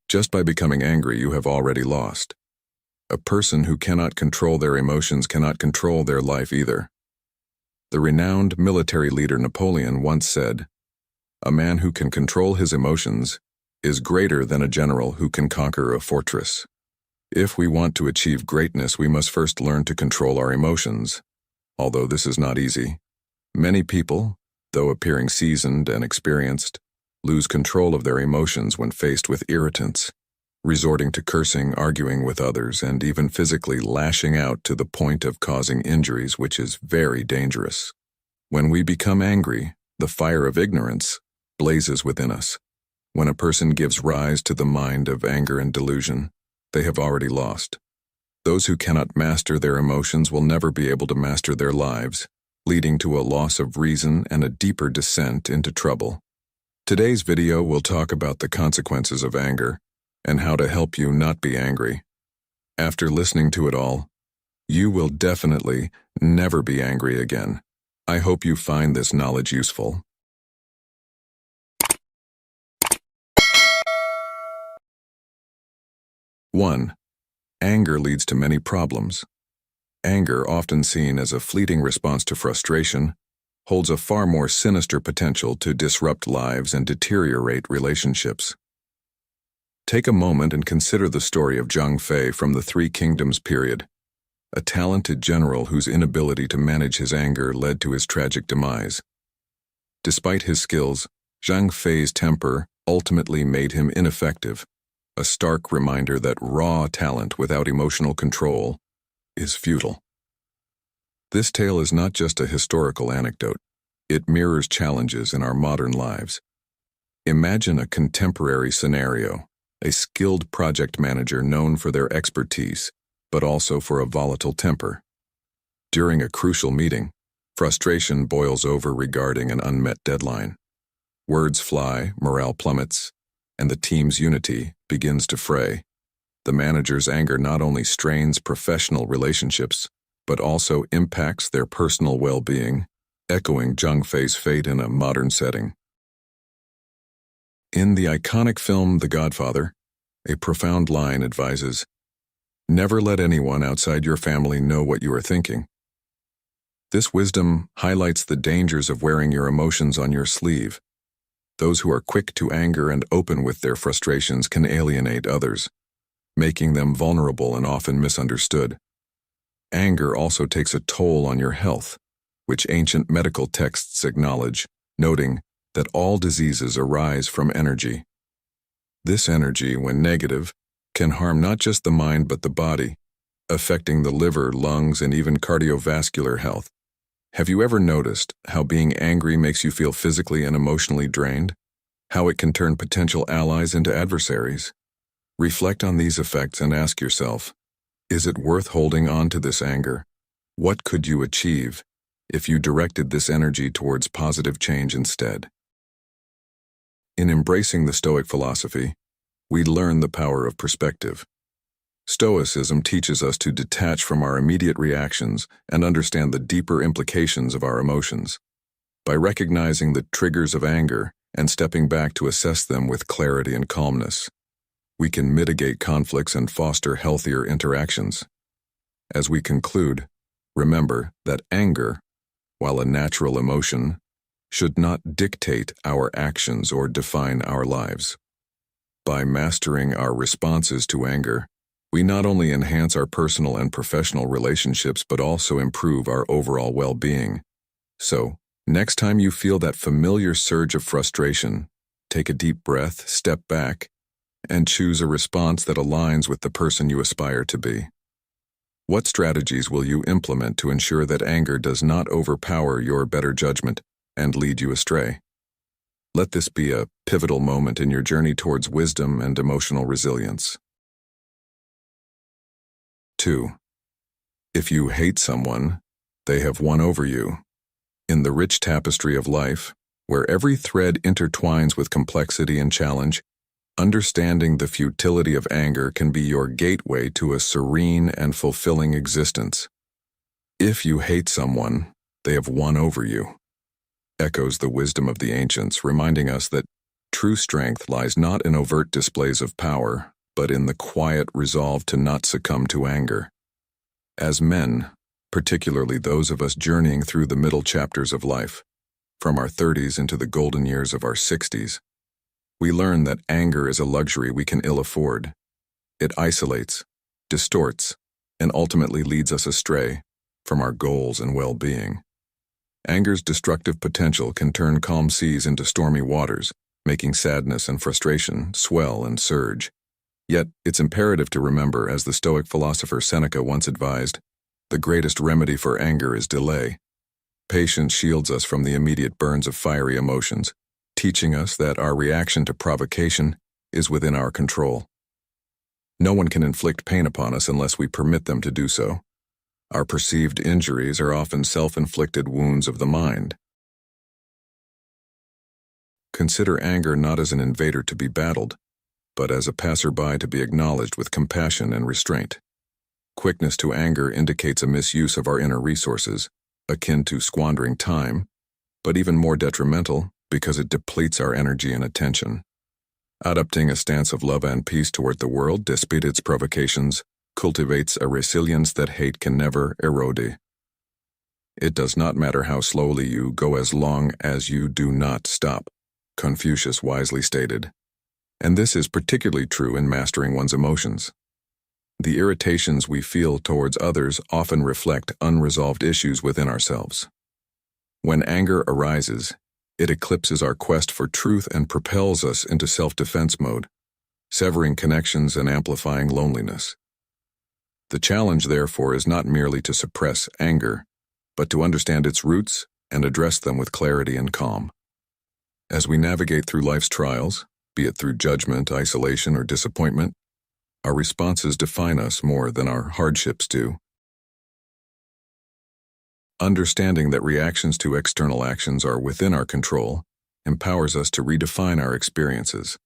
Just by becoming angry, you have already lost. A person who cannot control their emotions cannot control their life either. The renowned military leader Napoleon once said, "A man who can control his emotions is greater than a general who can conquer a fortress." If we want to achieve greatness, we must first learn to control our emotions. Although this is not easy, many people, though appearing seasoned and experienced, lose control of their emotions when faced with irritants, resorting to cursing, arguing with others, and even physically lashing out to the point of causing injuries, which is very dangerous. When we become angry, the fire of ignorance blazes within us. When a person gives rise to the mind of anger and delusion, they have already lost. Those who cannot master their emotions will never be able to master their lives, leading to a loss of reason and a deeper descent into trouble. Today's video will talk about the consequences of anger and how to help you not be angry. After listening to it all, you will definitely never be angry again. I hope you find this knowledge useful. 1. Anger leads to many problems. Anger, often seen as a fleeting response to frustration, holds a far more sinister potential to disrupt lives and deteriorate relationships. Take a moment and consider the story of Zhang Fei from the Three Kingdoms period, a talented general whose inability to manage his anger led to his tragic demise. Despite his skills, Zhang Fei's temper ultimately made him ineffective, a stark reminder that raw talent without emotional control is futile. This tale is not just a historical anecdote. It mirrors challenges in our modern lives. Imagine a contemporary scenario, a skilled project manager known for their expertise, but also for a volatile temper. During a crucial meeting, frustration boils over regarding an unmet deadline. Words fly, morale plummets, and the team's unity begins to fray. The manager's anger not only strains professional relationships, but also impacts their personal well-being, echoing Zhang Fei's fate in a modern setting. In the iconic film The Godfather, a profound line advises, "Never let anyone outside your family know what you are thinking." This wisdom highlights the dangers of wearing your emotions on your sleeve. Those who are quick to anger and open with their frustrations can alienate others, making them vulnerable and often misunderstood. Anger also takes a toll on your health, which ancient medical texts acknowledge, noting that all diseases arise from energy. This energy, when negative, can harm not just the mind but the body, affecting the liver, lungs, and even cardiovascular health. Have you ever noticed how being angry makes you feel physically and emotionally drained? How it can turn potential allies into adversaries? Reflect on these effects and ask yourself, is it worth holding on to this anger? What could you achieve if you directed this energy towards positive change instead? In embracing the Stoic philosophy, we learn the power of perspective. Stoicism teaches us to detach from our immediate reactions and understand the deeper implications of our emotions. By recognizing the triggers of anger and stepping back to assess them with clarity and calmness, we can mitigate conflicts and foster healthier interactions. As we conclude, remember that anger, while a natural emotion, should not dictate our actions or define our lives. By mastering our responses to anger, we not only enhance our personal and professional relationships but also improve our overall well-being. So, next time you feel that familiar surge of frustration, take a deep breath, step back, and choose a response that aligns with the person you aspire to be. What strategies will you implement to ensure that anger does not overpower your better judgment and lead you astray? Let this be a pivotal moment in your journey towards wisdom and emotional resilience. 2. If you hate someone, they have won over you. In the rich tapestry of life, where every thread intertwines with complexity and challenge, understanding the futility of anger can be your gateway to a serene and fulfilling existence. If you hate someone, they have won over you. Echoes the wisdom of the ancients, reminding us that true strength lies not in overt displays of power, but in the quiet resolve to not succumb to anger. As men, particularly those of us journeying through the middle chapters of life, from our 30s into the golden years of our 60s, we learn that anger is a luxury we can ill afford. It isolates, distorts, and ultimately leads us astray from our goals and well-being. Anger's destructive potential can turn calm seas into stormy waters, making sadness and frustration swell and surge. Yet, it's imperative to remember, as the Stoic philosopher Seneca once advised, the greatest remedy for anger is delay. Patience shields us from the immediate burns of fiery emotions, teaching us that our reaction to provocation is within our control. No one can inflict pain upon us unless we permit them to do so. Our perceived injuries are often self-inflicted wounds of the mind. Consider anger not as an invader to be battled, but as a passerby to be acknowledged with compassion and restraint. Quickness to anger indicates a misuse of our inner resources, akin to squandering time, but even more detrimental because it depletes our energy and attention. Adopting a stance of love and peace toward the world, despite its provocations, cultivates a resilience that hate can never erode. It does not matter how slowly you go as long as you do not stop, Confucius wisely stated. And this is particularly true in mastering one's emotions. The irritations we feel towards others often reflect unresolved issues within ourselves. When anger arises, it eclipses our quest for truth and propels us into self-defense mode, severing connections and amplifying loneliness. The challenge, therefore, is not merely to suppress anger, but to understand its roots and address them with clarity and calm. As we navigate through life's trials, be it through judgment, isolation, or disappointment, our responses define us more than our hardships do. Understanding that reactions to external actions are within our control empowers us to redefine our experiences.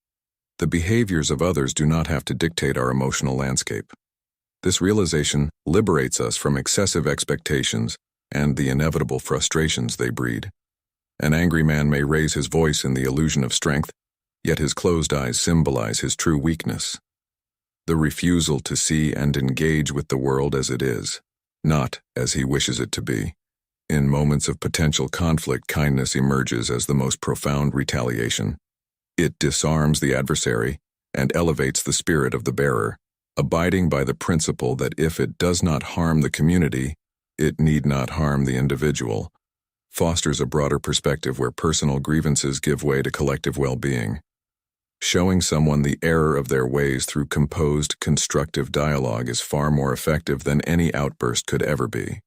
The behaviors of others do not have to dictate our emotional landscape. This realization liberates us from excessive expectations and the inevitable frustrations they breed. An angry man may raise his voice in the illusion of strength, yet his closed eyes symbolize his true weakness. The refusal to see and engage with the world as it is, not as he wishes it to be. In moments of potential conflict, kindness emerges as the most profound retaliation. It disarms the adversary and elevates the spirit of the bearer, abiding by the principle that if it does not harm the community, it need not harm the individual, fosters a broader perspective where personal grievances give way to collective well-being. Showing someone the error of their ways through composed, constructive dialogue is far more effective than any outburst could ever be.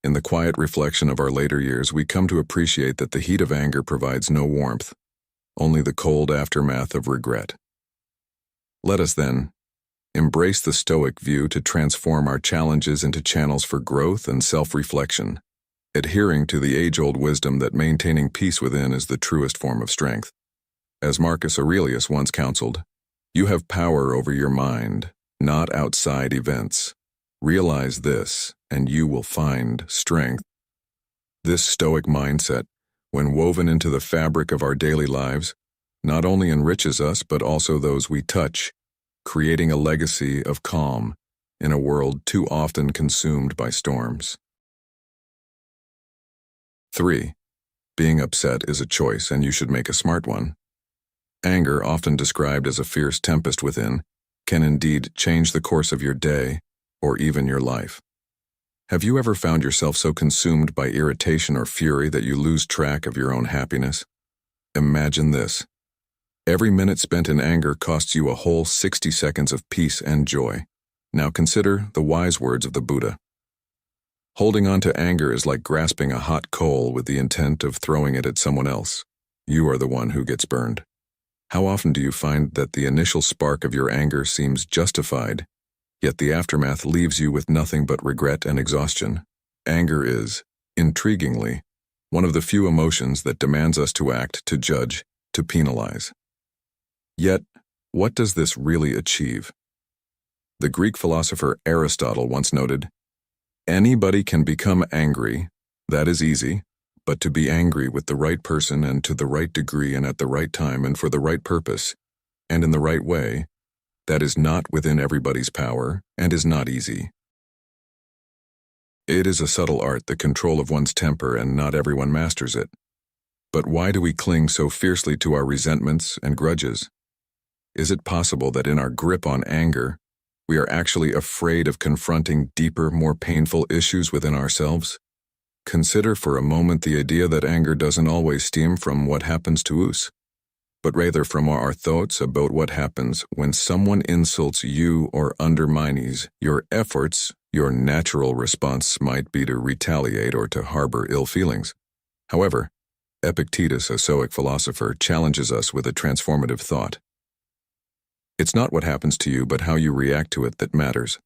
In the quiet reflection of our later years, we come to appreciate that the heat of anger provides no warmth, only the cold aftermath of regret. Let us, then, embrace the Stoic view to transform our challenges into channels for growth and self-reflection, adhering to the age-old wisdom that maintaining peace within is the truest form of strength. As Marcus Aurelius once counseled, "You have power over your mind, not outside events. Realize this, and you will find strength." This Stoic mindset, when woven into the fabric of our daily lives, not only enriches us but also those we touch, creating a legacy of calm in a world too often consumed by storms. 3. Being upset is a choice, and you should make a smart one. Anger, often described as a fierce tempest within, can indeed change the course of your day or even your life. Have you ever found yourself so consumed by irritation or fury that you lose track of your own happiness? Imagine this. Every minute spent in anger costs you a whole 60 seconds of peace and joy. Now consider the wise words of the Buddha. Holding on to anger is like grasping a hot coal with the intent of throwing it at someone else. You are the one who gets burned. How often do you find that the initial spark of your anger seems justified, yet the aftermath leaves you with nothing but regret and exhaustion? Anger is, intriguingly, one of the few emotions that demands us to act, to judge, to penalize. Yet, what does this really achieve? The Greek philosopher Aristotle once noted, "Anybody can become angry, that is easy, But to be angry with the right person and to the right degree and at the right time and for the right purpose and in the right way, that is not within everybody's power and is not easy. It is a subtle art, the control of one's temper, and not everyone masters it. But why do we cling so fiercely to our resentments and grudges? Is it possible that in our grip on anger, we are actually afraid of confronting deeper, more painful issues within ourselves? Consider for a moment the idea that anger doesn't always stem from what happens to us, but rather from our thoughts about what happens when someone insults you or undermines your efforts. Your natural response might be to retaliate or to harbor ill feelings. However, Epictetus, a Stoic philosopher, challenges us with a transformative thought. It's not what happens to you, but how you react to it that matters.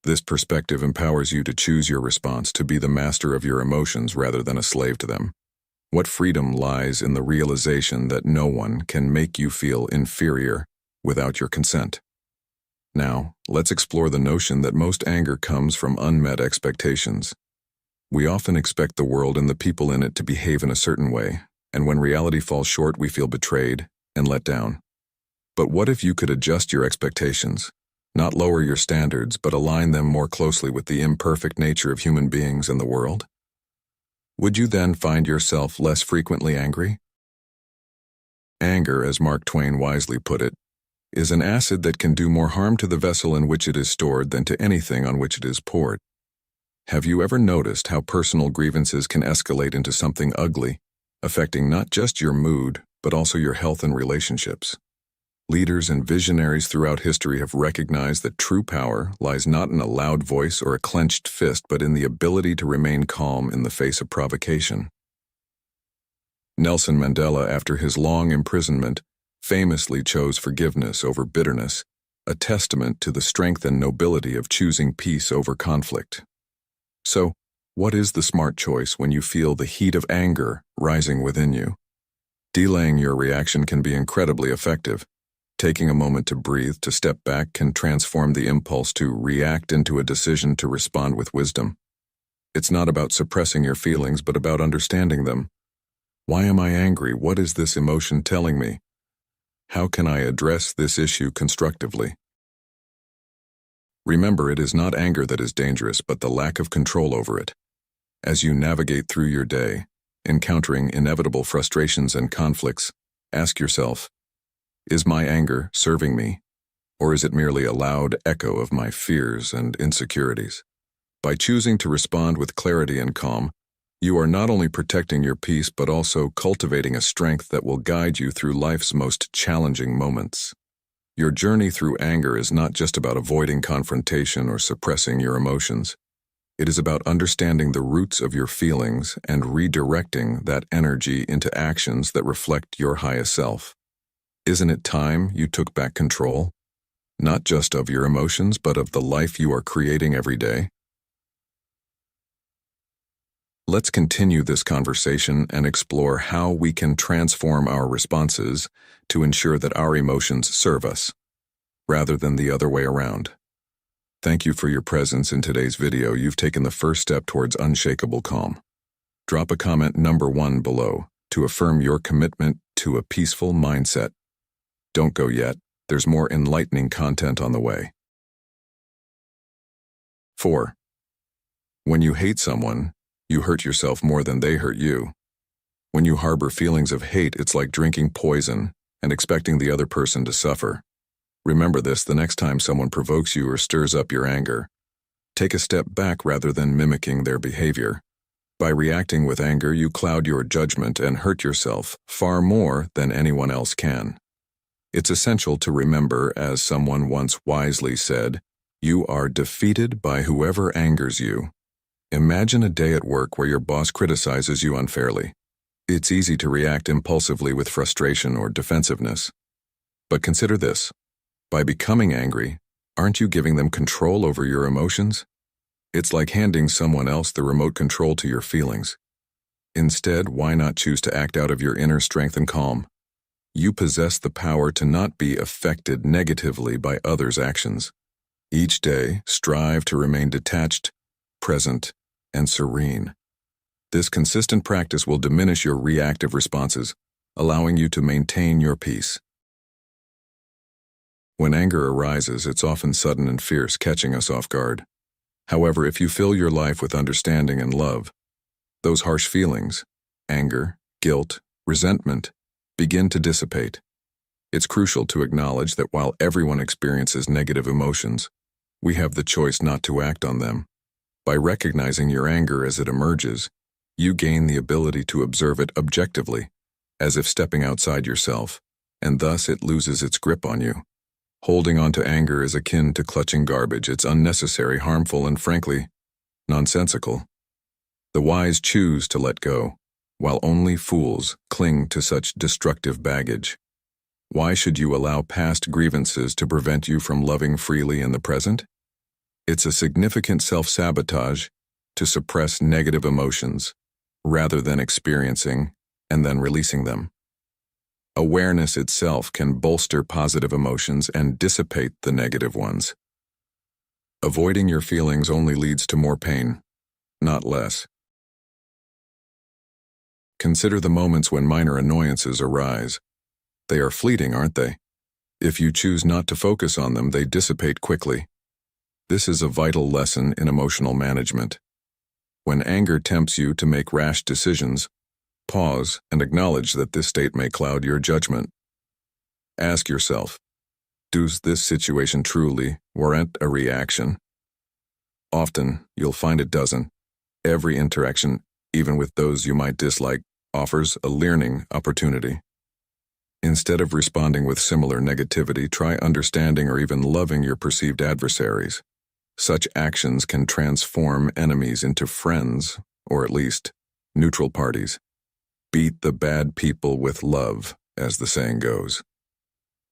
This perspective empowers you to choose your response, to be the master of your emotions rather than a slave to them. What freedom lies in the realization that no one can make you feel inferior without your consent. Now, let's explore the notion that most anger comes from unmet expectations. We often expect the world and the people in it to behave in a certain way, and when reality falls short, we feel betrayed and let down. But what if you could adjust your expectations? Not lower your standards, but align them more closely with the imperfect nature of human beings and the world? Would you then find yourself less frequently angry? Anger, as Mark Twain wisely put it, is an acid that can do more harm to the vessel in which it is stored than to anything on which it is poured. Have you ever noticed how personal grievances can escalate into something ugly, affecting not just your mood, but also your health and relationships? Leaders and visionaries throughout history have recognized that true power lies not in a loud voice or a clenched fist, but in the ability to remain calm in the face of provocation. Nelson Mandela, after his long imprisonment, famously chose forgiveness over bitterness, a testament to the strength and nobility of choosing peace over conflict. So, what is the smart choice when you feel the heat of anger rising within you? Delaying your reaction can be incredibly effective. Taking a moment to breathe, to step back, can transform the impulse to react into a decision to respond with wisdom. It's not about suppressing your feelings, but about understanding them. Why am I angry? What is this emotion telling me? How can I address this issue constructively? Remember, it is not anger that is dangerous, but the lack of control over it. As you navigate through your day, encountering inevitable frustrations and conflicts, ask yourself, is my anger serving me, or is it merely a loud echo of my fears and insecurities? By choosing to respond with clarity and calm, you are not only protecting your peace but also cultivating a strength that will guide you through life's most challenging moments. Your journey through anger is not just about avoiding confrontation or suppressing your emotions. It is about understanding the roots of your feelings and redirecting that energy into actions that reflect your highest self. Isn't it time you took back control, not just of your emotions, but of the life you are creating every day? Let's continue this conversation and explore how we can transform our responses to ensure that our emotions serve us, rather than the other way around. Thank you for your presence in today's video. You've taken the first step towards unshakable calm. Drop a comment number 1 below to affirm your commitment to a peaceful mindset. Don't go yet. There's more enlightening content on the way. 4. When you hate someone, you hurt yourself more than they hurt you. When you harbor feelings of hate, it's like drinking poison and expecting the other person to suffer. Remember this the next time someone provokes you or stirs up your anger. Take a step back rather than mimicking their behavior. By reacting with anger, you cloud your judgment and hurt yourself far more than anyone else can. It's essential to remember, as someone once wisely said, you are defeated by whoever angers you. Imagine a day at work where your boss criticizes you unfairly. It's easy to react impulsively with frustration or defensiveness. But consider this. By becoming angry, aren't you giving them control over your emotions? It's like handing someone else the remote control to your feelings. Instead, why not choose to act out of your inner strength and calm? You possess the power to not be affected negatively by others' actions. Each day, strive to remain detached, present, and serene. This consistent practice will diminish your reactive responses, allowing you to maintain your peace. When anger arises, it's often sudden and fierce, catching us off guard. However, if you fill your life with understanding and love, those harsh feelings, anger, guilt, resentment, begin to dissipate. It's crucial to acknowledge that while everyone experiences negative emotions, we have the choice not to act on them. By recognizing your anger as it emerges, you gain the ability to observe it objectively, as if stepping outside yourself, and thus it loses its grip on you. Holding on to anger is akin to clutching garbage. It's unnecessary, harmful, and frankly, nonsensical. The wise choose to let go, while only fools cling to such destructive baggage. Why should you allow past grievances to prevent you from loving freely in the present? It's a significant self-sabotage to suppress negative emotions, rather than experiencing and then releasing them. Awareness itself can bolster positive emotions and dissipate the negative ones. Avoiding your feelings only leads to more pain, not less. Consider the moments when minor annoyances arise. They are fleeting, aren't they? If you choose not to focus on them, they dissipate quickly. This is a vital lesson in emotional management. When anger tempts you to make rash decisions, pause and acknowledge that this state may cloud your judgment. Ask yourself, does this situation truly warrant a reaction? Often, you'll find it doesn't. Every interaction, even with those you might dislike, offers a learning opportunity. Instead of responding with similar negativity, try understanding or even loving your perceived adversaries. Such actions can transform enemies into friends, or at least, neutral parties. Beat the bad people with love, as the saying goes.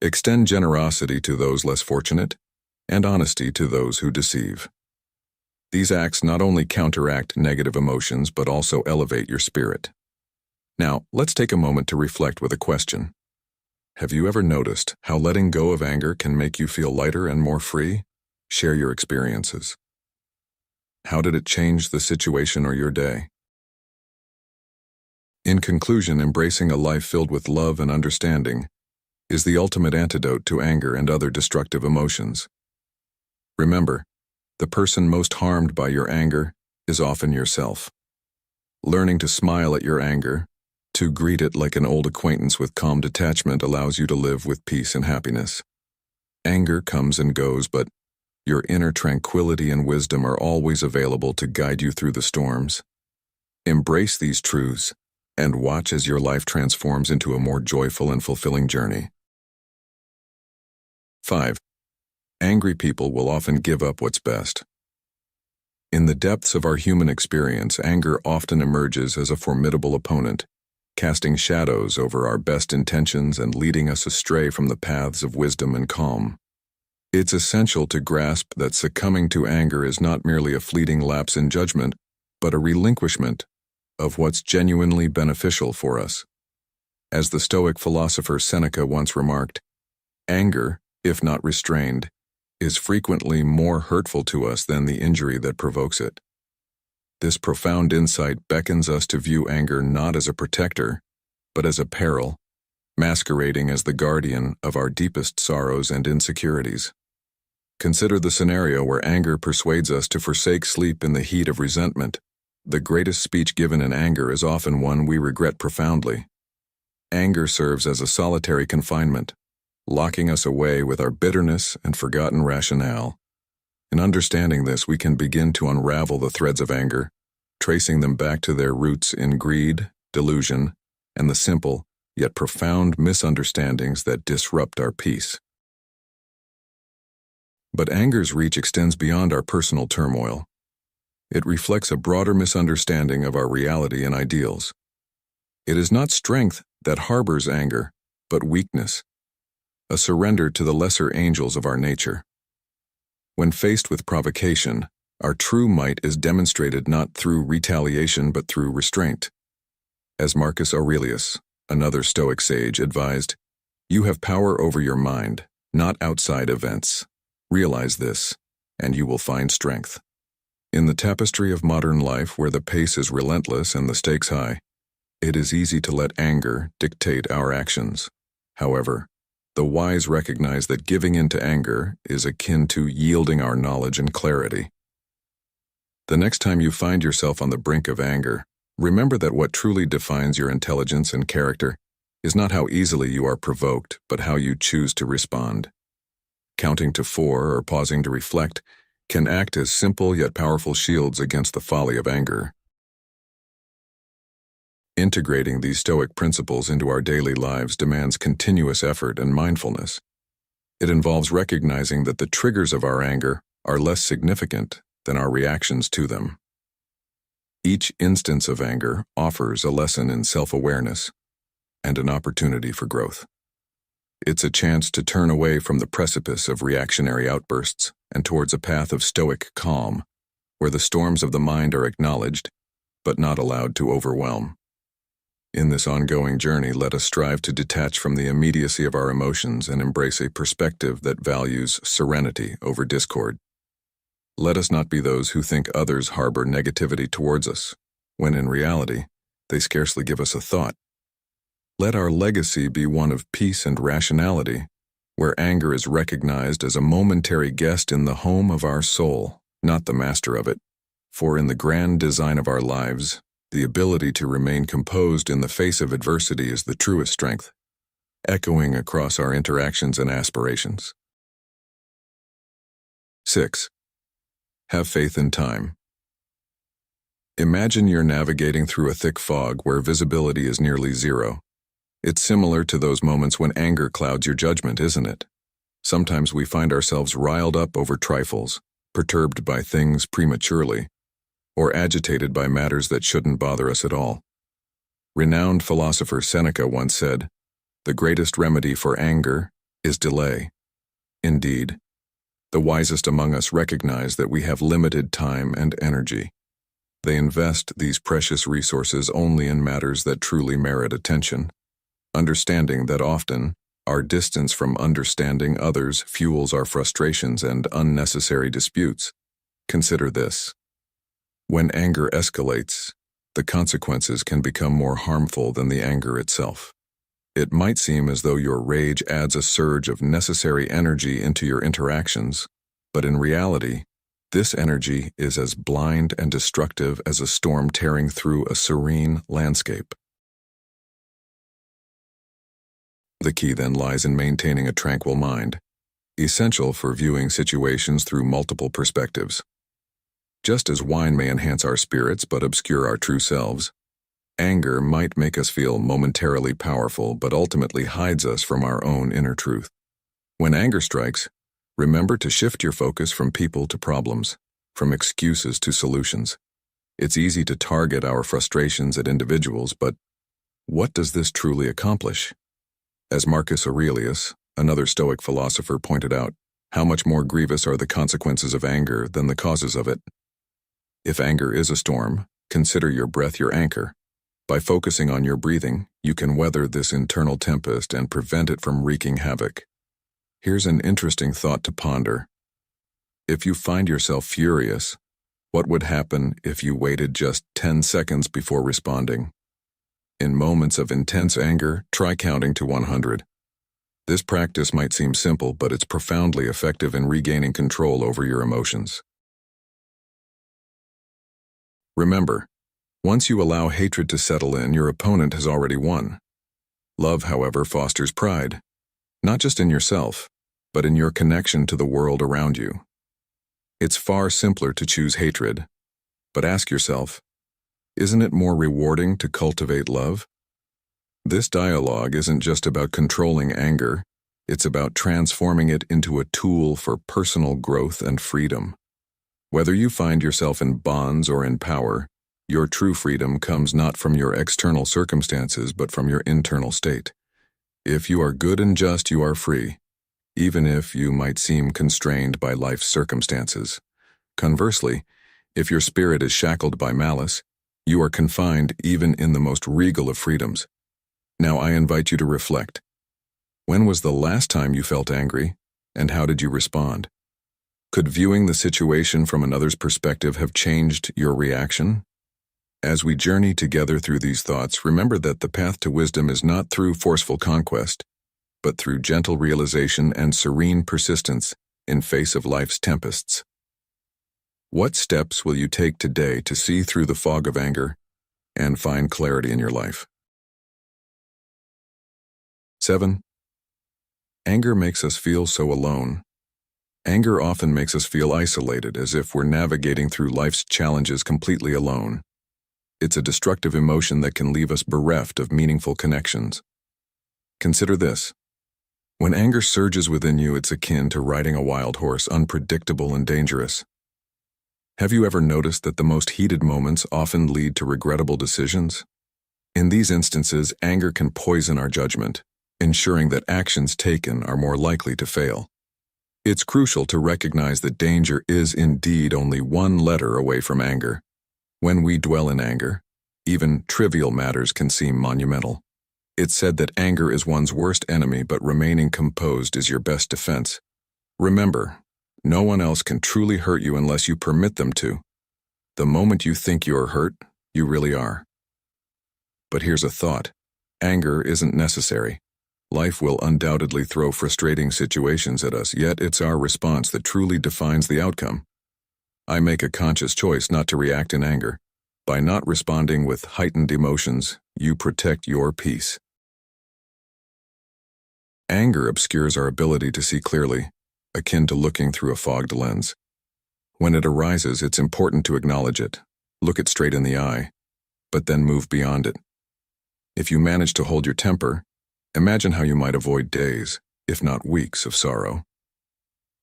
Extend generosity to those less fortunate, and honesty to those who deceive. These acts not only counteract negative emotions, but also elevate your spirit. Now, let's take a moment to reflect with a question. Have you ever noticed how letting go of anger can make you feel lighter and more free? Share your experiences. How did it change the situation or your day? In conclusion, embracing a life filled with love and understanding is the ultimate antidote to anger and other destructive emotions. Remember, the person most harmed by your anger is often yourself. Learning to smile at your anger, to greet it like an old acquaintance with calm detachment, allows you to live with peace and happiness. Anger comes and goes, but your inner tranquility and wisdom are always available to guide you through the storms. Embrace these truths and watch as your life transforms into a more joyful and fulfilling journey. 5. Angry people will often give up what's best. In the depths of our human experience, anger often emerges as a formidable opponent, casting shadows over our best intentions and leading us astray from the paths of wisdom and calm. It's essential to grasp that succumbing to anger is not merely a fleeting lapse in judgment, but a relinquishment of what's genuinely beneficial for us. As the Stoic philosopher Seneca once remarked, anger, if not restrained, is frequently more hurtful to us than the injury that provokes it. This profound insight beckons us to view anger not as a protector, but as a peril, masquerading as the guardian of our deepest sorrows and insecurities. Consider the scenario where anger persuades us to forsake sleep in the heat of resentment. The greatest speech given in anger is often one we regret profoundly. Anger serves as a solitary confinement, locking us away with our bitterness and forgotten rationale. In understanding this, we can begin to unravel the threads of anger, tracing them back to their roots in greed, delusion, and the simple, yet profound misunderstandings that disrupt our peace. But anger's reach extends beyond our personal turmoil. It reflects a broader misunderstanding of our reality and ideals. It is not strength that harbors anger, but weakness, a surrender to the lesser angels of our nature. When faced with provocation, our true might is demonstrated not through retaliation but through restraint. As Marcus Aurelius, another Stoic sage, advised, "You have power over your mind, not outside events. Realize this, and you will find strength." In the tapestry of modern life, where the pace is relentless and the stakes high, it is easy to let anger dictate our actions. However, the wise recognize that giving in to anger is akin to yielding our knowledge and clarity. The next time you find yourself on the brink of anger, remember that what truly defines your intelligence and character is not how easily you are provoked, but how you choose to respond. Counting to 4 or pausing to reflect can act as simple yet powerful shields against the folly of anger. Integrating these Stoic principles into our daily lives demands continuous effort and mindfulness. It involves recognizing that the triggers of our anger are less significant than our reactions to them. Each instance of anger offers a lesson in self-awareness and an opportunity for growth. It's a chance to turn away from the precipice of reactionary outbursts and towards a path of Stoic calm, where the storms of the mind are acknowledged, but not allowed to overwhelm. In this ongoing journey, let us strive to detach from the immediacy of our emotions and embrace a perspective that values serenity over discord. Let us not be those who think others harbor negativity towards us, when in reality, they scarcely give us a thought. Let our legacy be one of peace and rationality, where anger is recognized as a momentary guest in the home of our soul, not the master of it. For in the grand design of our lives, the ability to remain composed in the face of adversity is the truest strength, echoing across our interactions and aspirations. 6. Have faith in time. Imagine you're navigating through a thick fog where visibility is nearly zero. It's similar to those moments when anger clouds your judgment, isn't it? Sometimes we find ourselves riled up over trifles, perturbed by things prematurely, or agitated by matters that shouldn't bother us at all. Renowned philosopher Seneca once said, "The greatest remedy for anger is delay." Indeed, the wisest among us recognize that we have limited time and energy. They invest these precious resources only in matters that truly merit attention, understanding that often our distance from understanding others fuels our frustrations and unnecessary disputes. Consider this. When anger escalates, the consequences can become more harmful than the anger itself. It might seem as though your rage adds a surge of necessary energy into your interactions, but in reality, this energy is as blind and destructive as a storm tearing through a serene landscape. The key then lies in maintaining a tranquil mind, essential for viewing situations through multiple perspectives. Just as wine may enhance our spirits but obscure our true selves, anger might make us feel momentarily powerful but ultimately hides us from our own inner truth. When anger strikes, remember to shift your focus from people to problems, from excuses to solutions. It's easy to target our frustrations at individuals, but what does this truly accomplish? As Marcus Aurelius, another Stoic philosopher, pointed out, how much more grievous are the consequences of anger than the causes of it. If anger is a storm, consider your breath your anchor. By focusing on your breathing, you can weather this internal tempest and prevent it from wreaking havoc. Here's an interesting thought to ponder. If you find yourself furious, what would happen if you waited just 10 seconds before responding? In moments of intense anger, try counting to 100. This practice might seem simple, but it's profoundly effective in regaining control over your emotions. Remember, once you allow hatred to settle in, your opponent has already won. Love, however, fosters pride, not just in yourself, but in your connection to the world around you. It's far simpler to choose hatred, but ask yourself, isn't it more rewarding to cultivate love? This dialogue isn't just about controlling anger, it's about transforming it into a tool for personal growth and freedom. Whether you find yourself in bonds or in power, your true freedom comes not from your external circumstances but from your internal state. If you are good and just, you are free, even if you might seem constrained by life's circumstances. Conversely, if your spirit is shackled by malice, you are confined even in the most regal of freedoms. Now I invite you to reflect. When was the last time you felt angry, and how did you respond? Could viewing the situation from another's perspective have changed your reaction? As we journey together through these thoughts, remember that the path to wisdom is not through forceful conquest, but through gentle realization and serene persistence in face of life's tempests. What steps will you take today to see through the fog of anger and find clarity in your life? 7. Anger makes us feel so alone. Anger often makes us feel isolated, as if we're navigating through life's challenges completely alone. It's a destructive emotion that can leave us bereft of meaningful connections. Consider this. When anger surges within you, it's akin to riding a wild horse, unpredictable and dangerous. Have you ever noticed that the most heated moments often lead to regrettable decisions? In these instances, anger can poison our judgment, ensuring that actions taken are more likely to fail. It's crucial to recognize that danger is indeed only one letter away from anger. When we dwell in anger, even trivial matters can seem monumental. It's said that anger is one's worst enemy, but remaining composed is your best defense. Remember, no one else can truly hurt you unless you permit them to. The moment you think you're hurt, you really are. But here's a thought. Anger isn't necessary. Life will undoubtedly throw frustrating situations at us, yet it's our response that truly defines the outcome. I make a conscious choice not to react in anger. By not responding with heightened emotions, you protect your peace. Anger obscures our ability to see clearly, akin to looking through a fogged lens. When it arises, it's important to acknowledge it, look it straight in the eye, but then move beyond it. If you manage to hold your temper, imagine how you might avoid days, if not weeks, of sorrow.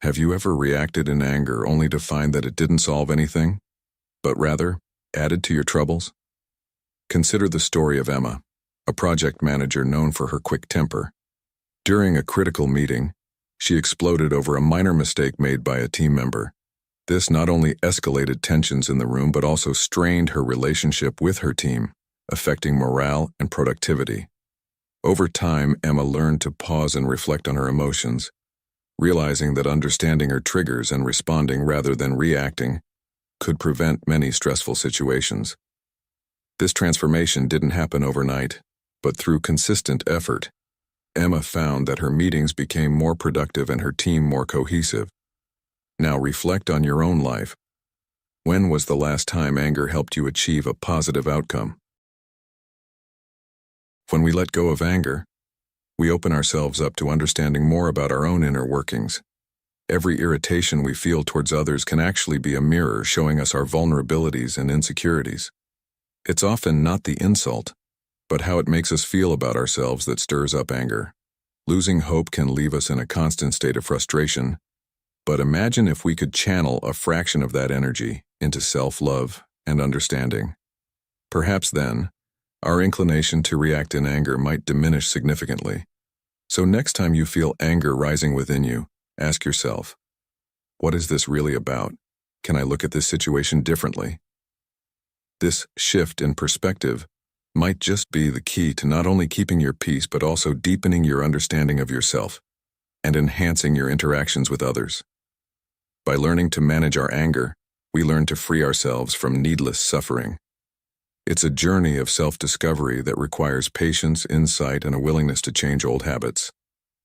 Have you ever reacted in anger only to find that it didn't solve anything, but rather added to your troubles? Consider the story of Emma, a project manager known for her quick temper. During a critical meeting, she exploded over a minor mistake made by a team member. This not only escalated tensions in the room, but also strained her relationship with her team, affecting morale and productivity. Over time, Emma learned to pause and reflect on her emotions, realizing that understanding her triggers and responding rather than reacting could prevent many stressful situations. This transformation didn't happen overnight, but through consistent effort, Emma found that her meetings became more productive and her team more cohesive. Now reflect on your own life. When was the last time anger helped you achieve a positive outcome? When we let go of anger, we open ourselves up to understanding more about our own inner workings. Every irritation we feel towards others can actually be a mirror showing us our vulnerabilities and insecurities. It's often not the insult, but how it makes us feel about ourselves that stirs up anger. Losing hope can leave us in a constant state of frustration, but imagine if we could channel a fraction of that energy into self-love and understanding. Perhaps then, our inclination to react in anger might diminish significantly. So next time you feel anger rising within you, ask yourself, what is this really about? Can I look at this situation differently? This shift in perspective might just be the key to not only keeping your peace, but also deepening your understanding of yourself and enhancing your interactions with others. By learning to manage our anger, we learn to free ourselves from needless suffering. It's a journey of self-discovery that requires patience, insight, and a willingness to change old habits.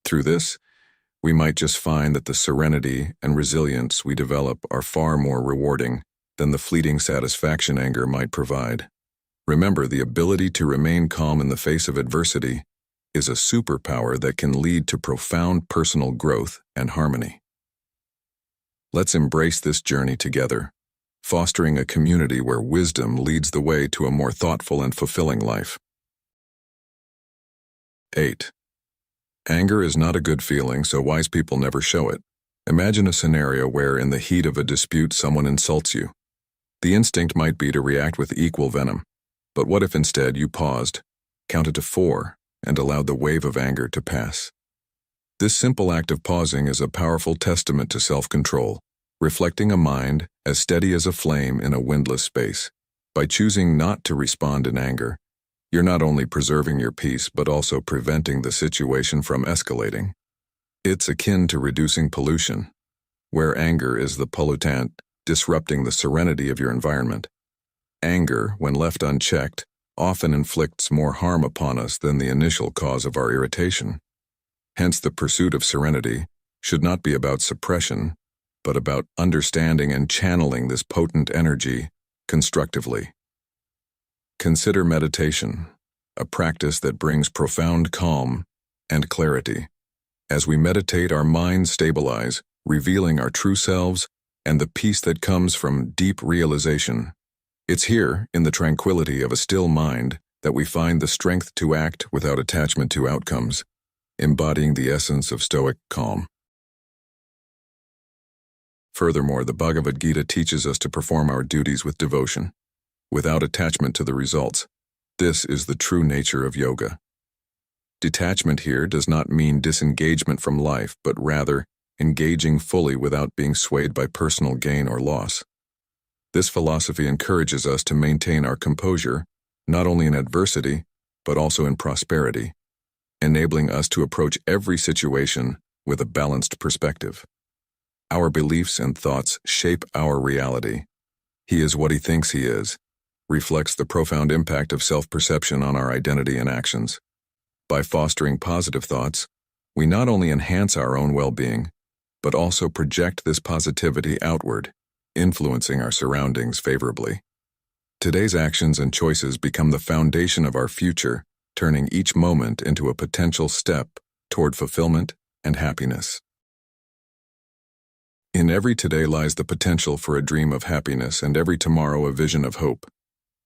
Through this, we might just find that the serenity and resilience we develop are far more rewarding than the fleeting satisfaction anger might provide. Remember, the ability to remain calm in the face of adversity is a superpower that can lead to profound personal growth and harmony. Let's embrace this journey together, fostering a community where wisdom leads the way to a more thoughtful and fulfilling life. 8. Anger is not a good feeling, so wise people never show it. Imagine a scenario where, in the heat of a dispute, someone insults you. The instinct might be to react with equal venom. But what if instead you paused, counted to 4, and allowed the wave of anger to pass? This simple act of pausing is a powerful testament to self-control, reflecting a mind as steady as a flame in a windless space. By choosing not to respond in anger, you're not only preserving your peace, but also preventing the situation from escalating. It's akin to reducing pollution. where anger is the pollutant, disrupting the serenity of your environment. Anger, when left unchecked, often inflicts more harm upon us than the initial cause of our irritation. Hence, the pursuit of serenity should not be about suppression, but about understanding and channeling this potent energy constructively. Consider meditation, a practice that brings profound calm and clarity. As we meditate, our minds stabilize, revealing our true selves and the peace that comes from deep realization. It's here, in the tranquility of a still mind, that we find the strength to act without attachment to outcomes, embodying the essence of Stoic calm. Furthermore, the Bhagavad Gita teaches us to perform our duties with devotion, without attachment to the results. This is the true nature of yoga. Detachment here does not mean disengagement from life, but rather engaging fully without being swayed by personal gain or loss. This philosophy encourages us to maintain our composure, not only in adversity, but also in prosperity, enabling us to approach every situation with a balanced perspective. Our beliefs and thoughts shape our reality. He is what he thinks he is, reflects the profound impact of self-perception on our identity and actions. By fostering positive thoughts, we not only enhance our own well-being, but also project this positivity outward, influencing our surroundings favorably. Today's actions and choices become the foundation of our future, turning each moment into a potential step toward fulfillment and happiness. In every today lies the potential for a dream of happiness and every tomorrow a vision of hope.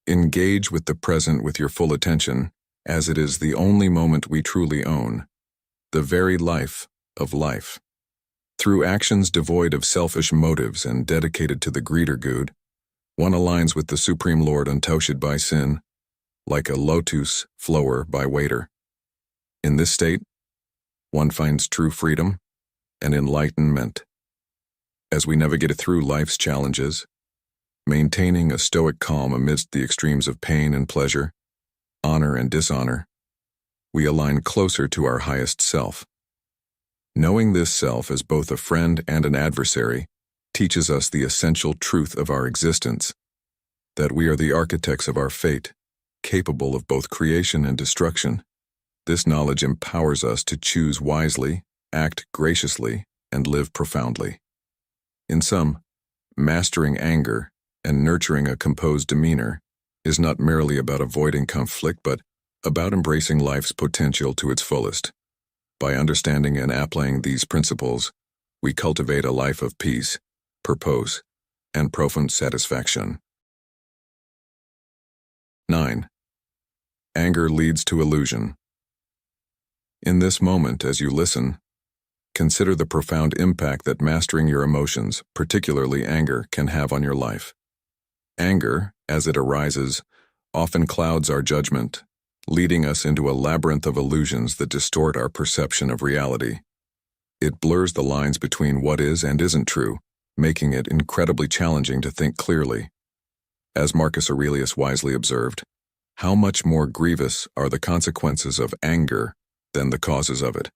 Engage with the present with your full attention, as it is the only moment we truly own, the very life of life. Through actions devoid of selfish motives and dedicated to the greater good, one aligns with the Supreme Lord untouched by sin, like a lotus flower by water. In this state, one finds true freedom and enlightenment. As we navigate through life's challenges, maintaining a stoic calm amidst the extremes of pain and pleasure, honor and dishonor, we align closer to our highest self. Knowing this self as both a friend and an adversary teaches us the essential truth of our existence, that we are the architects of our fate, capable of both creation and destruction. This knowledge empowers us to choose wisely, act graciously, and live profoundly. In sum, mastering anger and nurturing a composed demeanor is not merely about avoiding conflict, but about embracing life's potential to its fullest. By understanding and applying these principles, we cultivate a life of peace, purpose, and profound satisfaction. 9. Anger leads to illusion. In this moment, as you listen, consider the profound impact that mastering your emotions, particularly anger, can have on your life. Anger, as it arises, often clouds our judgment, leading us into a labyrinth of illusions that distort our perception of reality. It blurs the lines between what is and isn't true, making it incredibly challenging to think clearly. As Marcus Aurelius wisely observed, how much more grievous are the consequences of anger than the causes of it.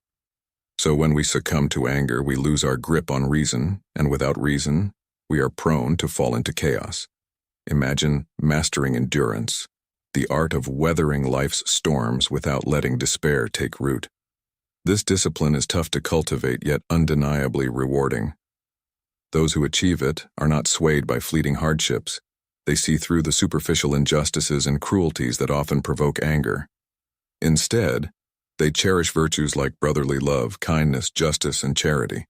So when we succumb to anger, we lose our grip on reason, and without reason, we are prone to fall into chaos. Imagine mastering endurance, the art of weathering life's storms without letting despair take root. This discipline is tough to cultivate, yet undeniably rewarding. Those who achieve it are not swayed by fleeting hardships. They see through the superficial injustices and cruelties that often provoke anger. Instead, they cherish virtues like brotherly love, kindness, justice, and charity.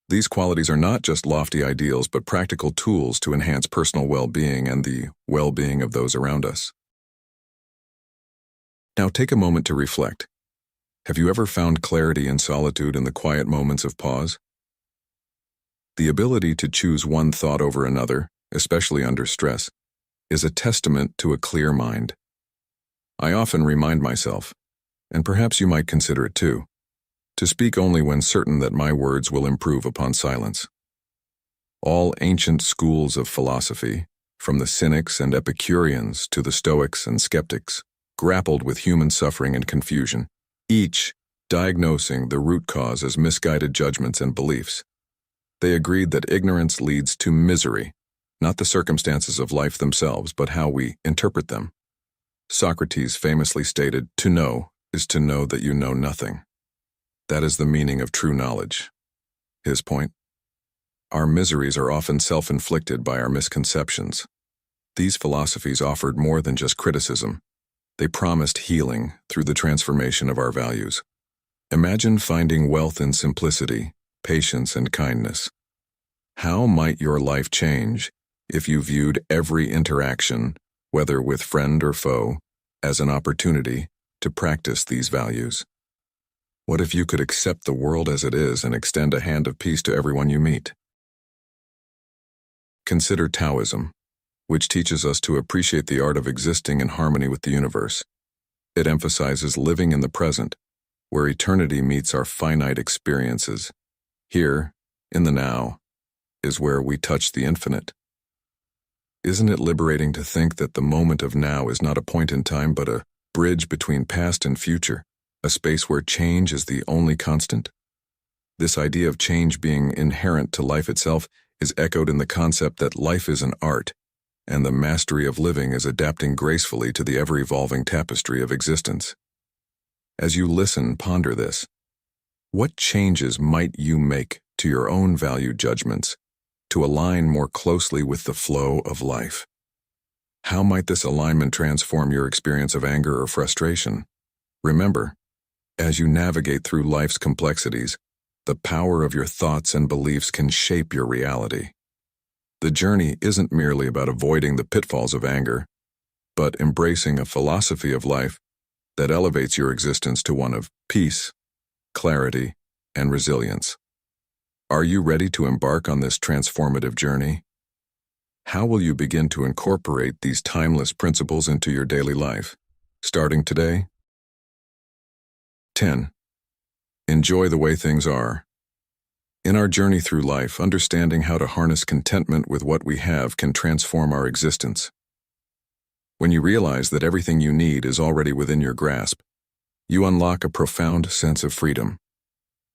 These qualities are not just lofty ideals, but practical tools to enhance personal well-being and the well-being of those around us. Now take a moment to reflect. Have you ever found clarity and solitude in the quiet moments of pause? The ability to choose one thought over another, especially under stress, is a testament to a clear mind. I often remind myself, and perhaps you might consider it too, to speak only when certain that my words will improve upon silence. All ancient schools of philosophy, from the Cynics and Epicureans to the Stoics and Skeptics, grappled with human suffering and confusion, each diagnosing the root cause as misguided judgments and beliefs. They agreed that ignorance leads to misery, not the circumstances of life themselves, but how we interpret them. Socrates famously stated, "To know is to know that you know nothing." That is the meaning of true knowledge. His point? Our miseries are often self-inflicted by our misconceptions. These philosophies offered more than just criticism. They promised healing through the transformation of our values. Imagine finding wealth in simplicity, patience, and kindness. How might your life change if you viewed every interaction, whether with friend or foe, as an opportunity to practice these values? What if you could accept the world as it is and extend a hand of peace to everyone you meet? Consider Taoism, which teaches us to appreciate the art of existing in harmony with the universe. It emphasizes living in the present, where eternity meets our finite experiences. Here, in the now, is where we touch the infinite. Isn't it liberating to think that the moment of now is not a point in time but a bridge between past and future, a space where change is the only constant? This idea of change being inherent to life itself is echoed in the concept that life is an art, and the mastery of living is adapting gracefully to the ever-evolving tapestry of existence. As you listen, ponder this. What changes might you make to your own value judgments to align more closely with the flow of life? How might this alignment transform your experience of anger or frustration? Remember, as you navigate through life's complexities, the power of your thoughts and beliefs can shape your reality. The journey isn't merely about avoiding the pitfalls of anger, but embracing a philosophy of life that elevates your existence to one of peace, clarity, and resilience. Are you ready to embark on this transformative journey? How will you begin to incorporate these timeless principles into your daily life, starting today? 10. Enjoy the way things are. In our journey through life, understanding how to harness contentment with what we have can transform our existence. When you realize that everything you need is already within your grasp, you unlock a profound sense of freedom.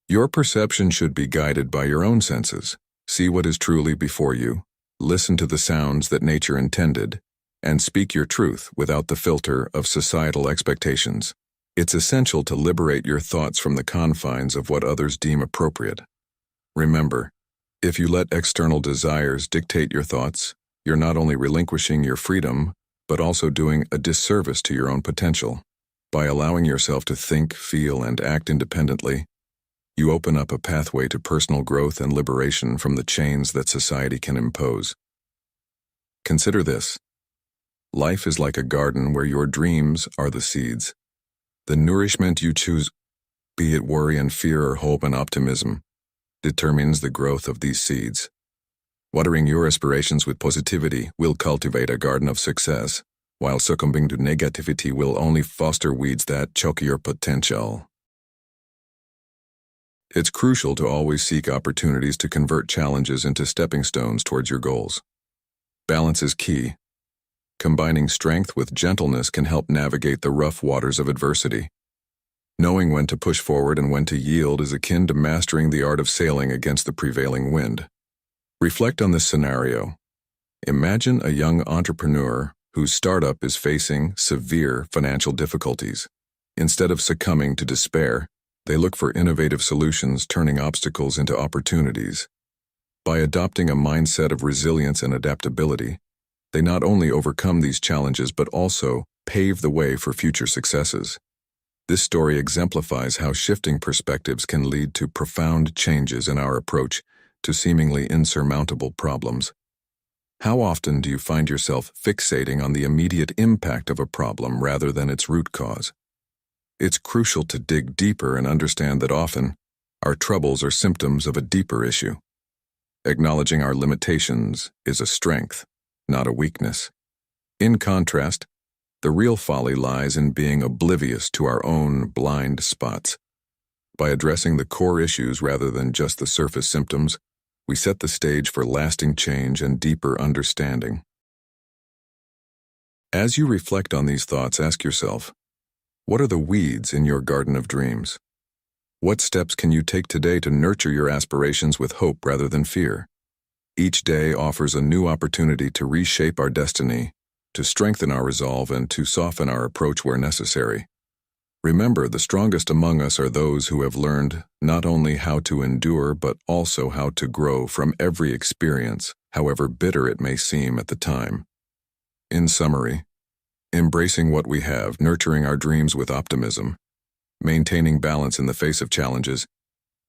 Your perception should be guided by your own senses. See what is truly before you, listen to the sounds that nature intended, and speak your truth without the filter of societal expectations. It's essential to liberate your thoughts from the confines of what others deem appropriate. Remember, if you let external desires dictate your thoughts, you're not only relinquishing your freedom, but also doing a disservice to your own potential. By allowing yourself to think, feel, and act independently, you open up a pathway to personal growth and liberation from the chains that society can impose. Consider this. Life is like a garden where your dreams are the seeds. The nourishment you choose, be it worry and fear or hope and optimism, determines the growth of these seeds. Watering your aspirations with positivity will cultivate a garden of success, while succumbing to negativity will only foster weeds that choke your potential. It's crucial to always seek opportunities to convert challenges into stepping stones towards your goals. Balance is key. Combining strength with gentleness can help navigate the rough waters of adversity. Knowing when to push forward and when to yield is akin to mastering the art of sailing against the prevailing wind. Reflect on this scenario. Imagine a young entrepreneur whose startup is facing severe financial difficulties. Instead of succumbing to despair, they look for innovative solutions, turning obstacles into opportunities. By adopting a mindset of resilience and adaptability, they not only overcome these challenges but also pave the way for future successes. This story exemplifies how shifting perspectives can lead to profound changes in our approach to seemingly insurmountable problems. How often do you find yourself fixating on the immediate impact of a problem rather than its root cause? It's crucial to dig deeper and understand that often, our troubles are symptoms of a deeper issue. Acknowledging our limitations is a strength, not a weakness. In contrast, the real folly lies in being oblivious to our own blind spots. By addressing the core issues rather than just the surface symptoms, we set the stage for lasting change and deeper understanding. As you reflect on these thoughts, ask yourself, what are the weeds in your garden of dreams? What steps can you take today to nurture your aspirations with hope rather than fear? Each day offers a new opportunity to reshape our destiny, to strengthen our resolve, and to soften our approach where necessary. Remember, the strongest among us are those who have learned not only how to endure but also how to grow from every experience, however bitter it may seem at the time. In summary, embracing what we have, nurturing our dreams with optimism, maintaining balance in the face of challenges,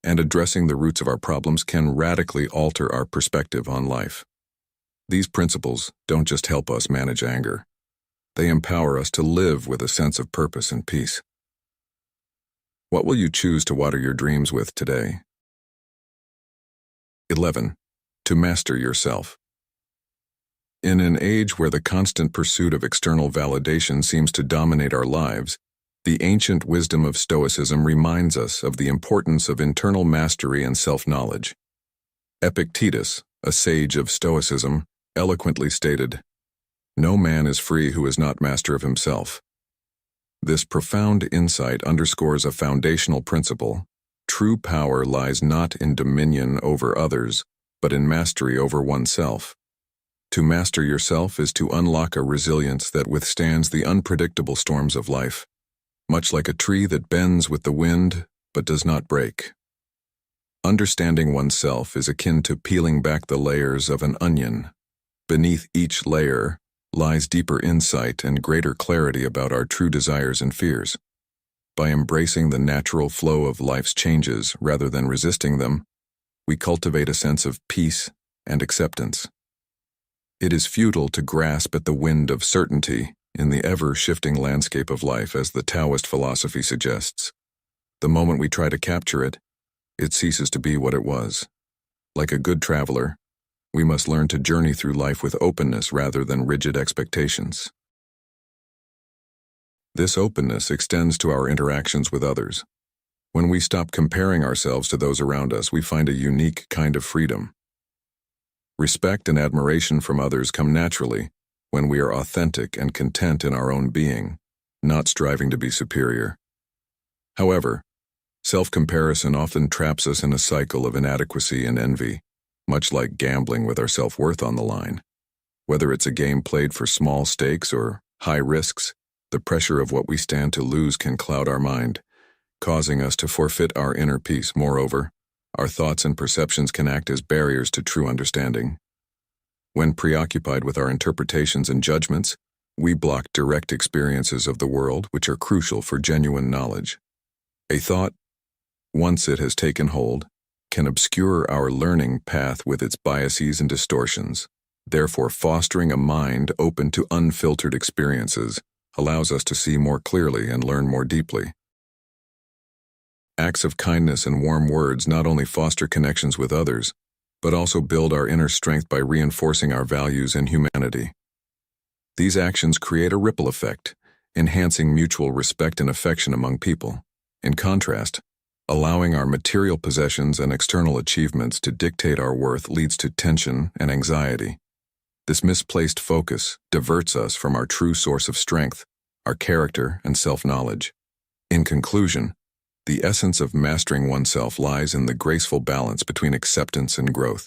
and addressing the roots of our problems can radically alter our perspective on life. These principles don't just help us manage anger. They empower us to live with a sense of purpose and peace. What will you choose to water your dreams with today? 11. To master yourself. In an age where the constant pursuit of external validation seems to dominate our lives, the ancient wisdom of Stoicism reminds us of the importance of internal mastery and self-knowledge. Epictetus, a sage of Stoicism, eloquently stated, "No man is free who is not master of himself." This profound insight underscores a foundational principle. True power lies not in dominion over others, but in mastery over oneself. To master yourself is to unlock a resilience that withstands the unpredictable storms of life, much like a tree that bends with the wind but does not break. Understanding oneself is akin to peeling back the layers of an onion. Beneath each layer lies deeper insight and greater clarity about our true desires and fears. By embracing the natural flow of life's changes rather than resisting them, we cultivate a sense of peace and acceptance. It is futile to grasp at the wind of certainty in the ever-shifting landscape of life, as the Taoist philosophy suggests. The moment we try to capture it, it ceases to be what it was. Like a good traveler, we must learn to journey through life with openness rather than rigid expectations. This openness extends to our interactions with others. When we stop comparing ourselves to those around us, we find a unique kind of freedom. Respect and admiration from others come naturally when we are authentic and content in our own being, not striving to be superior. However, self-comparison often traps us in a cycle of inadequacy and envy, much like gambling with our self-worth on the line. Whether it's a game played for small stakes or high risks, the pressure of what we stand to lose can cloud our mind, causing us to forfeit our inner peace. Moreover, our thoughts and perceptions can act as barriers to true understanding. When preoccupied with our interpretations and judgments, we block direct experiences of the world, which are crucial for genuine knowledge. A thought, once it has taken hold, can obscure our learning path with its biases and distortions. Therefore, fostering a mind open to unfiltered experiences allows us to see more clearly and learn more deeply. Acts of kindness and warm words not only foster connections with others, but also build our inner strength by reinforcing our values and humanity. These actions create a ripple effect, enhancing mutual respect and affection among people. In contrast, allowing our material possessions and external achievements to dictate our worth leads to tension and anxiety. This misplaced focus diverts us from our true source of strength, our character and self-knowledge. In conclusion, the essence of mastering oneself lies in the graceful balance between acceptance and growth,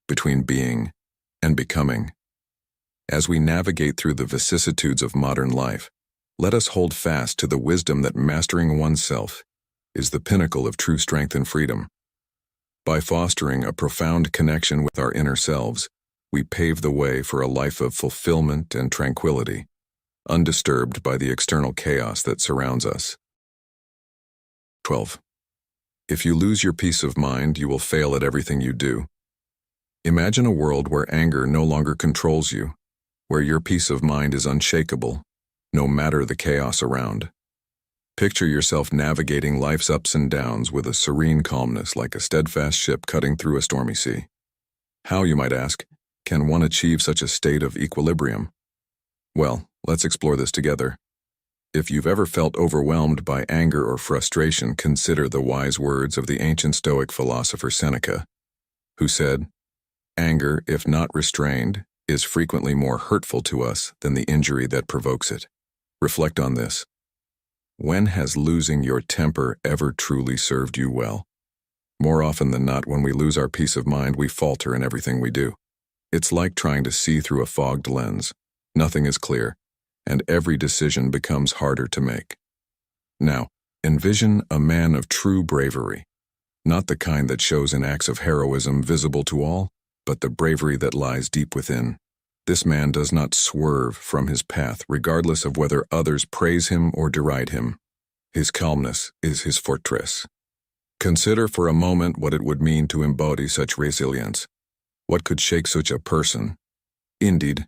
between being and becoming. As we navigate through the vicissitudes of modern life, let us hold fast to the wisdom that mastering oneself is the pinnacle of true strength and freedom. By fostering a profound connection with our inner selves, we pave the way for a life of fulfillment and tranquility, undisturbed by the external chaos that surrounds us. 12. If you lose your peace of mind, you will fail at everything you do. Imagine a world where anger no longer controls you, where your peace of mind is unshakable, no matter the chaos around. Picture yourself navigating life's ups and downs with a serene calmness, like a steadfast ship cutting through a stormy sea. How, you might ask, can one achieve such a state of equilibrium? Well, let's explore this together. If you've ever felt overwhelmed by anger or frustration, consider the wise words of the ancient Stoic philosopher Seneca, who said, "Anger, if not restrained, is frequently more hurtful to us than the injury that provokes it." Reflect on this. When has losing your temper ever truly served you well? More often than not, when we lose our peace of mind, we falter in everything we do. It's like trying to see through a fogged lens. Nothing is clear, and every decision becomes harder to make. Now, envision a man of true bravery, not the kind that shows in acts of heroism visible to all, but the bravery that lies deep within. This man does not swerve from his path, regardless of whether others praise him or deride him. His calmness is his fortress. Consider for a moment what it would mean to embody such resilience. What could shake such a person? Indeed,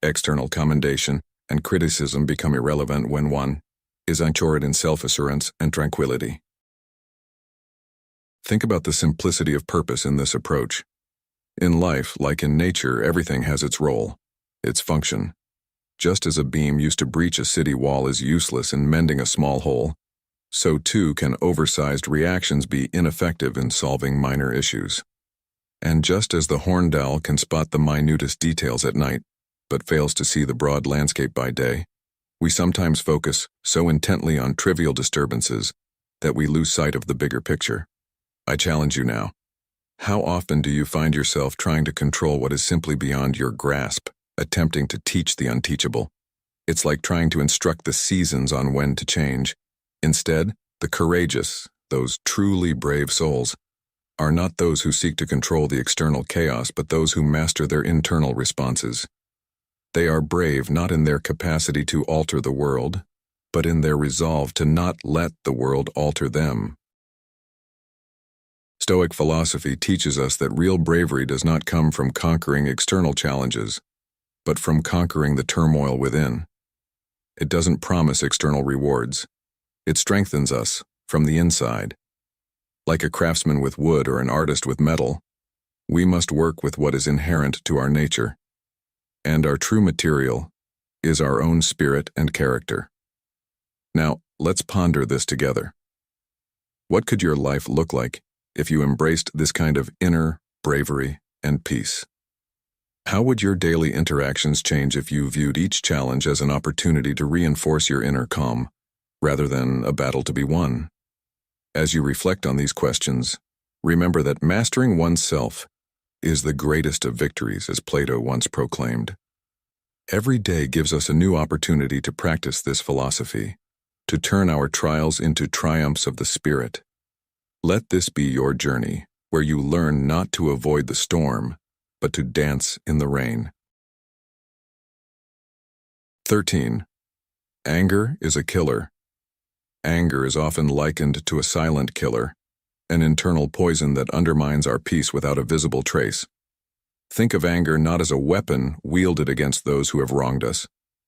external commendation and criticism become irrelevant when one is anchored in self-assurance and tranquility. Think about the simplicity of purpose in this approach. In life, like in nature, everything has its role, its function. Just as a beam used to breach a city wall is useless in mending a small hole, so too can oversized reactions be ineffective in solving minor issues. And just as the horned owl can spot the minutest details at night, but fails to see the broad landscape by day, we sometimes focus so intently on trivial disturbances that we lose sight of the bigger picture. I challenge you now. How often do you find yourself trying to control what is simply beyond your grasp, attempting to teach the unteachable? It's like trying to instruct the seasons on when to change. Instead, the courageous, those truly brave souls, are not those who seek to control the external chaos, but those who master their internal responses. They are brave not in their capacity to alter the world, but in their resolve to not let the world alter them. Stoic philosophy teaches us that real bravery does not come from conquering external challenges, but from conquering the turmoil within. It doesn't promise external rewards. It strengthens us from the inside. Like a craftsman with wood or an artist with metal, we must work with what is inherent to our nature. And our true material is our own spirit and character. Now, let's ponder this together. What could your life look like if you embraced this kind of inner bravery and peace? How would your daily interactions change if you viewed each challenge as an opportunity to reinforce your inner calm, rather than a battle to be won? As you reflect on these questions, remember that mastering oneself is the greatest of victories, as Plato once proclaimed. Every day gives us a new opportunity to practice this philosophy, to turn our trials into triumphs of the spirit. Let this be your journey, where you learn not to avoid the storm, but to dance in the rain. 13. Anger is a killer. Anger is often likened to a silent killer, an internal poison that undermines our peace without a visible trace. Think of anger not as a weapon wielded against those who have wronged us,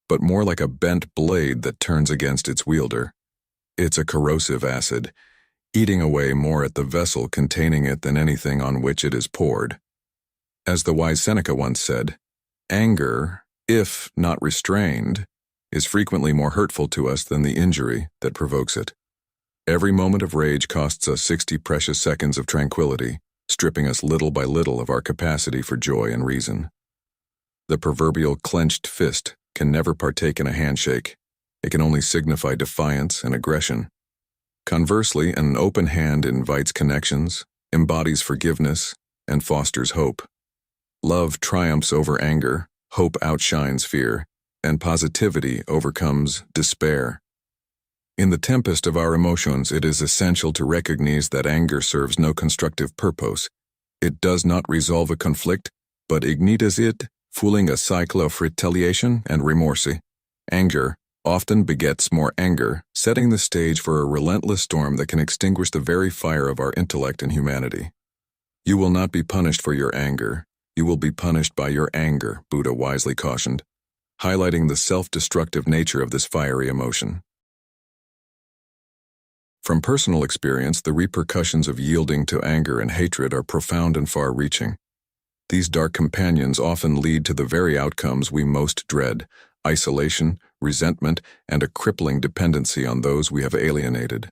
but more like a bent blade that turns against its wielder. It's a corrosive acid, eating away more at the vessel containing it than anything on which it is poured. As the wise Seneca once said, anger, if not restrained, is frequently more hurtful to us than the injury that provokes it. Every moment of rage costs us 60 precious seconds of tranquility, stripping us little by little of our capacity for joy and reason. The proverbial clenched fist can never partake in a handshake. It can only signify defiance and aggression. Conversely, an open hand invites connections, embodies forgiveness, and fosters hope. Love triumphs over anger, hope outshines fear, and positivity overcomes despair. In the tempest of our emotions, it is essential to recognize that anger serves no constructive purpose. It does not resolve a conflict, but ignites it, fueling a cycle of retaliation and remorse. Anger often begets more anger, setting the stage for a relentless storm that can extinguish the very fire of our intellect and humanity. You will not be punished for your anger. You will be punished by your anger, Buddha wisely cautioned, highlighting the self-destructive nature of this fiery emotion. From personal experience, the repercussions of yielding to anger and hatred are profound and far-reaching. These dark companions often lead to the very outcomes we most dread: isolation, resentment, and a crippling dependency on those we have alienated.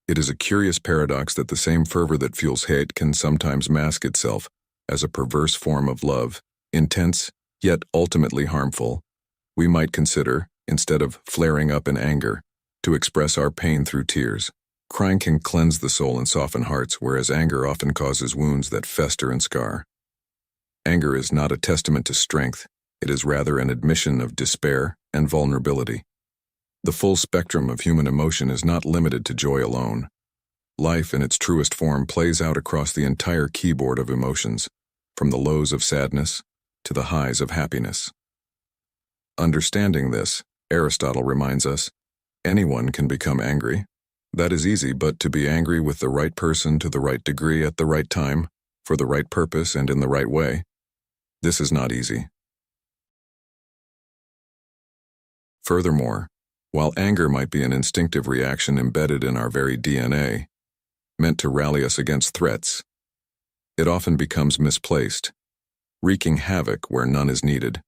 It is a curious paradox that the same fervor that fuels hate can sometimes mask itself as a perverse form of love, intense, yet ultimately harmful. We might consider, instead of flaring up in anger, to express our pain through tears. Crying can cleanse the soul and soften hearts, whereas anger often causes wounds that fester and scar. Anger is not a testament to strength, it is rather an admission of despair and vulnerability. The full spectrum of human emotion is not limited to joy alone. Life in its truest form plays out across the entire keyboard of emotions, from the lows of sadness to the highs of happiness. Understanding this, Aristotle reminds us, anyone can become angry. That is easy, but to be angry with the right person to the right degree at the right time, for the right purpose and in the right way, this is not easy. Furthermore, while anger might be an instinctive reaction embedded in our very DNA, meant to rally us against threats, it often becomes misplaced, wreaking havoc where none is needed.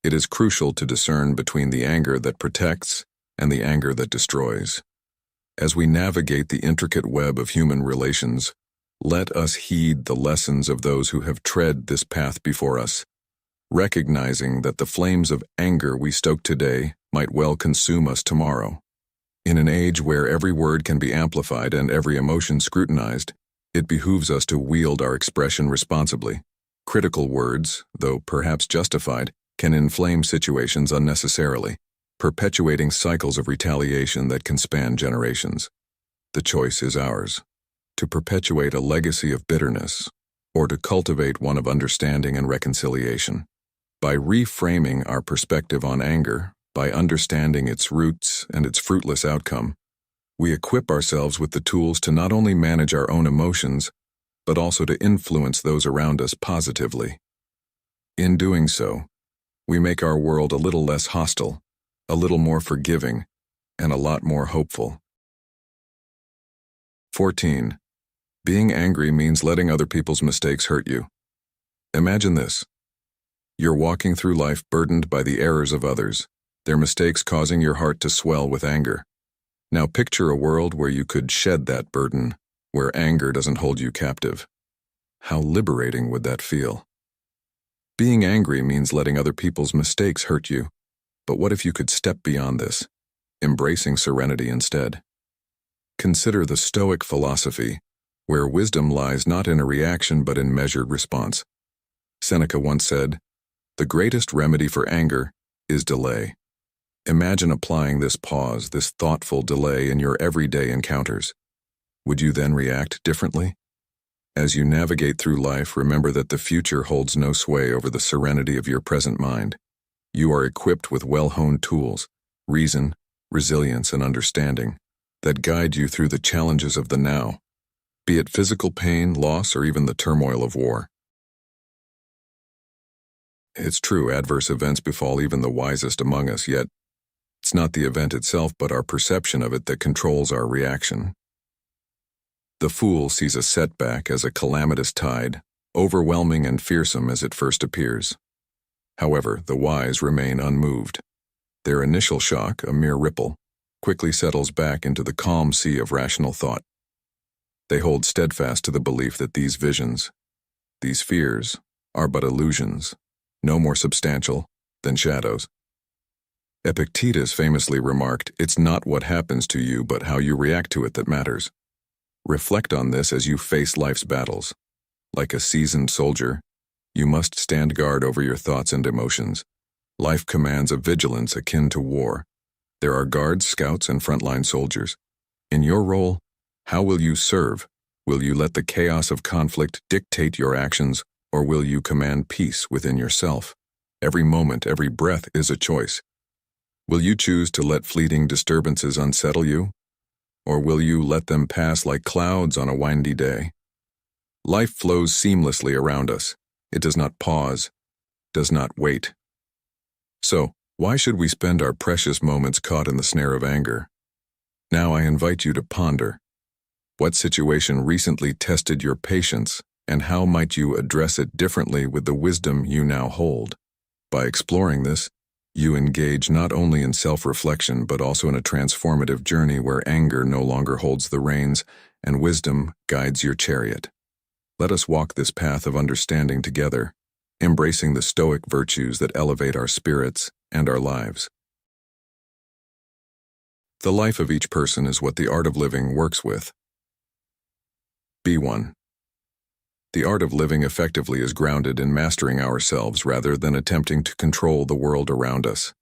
It is crucial to discern between the anger that protects and the anger that destroys. As we navigate the intricate web of human relations, let us heed the lessons of those who have tread this path before us, recognizing that the flames of anger we stoke today might well consume us tomorrow. In an age where every word can be amplified and every emotion scrutinized, it behooves us to wield our expression responsibly. Critical words, though perhaps justified, can inflame situations unnecessarily, perpetuating cycles of retaliation that can span generations. The choice is ours: to perpetuate a legacy of bitterness, or to cultivate one of understanding and reconciliation. By reframing our perspective on anger, by understanding its roots and its fruitless outcome, we equip ourselves with the tools to not only manage our own emotions, but also to influence those around us positively. In doing so, we make our world a little less hostile, a little more forgiving, and a lot more hopeful. 14. Being angry means letting other people's mistakes hurt you. Imagine this. You're walking through life burdened by the errors of others, their mistakes causing your heart to swell with anger. Now picture a world where you could shed that burden, where anger doesn't hold you captive. How liberating would that feel? Being angry means letting other people's mistakes hurt you, but what if you could step beyond this, embracing serenity instead? Consider the Stoic philosophy, where wisdom lies not in a reaction but in measured response. Seneca once said, "The greatest remedy for anger is delay." Imagine applying this pause, this thoughtful delay in your everyday encounters. Would you then react differently? As you navigate through life, remember that the future holds no sway over the serenity of your present mind. You are equipped with well-honed tools, reason, resilience, and understanding that guide you through the challenges of the now, be it physical pain, loss, or even the turmoil of war. It's true, adverse events befall even the wisest among us, yet it's not the event itself but our perception of it that controls our reaction. The fool sees a setback as a calamitous tide, overwhelming and fearsome as it first appears. However, the wise remain unmoved. Their initial shock, a mere ripple, quickly settles back into the calm sea of rational thought. They hold steadfast to the belief that these visions, these fears, are but illusions, no more substantial than shadows. Epictetus famously remarked, "It's not what happens to you, but how you react to it that matters." Reflect on this as you face life's battles. Like a seasoned soldier, you must stand guard over your thoughts and emotions. Life commands a vigilance akin to war. There are guards, scouts, and frontline soldiers. In your role, how will you serve? Will you let the chaos of conflict dictate your actions, or will you command peace within yourself? Every moment, every breath is a choice. Will you choose to let fleeting disturbances unsettle you? Or will you let them pass like clouds on a windy day? Life flows seamlessly around us. It does not pause, does not wait. So, why should we spend our precious moments caught in the snare of anger? Now I invite you to ponder. What situation recently tested your patience, and how might you address it differently with the wisdom you now hold? By exploring this, you engage not only in self-reflection but also in a transformative journey where anger no longer holds the reins and wisdom guides your chariot. Let us walk this path of understanding together, embracing the Stoic virtues that elevate our spirits and our lives. The life of each person is what the art of living works with. B1. The art of living effectively is grounded in mastering ourselves rather than attempting to control the world around us.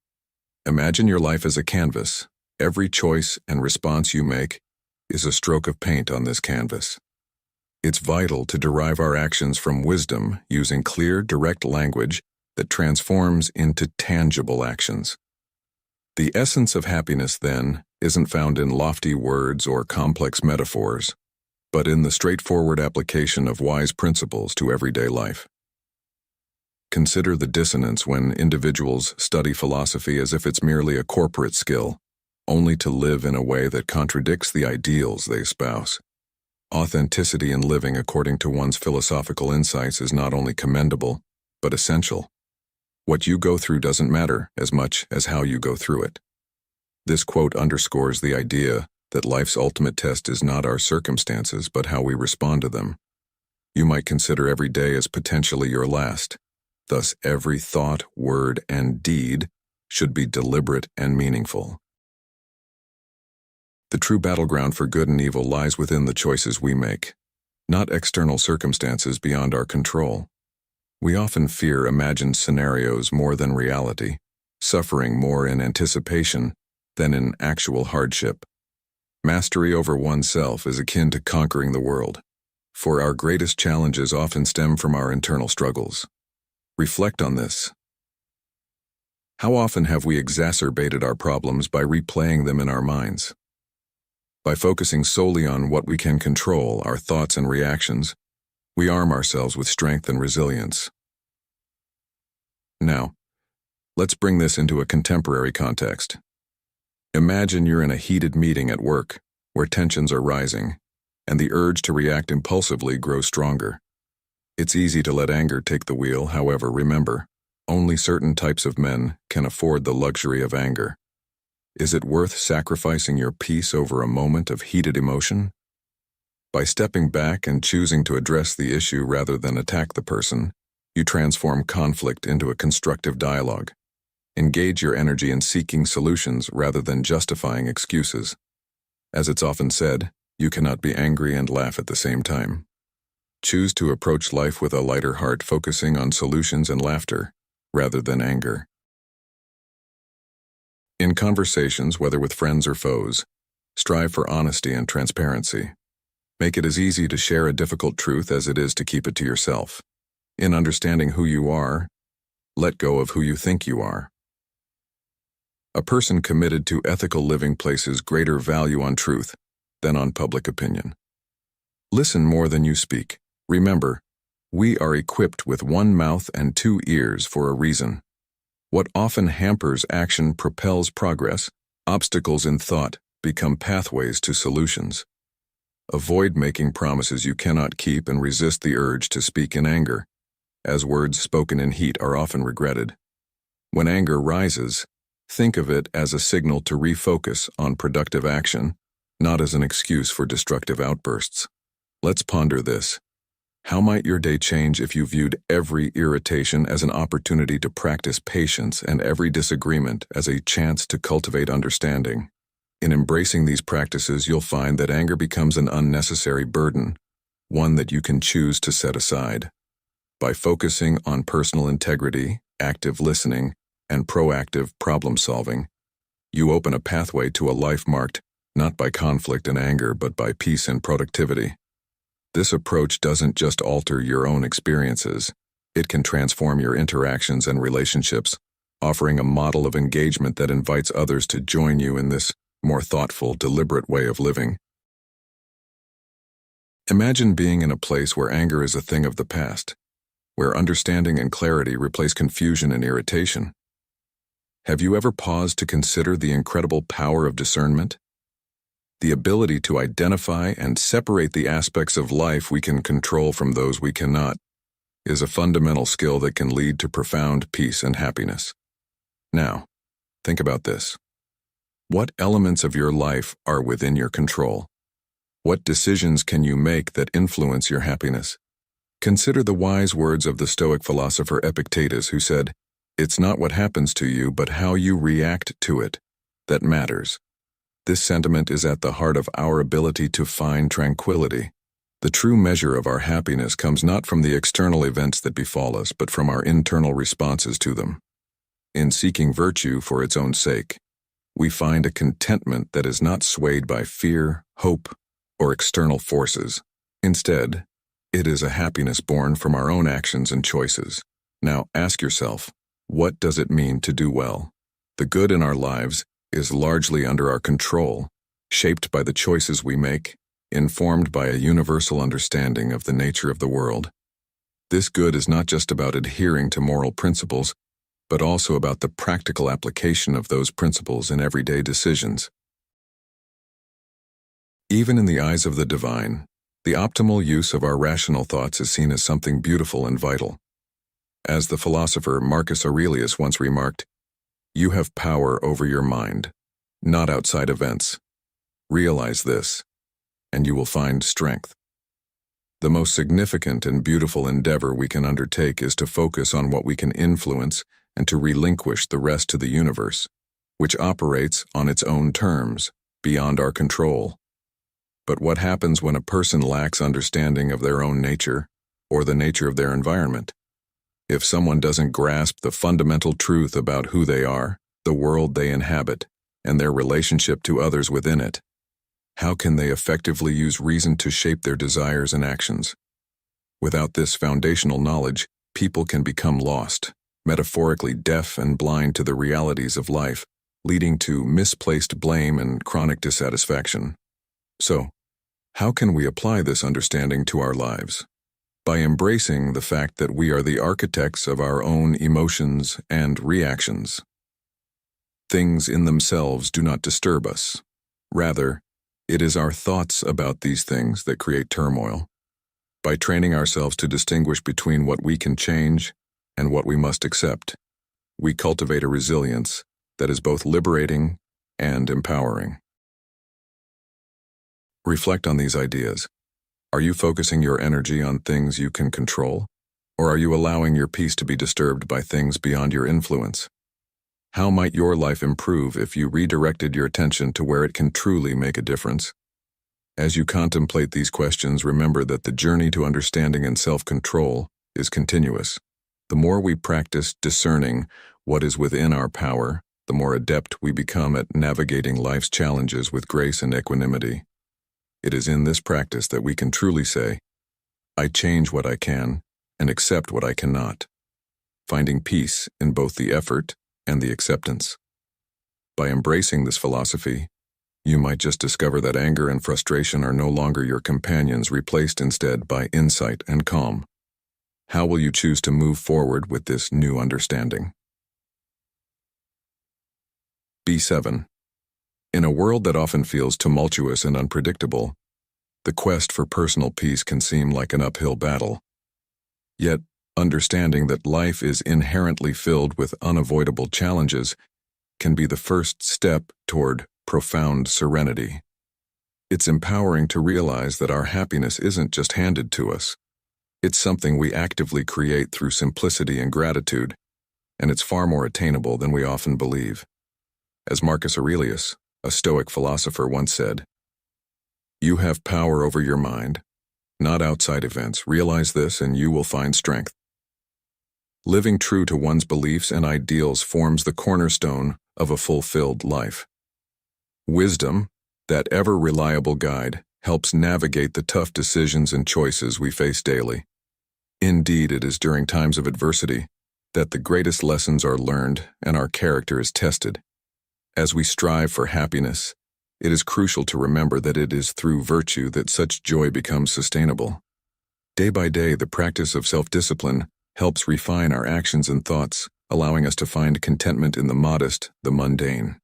Imagine your life as a canvas. Every choice and response you make is a stroke of paint on this canvas. It's vital to derive our actions from wisdom using clear, direct language that transforms into tangible actions. The essence of happiness, then, isn't found in lofty words or complex metaphors, but in the straightforward application of wise principles to everyday life. Consider the dissonance when individuals study philosophy as if it's merely a corporate skill, only to live in a way that contradicts the ideals they espouse. Authenticity in living according to one's philosophical insights is not only commendable, but essential. What you go through doesn't matter as much as how you go through it. This quote underscores the idea that life's ultimate test is not our circumstances, but how we respond to them. You might consider every day as potentially your last. Thus, every thought, word, and deed should be deliberate and meaningful. The true battleground for good and evil lies within the choices we make, not external circumstances beyond our control. We often fear imagined scenarios more than reality, suffering more in anticipation than in actual hardship. Mastery over oneself is akin to conquering the world, for our greatest challenges often stem from our internal struggles. Reflect on this. How often have we exacerbated our problems by replaying them in our minds? By focusing solely on what we can control, our thoughts and reactions, we arm ourselves with strength and resilience. Now, let's bring this into a contemporary context. Imagine you're in a heated meeting at work, where tensions are rising, and the urge to react impulsively grows stronger. It's easy to let anger take the wheel, however, remember, only certain types of men can afford the luxury of anger. Is it worth sacrificing your peace over a moment of heated emotion? By stepping back and choosing to address the issue rather than attack the person, you transform conflict into a constructive dialogue. Engage your energy in seeking solutions rather than justifying excuses. As it's often said, you cannot be angry and laugh at the same time. Choose to approach life with a lighter heart, focusing on solutions and laughter, rather than anger. In conversations, whether with friends or foes, strive for honesty and transparency. Make it as easy to share a difficult truth as it is to keep it to yourself. In understanding who you are, let go of who you think you are. A person committed to ethical living places greater value on truth than on public opinion. Listen more than you speak. Remember, we are equipped with one mouth and two ears for a reason. What often hampers action propels progress. Obstacles in thought become pathways to solutions. Avoid making promises you cannot keep and resist the urge to speak in anger, as words spoken in heat are often regretted. When anger rises, think of it as a signal to refocus on productive action, not as an excuse for destructive outbursts. Let's ponder this. How might your day change if you viewed every irritation as an opportunity to practice patience and every disagreement as a chance to cultivate understanding? In embracing these practices, you'll find that anger becomes an unnecessary burden, one that you can choose to set aside. By focusing on personal integrity, active listening, and proactive problem-solving, you open a pathway to a life marked not by conflict and anger, but by peace and productivity. This approach doesn't just alter your own experiences, it can transform your interactions and relationships, offering a model of engagement that invites others to join you in this more thoughtful, deliberate way of living. Imagine being in a place where anger is a thing of the past, where understanding and clarity replace confusion and irritation. Have you ever paused to consider the incredible power of discernment? The ability to identify and separate the aspects of life we can control from those we cannot is a fundamental skill that can lead to profound peace and happiness. Now, think about this. What elements of your life are within your control? What decisions can you make that influence your happiness? Consider the wise words of the Stoic philosopher Epictetus, who said, "It's not what happens to you, but how you react to it that matters." This sentiment is at the heart of our ability to find tranquility. The true measure of our happiness comes not from the external events that befall us, but from our internal responses to them. In seeking virtue for its own sake, we find a contentment that is not swayed by fear, hope, or external forces. Instead, it is a happiness born from our own actions and choices. Now ask yourself, what does it mean to do well? The good in our lives is largely under our control, shaped by the choices we make, informed by a universal understanding of the nature of the world. This good is not just about adhering to moral principles, but also about the practical application of those principles in everyday decisions. Even in the eyes of the divine, the optimal use of our rational thoughts is seen as something beautiful and vital. As the philosopher Marcus Aurelius once remarked, "You have power over your mind, not outside events. Realize this, and you will find strength." The most significant and beautiful endeavor we can undertake is to focus on what we can influence and to relinquish the rest to the universe, which operates on its own terms, beyond our control. But what happens when a person lacks understanding of their own nature or the nature of their environment? If someone doesn't grasp the fundamental truth about who they are, the world they inhabit, and their relationship to others within it, how can they effectively use reason to shape their desires and actions? Without this foundational knowledge, people can become lost, metaphorically deaf and blind to the realities of life, leading to misplaced blame and chronic dissatisfaction. So, how can we apply this understanding to our lives? By embracing the fact that we are the architects of our own emotions and reactions. Things in themselves do not disturb us. Rather, it is our thoughts about these things that create turmoil. By training ourselves to distinguish between what we can change and what we must accept, we cultivate a resilience that is both liberating and empowering. Reflect on these ideas. Are you focusing your energy on things you can control, or are you allowing your peace to be disturbed by things beyond your influence? How might your life improve if you redirected your attention to where it can truly make a difference? As you contemplate these questions, remember that the journey to understanding and self-control is continuous. The more we practice discerning what is within our power, the more adept we become at navigating life's challenges with grace and equanimity. It is in this practice that we can truly say, "I change what I can and accept what I cannot," finding peace in both the effort and the acceptance. By embracing this philosophy, you might just discover that anger and frustration are no longer your companions, replaced instead by insight and calm. How will you choose to move forward with this new understanding? B7. In a world that often feels tumultuous and unpredictable, the quest for personal peace can seem like an uphill battle. Yet, understanding that life is inherently filled with unavoidable challenges can be the first step toward profound serenity. It's empowering to realize that our happiness isn't just handed to us. It's something we actively create through simplicity and gratitude, and it's far more attainable than we often believe. As Marcus Aurelius, a Stoic philosopher, once said, "You have power over your mind, not outside events. Realize this and you will find strength." Living true to one's beliefs and ideals forms the cornerstone of a fulfilled life. Wisdom, that ever-reliable guide, helps navigate the tough decisions and choices we face daily. Indeed, it is during times of adversity that the greatest lessons are learned and our character is tested. As we strive for happiness, it is crucial to remember that it is through virtue that such joy becomes sustainable. Day by day, the practice of self-discipline helps refine our actions and thoughts, allowing us to find contentment in the modest, the mundane.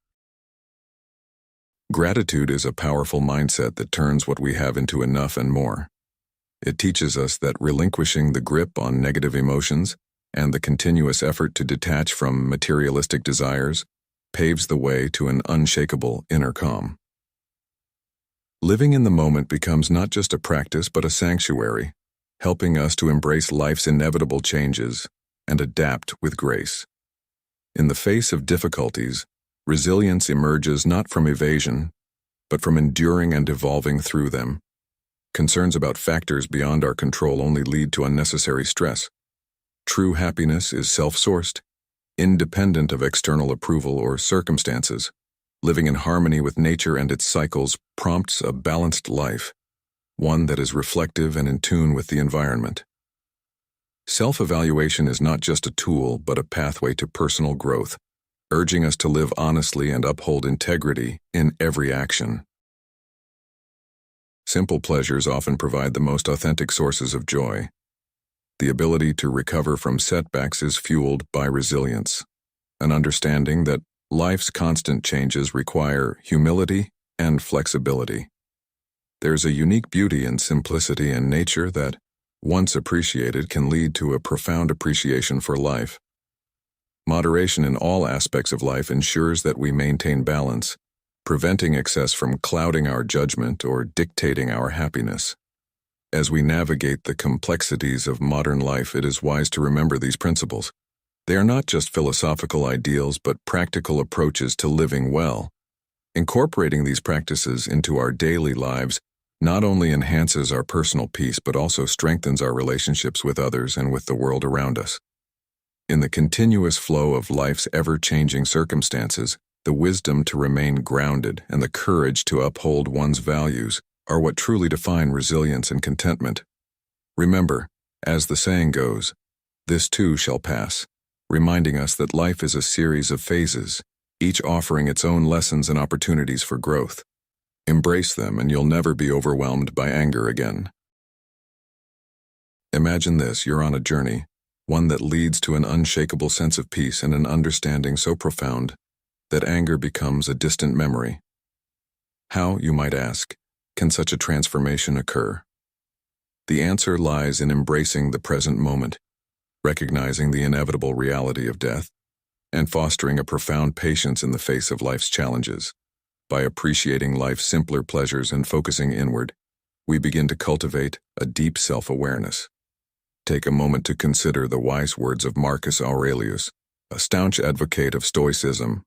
Gratitude is a powerful mindset that turns what we have into enough and more. It teaches us that relinquishing the grip on negative emotions and the continuous effort to detach from materialistic desires paves the way to an unshakable inner calm. Living in the moment becomes not just a practice but a sanctuary, helping us to embrace life's inevitable changes and adapt with grace. In the face of difficulties, resilience emerges not from evasion, but from enduring and evolving through them. Concerns about factors beyond our control only lead to unnecessary stress. True happiness is self-sourced, independent of external approval or circumstances. Living in harmony with nature and its cycles prompts a balanced life, one that is reflective and in tune with the environment. Self-evaluation is not just a tool, but a pathway to personal growth, urging us to live honestly and uphold integrity in every action. Simple pleasures often provide the most authentic sources of joy. The ability to recover from setbacks is fueled by resilience, an understanding that life's constant changes require humility and flexibility. There's a unique beauty and simplicity in nature that, once appreciated, can lead to a profound appreciation for life. Moderation in all aspects of life ensures that we maintain balance, preventing excess from clouding our judgment or dictating our happiness. As we navigate the complexities of modern life, it is wise to remember these principles. They are not just philosophical ideals, but practical approaches to living well. Incorporating these practices into our daily lives not only enhances our personal peace, but also strengthens our relationships with others and with the world around us. In the continuous flow of life's ever-changing circumstances, the wisdom to remain grounded and the courage to uphold one's values are what truly define resilience and contentment. Remember, as the saying goes, this too shall pass, reminding us that life is a series of phases, each offering its own lessons and opportunities for growth. Embrace them and you'll never be overwhelmed by anger again. Imagine this: you're on a journey, one that leads to an unshakable sense of peace and an understanding so profound that anger becomes a distant memory. How, you might ask, can such a transformation occur? The answer lies in embracing the present moment, recognizing the inevitable reality of death, and fostering a profound patience in the face of life's challenges. By appreciating life's simpler pleasures and focusing inward, we begin to cultivate a deep self-awareness. Take a moment to consider the wise words of Marcus Aurelius, a staunch advocate of Stoicism.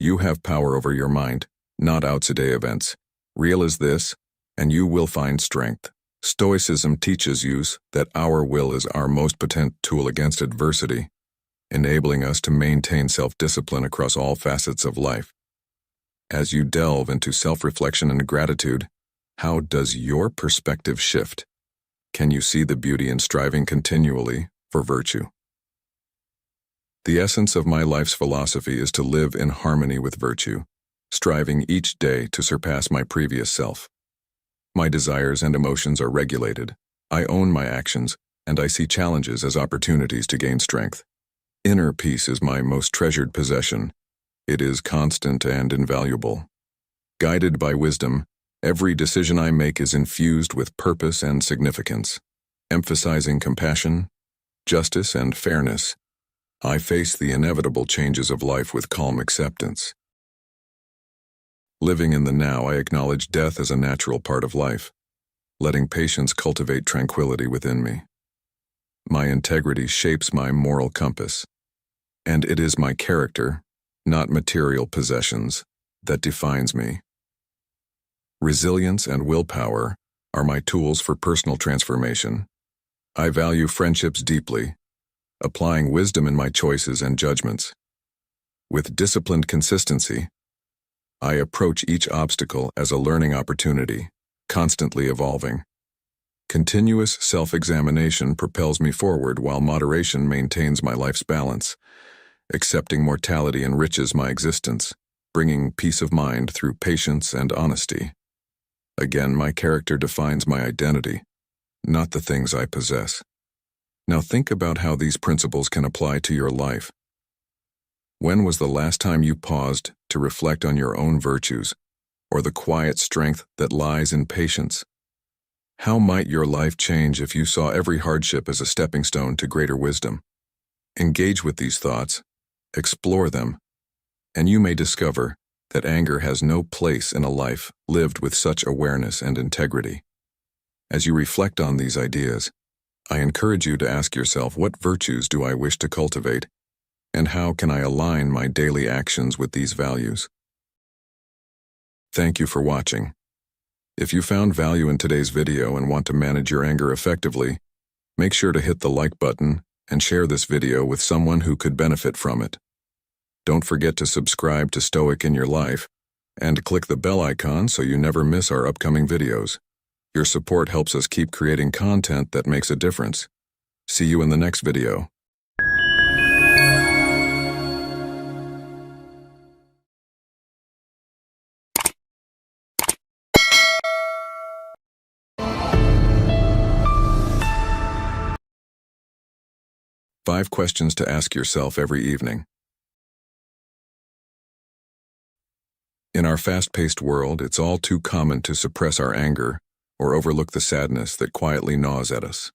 You have power over your mind, not outside events. Realize this, and you will find strength. Stoicism teaches us that our will is our most potent tool against adversity, enabling us to maintain self-discipline across all facets of life. As you delve into self-reflection and gratitude, how does your perspective shift? Can you see the beauty in striving continually for virtue? The essence of my life's philosophy is to live in harmony with virtue, striving each day to surpass my previous self. My desires and emotions are regulated. I own my actions, and I see challenges as opportunities to gain strength. Inner peace is my most treasured possession. It is constant and invaluable. Guided by wisdom, every decision I make is infused with purpose and significance. Emphasizing compassion, justice, and fairness, I face the inevitable changes of life with calm acceptance. Living in the now, I acknowledge death as a natural part of life, letting patience cultivate tranquility within me. My integrity shapes my moral compass, and it is my character, not material possessions, that defines me. Resilience and willpower are my tools for personal transformation. I value friendships deeply, applying wisdom in my choices and judgments. With disciplined consistency, I approach each obstacle as a learning opportunity, constantly evolving. Continuous self-examination propels me forward while moderation maintains my life's balance. Accepting mortality enriches my existence, bringing peace of mind through patience and honesty. Again, my character defines my identity, not the things I possess. Now think about how these principles can apply to your life. When was the last time you paused to reflect on your own virtues, or the quiet strength that lies in patience? How might your life change if you saw every hardship as a stepping stone to greater wisdom? Engage with these thoughts, explore them, and you may discover that anger has no place in a life lived with such awareness and integrity. As you reflect on these ideas, I encourage you to ask yourself, what virtues do I wish to cultivate, and how can I align my daily actions with these values? Thank you for watching. If you found value in today's video and want to manage your anger effectively, make sure to hit the like button and share this video with someone who could benefit from it. Don't forget to subscribe to Stoic in your life and click the bell icon so you never miss our upcoming videos. Your support helps us keep creating content that makes a difference. See you in the next video. Five questions to ask yourself every evening. In our fast-paced world, it's all too common to suppress our anger or overlook the sadness that quietly gnaws at us.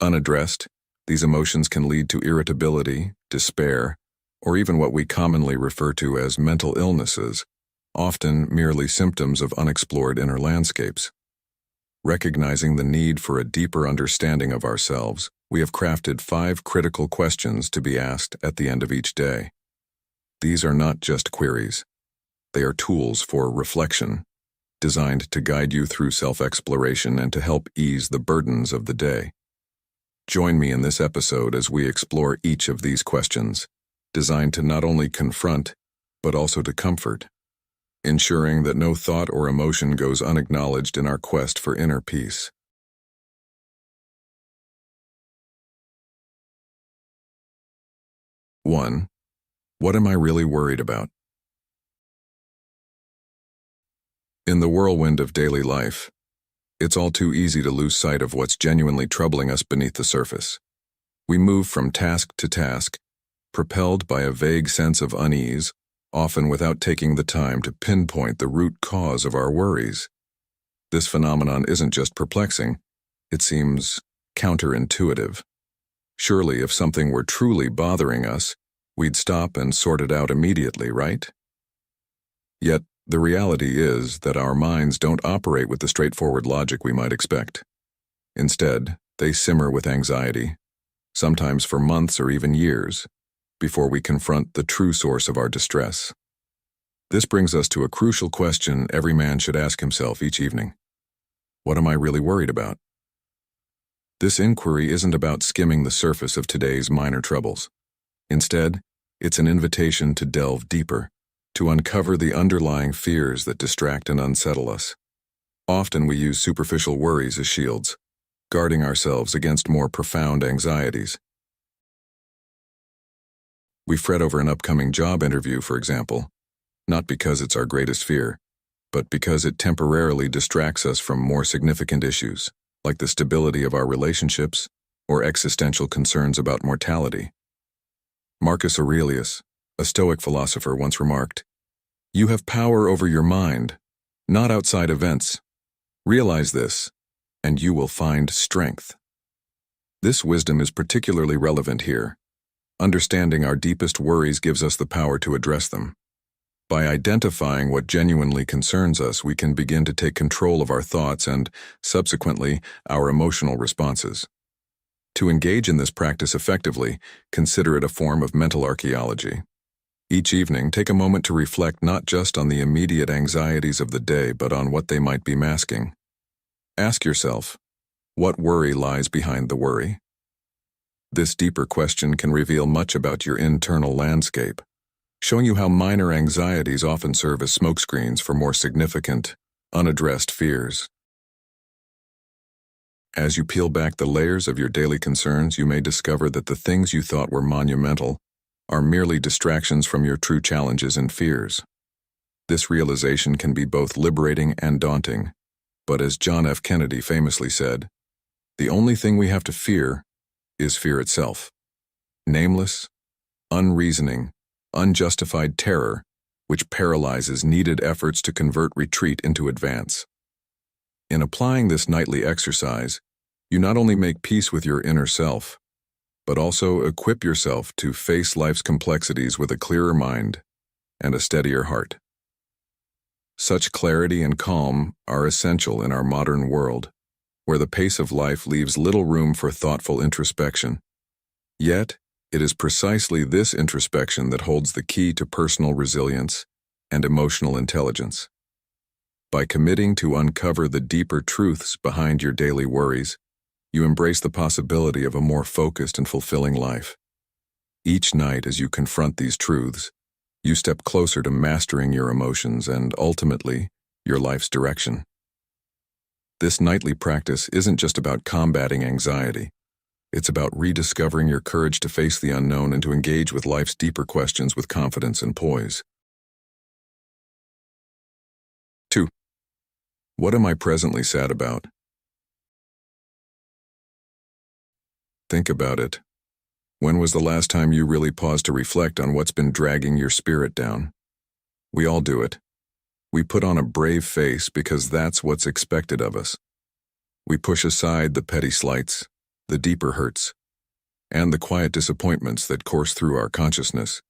Unaddressed, these emotions can lead to irritability, despair, or even what we commonly refer to as mental illnesses, often merely symptoms of unexplored inner landscapes. Recognizing the need for a deeper understanding of ourselves, we have crafted 5 critical questions to be asked at the end of each day. These are not just queries. They are tools for reflection, designed to guide you through self-exploration and to help ease the burdens of the day. Join me in this episode as we explore each of these questions, designed to not only confront, but also to comfort, ensuring that no thought or emotion goes unacknowledged in our quest for inner peace. One, what am I really worried about? In the whirlwind of daily life, it's all too easy to lose sight of what's genuinely troubling us beneath the surface. We move from task to task, propelled by a vague sense of unease, often without taking the time to pinpoint the root cause of our worries. This phenomenon isn't just perplexing, it seems counterintuitive. Surely, if something were truly bothering us, we'd stop and sort it out immediately, right? Yet, the reality is that our minds don't operate with the straightforward logic we might expect. Instead, they simmer with anxiety, sometimes for months or even years, before we confront the true source of our distress. This brings us to a crucial question every man should ask himself each evening. What am I really worried about? This inquiry isn't about skimming the surface of today's minor troubles. Instead, it's an invitation to delve deeper, to uncover the underlying fears that distract and unsettle us. Often we use superficial worries as shields, guarding ourselves against more profound anxieties. We fret over an upcoming job interview, for example, not because it's our greatest fear, but because it temporarily distracts us from more significant issues, like the stability of our relationships or existential concerns about mortality. Marcus Aurelius, a Stoic philosopher, once remarked, "You have power over your mind, not outside events. Realize this, and you will find strength." This wisdom is particularly relevant here. Understanding our deepest worries gives us the power to address them. By identifying what genuinely concerns us, we can begin to take control of our thoughts and, subsequently, our emotional responses. To engage in this practice effectively, consider it a form of mental archaeology. Each evening, take a moment to reflect not just on the immediate anxieties of the day, but on what they might be masking. Ask yourself, what worry lies behind the worry? This deeper question can reveal much about your internal landscape, showing you how minor anxieties often serve as smokescreens for more significant, unaddressed fears. As you peel back the layers of your daily concerns, you may discover that the things you thought were monumental are merely distractions from your true challenges and fears. This realization can be both liberating and daunting, but as John F. Kennedy famously said, "The only thing we have to fear is fear itself." Nameless, unreasoning, unjustified terror, which paralyzes needed efforts to convert retreat into advance. In applying this nightly exercise, you not only make peace with your inner self, but also equip yourself to face life's complexities with a clearer mind and a steadier heart. Such clarity and calm are essential in our modern world, where the pace of life leaves little room for thoughtful introspection. Yet, it is precisely this introspection that holds the key to personal resilience and emotional intelligence. By committing to uncover the deeper truths behind your daily worries, you embrace the possibility of a more focused and fulfilling life. Each night as you confront these truths, you step closer to mastering your emotions and, ultimately, your life's direction. This nightly practice isn't just about combating anxiety. It's about rediscovering your courage to face the unknown and to engage with life's deeper questions with confidence and poise. 2. What am I presently sad about? Think about it. When was the last time you really paused to reflect on what's been dragging your spirit down? We all do it. We put on a brave face because that's what's expected of us. We push aside the petty slights, the deeper hurts, and the quiet disappointments that course through our consciousness,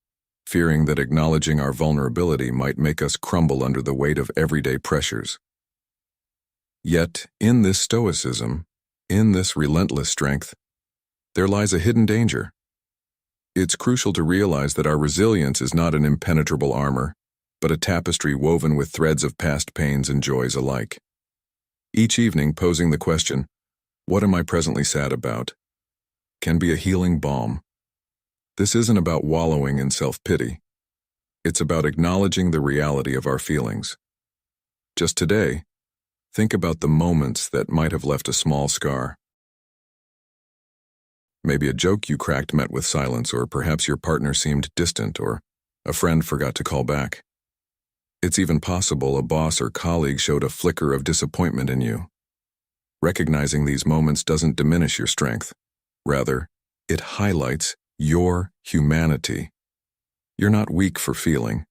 fearing that acknowledging our vulnerability might make us crumble under the weight of everyday pressures. Yet, in this stoicism, in this relentless strength, there lies a hidden danger. It's crucial to realize that our resilience is not an impenetrable armor, but a tapestry woven with threads of past pains and joys alike. Each evening posing the question, "What am I presently sad about?" can be a healing balm. This isn't about wallowing in self-pity. It's about acknowledging the reality of our feelings. Just today, think about the moments that might have left a small scar. Maybe a joke you cracked met with silence, or perhaps your partner seemed distant, or a friend forgot to call back. It's even possible a boss or colleague showed a flicker of disappointment in you. Recognizing these moments doesn't diminish your strength. Rather, it highlights your humanity. You're not weak for feeling.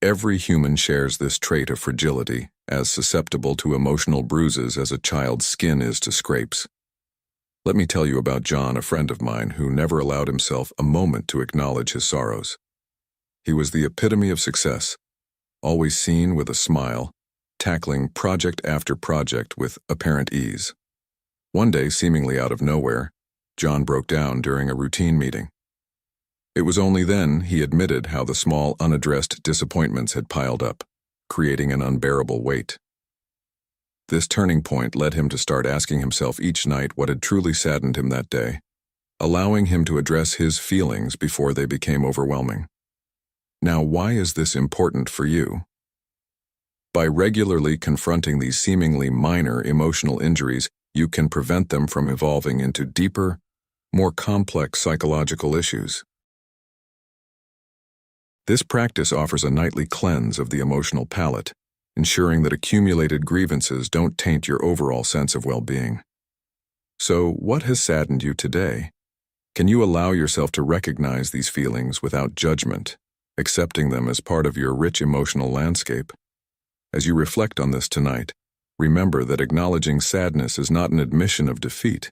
Every human shares this trait of fragility, as susceptible to emotional bruises as a child's skin is to scrapes. Let me tell you about John, a friend of mine who never allowed himself a moment to acknowledge his sorrows. He was the epitome of success, always seen with a smile, tackling project after project with apparent ease. One day, seemingly out of nowhere, John broke down during a routine meeting. It was only then he admitted how the small, unaddressed disappointments had piled up, creating an unbearable weight. This turning point led him to start asking himself each night what had truly saddened him that day, allowing him to address his feelings before they became overwhelming. Now, why is this important for you? By regularly confronting these seemingly minor emotional injuries, you can prevent them from evolving into deeper, more complex psychological issues. This practice offers a nightly cleanse of the emotional palate, ensuring that accumulated grievances don't taint your overall sense of well-being. So, what has saddened you today? Can you allow yourself to recognize these feelings without judgment, accepting them as part of your rich emotional landscape? As you reflect on this tonight, remember that acknowledging sadness is not an admission of defeat,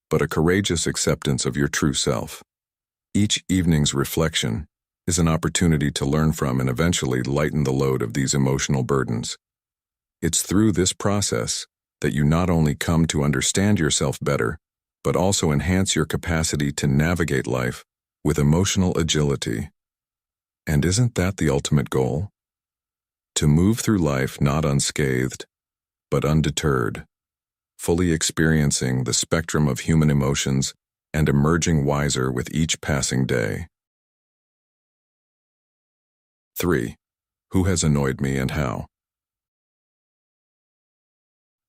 but a courageous acceptance of your true self. Each evening's reflection is an opportunity to learn from and eventually lighten the load of these emotional burdens. It's through this process that you not only come to understand yourself better, but also enhance your capacity to navigate life with emotional agility. And isn't that the ultimate goal? To move through life not unscathed, but undeterred, fully experiencing the spectrum of human emotions and emerging wiser with each passing day. 3. Who has annoyed me and how?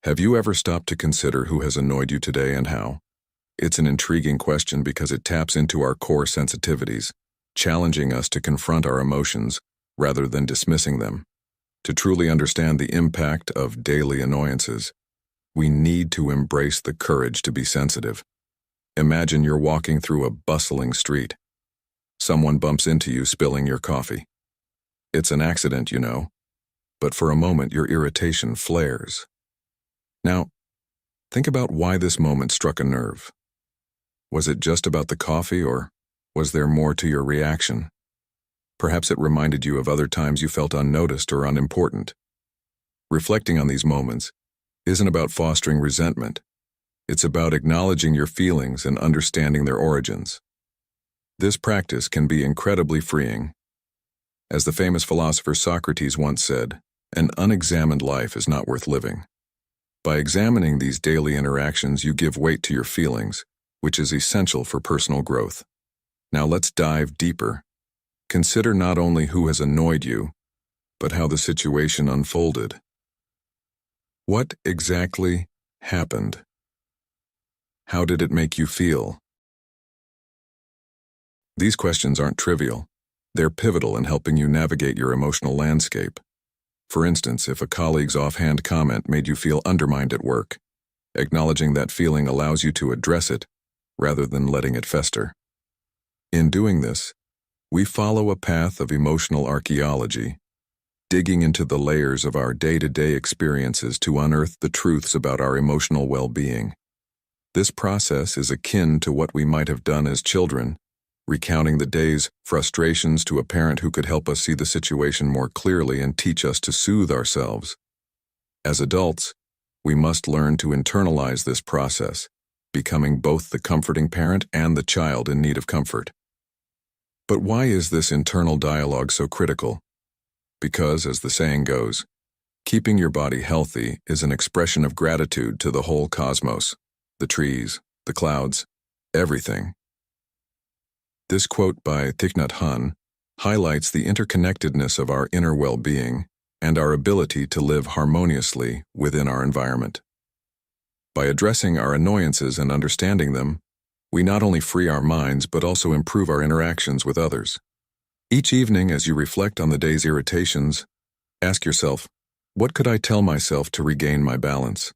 Have you ever stopped to consider who has annoyed you today and how? It's an intriguing question because it taps into our core sensitivities, challenging us to confront our emotions rather than dismissing them. To truly understand the impact of daily annoyances, we need to embrace the courage to be sensitive. Imagine you're walking through a bustling street. Someone bumps into you spilling your coffee. It's an accident, you know, but for a moment your irritation flares. Now, think about why this moment struck a nerve. Was it just about the coffee, or was there more to your reaction? Perhaps it reminded you of other times you felt unnoticed or unimportant. Reflecting on these moments isn't about fostering resentment. It's about acknowledging your feelings and understanding their origins. This practice can be incredibly freeing. As the famous philosopher Socrates once said, An unexamined life is not worth living. By examining these daily interactions, you give weight to your feelings, which is essential for personal growth. Now let's dive deeper. Consider not only who has annoyed you, but how the situation unfolded. What exactly happened? How did it make you feel? These questions aren't trivial. They're pivotal in helping you navigate your emotional landscape. For instance, if a colleague's offhand comment made you feel undermined at work, acknowledging that feeling allows you to address it rather than letting it fester. In doing this, we follow a path of emotional archaeology, digging into the layers of our day-to-day experiences to unearth the truths about our emotional well-being. This process is akin to what we might have done as children, recounting the day's frustrations to a parent who could help us see the situation more clearly and teach us to soothe ourselves. As adults, we must learn to internalize this process, becoming both the comforting parent and the child in need of comfort. But why is this internal dialogue so critical? Because, as the saying goes, keeping your body healthy is an expression of gratitude to the whole cosmos, the trees, the clouds, everything. This quote by Thich Nhat Hanh highlights the interconnectedness of our inner well-being and our ability to live harmoniously within our environment. By addressing our annoyances and understanding them, we not only free our minds but also improve our interactions with others. Each evening, as you reflect on the day's irritations, ask yourself, what could I tell myself to regain my balance?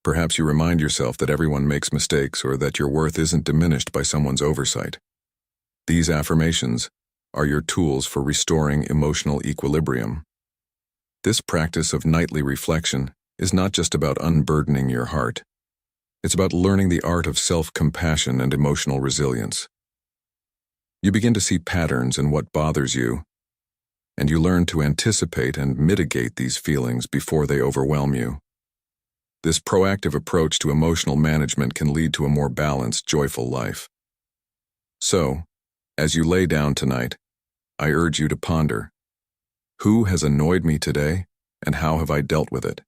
Perhaps you remind yourself that everyone makes mistakes or that your worth isn't diminished by someone's oversight. These affirmations are your tools for restoring emotional equilibrium. This practice of nightly reflection is not just about unburdening your heart. It's about learning the art of self-compassion and emotional resilience. You begin to see patterns in what bothers you, and you learn to anticipate and mitigate these feelings before they overwhelm you. This proactive approach to emotional management can lead to a more balanced, joyful life. So, as you lay down tonight, I urge you to ponder, who has annoyed me today, and how have I dealt with it?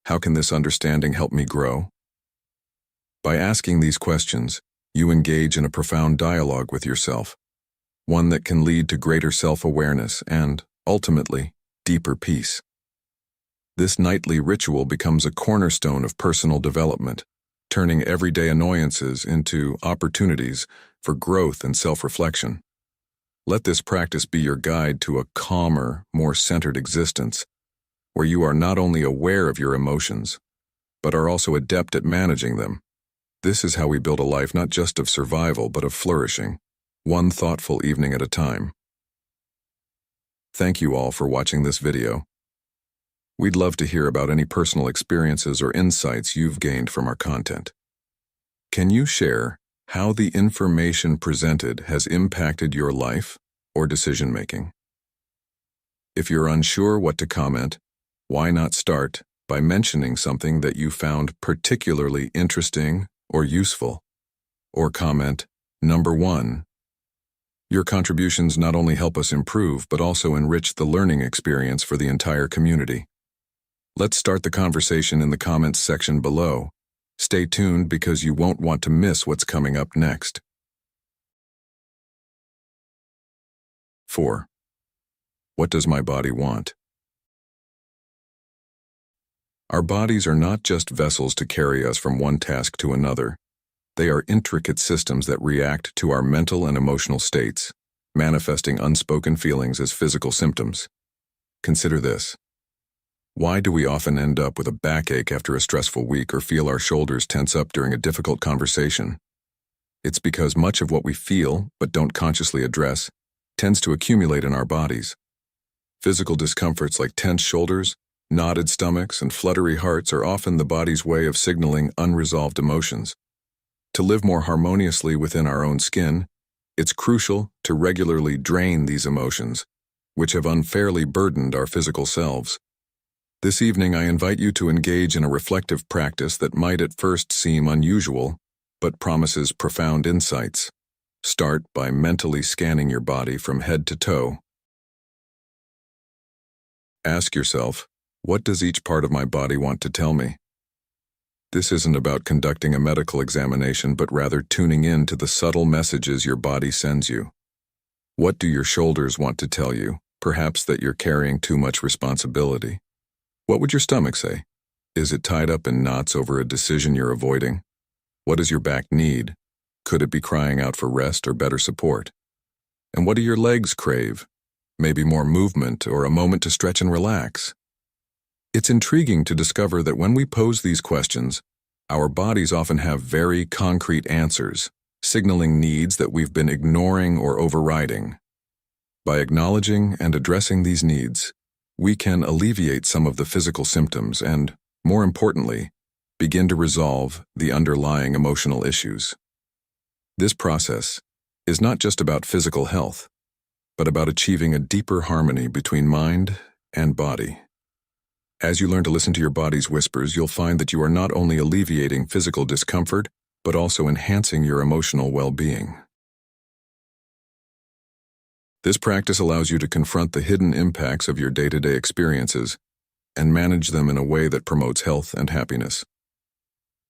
How can this understanding help me grow? By asking these questions, you engage in a profound dialogue with yourself, one that can lead to greater self-awareness and, ultimately, deeper peace. This nightly ritual becomes a cornerstone of personal development, turning everyday annoyances into opportunities for growth and self-reflection. Let this practice be your guide to a calmer, more centered existence, where you are not only aware of your emotions, but are also adept at managing them. This is how we build a life not just of survival, but of flourishing, one thoughtful evening at a time. Thank you all for watching this video. We'd love to hear about any personal experiences or insights you've gained from our content. Can you share how the information presented has impacted your life or decision-making? If you're unsure what to comment, why not start by mentioning something that you found particularly interesting or useful? Or comment, Number 1. Your contributions not only help us improve, but also enrich the learning experience for the entire community. Let's start the conversation in the comments section below. Stay tuned because you won't want to miss what's coming up next. 4. What does my body want? Our bodies are not just vessels to carry us from one task to another. They are intricate systems that react to our mental and emotional states, manifesting unspoken feelings as physical symptoms. Consider this. Why do we often end up with a backache after a stressful week or feel our shoulders tense up during a difficult conversation? It's because much of what we feel, but don't consciously address, tends to accumulate in our bodies. Physical discomforts like tense shoulders, knotted stomachs, and fluttery hearts are often the body's way of signaling unresolved emotions. To live more harmoniously within our own skin, it's crucial to regularly drain these emotions, which have unfairly burdened our physical selves. This evening, I invite you to engage in a reflective practice that might at first seem unusual, but promises profound insights. Start by mentally scanning your body from head to toe. Ask yourself, what does each part of my body want to tell me? This isn't about conducting a medical examination, but rather tuning in to the subtle messages your body sends you. What do your shoulders want to tell you? Perhaps that you're carrying too much responsibility. What would your stomach say? Is it tied up in knots over a decision you're avoiding? What does your back need? Could it be crying out for rest or better support? And what do your legs crave? Maybe more movement or a moment to stretch and relax. It's intriguing to discover that when we pose these questions, our bodies often have very concrete answers, signaling needs that we've been ignoring or overriding. By acknowledging and addressing these needs, we can alleviate some of the physical symptoms and, more importantly, begin to resolve the underlying emotional issues. This process is not just about physical health, but about achieving a deeper harmony between mind and body. As you learn to listen to your body's whispers, you'll find that you are not only alleviating physical discomfort, but also enhancing your emotional well-being. This practice allows you to confront the hidden impacts of your day-to-day experiences and manage them in a way that promotes health and happiness.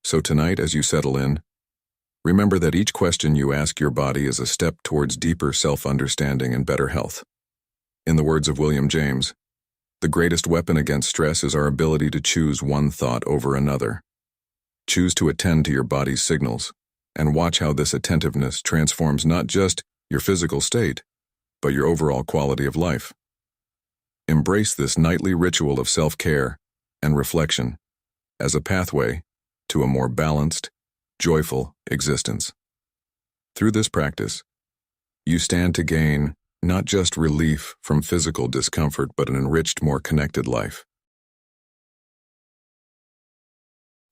So tonight, as you settle in, remember that each question you ask your body is a step towards deeper self-understanding and better health. In the words of William James, the greatest weapon against stress is our ability to choose one thought over another. Choose to attend to your body's signals, and watch how this attentiveness transforms not just your physical state, but your overall quality of life. Embrace this nightly ritual of self-care and reflection as a pathway to a more balanced, joyful existence. Through this practice, you stand to gain not just relief from physical discomfort, but an enriched, more connected life.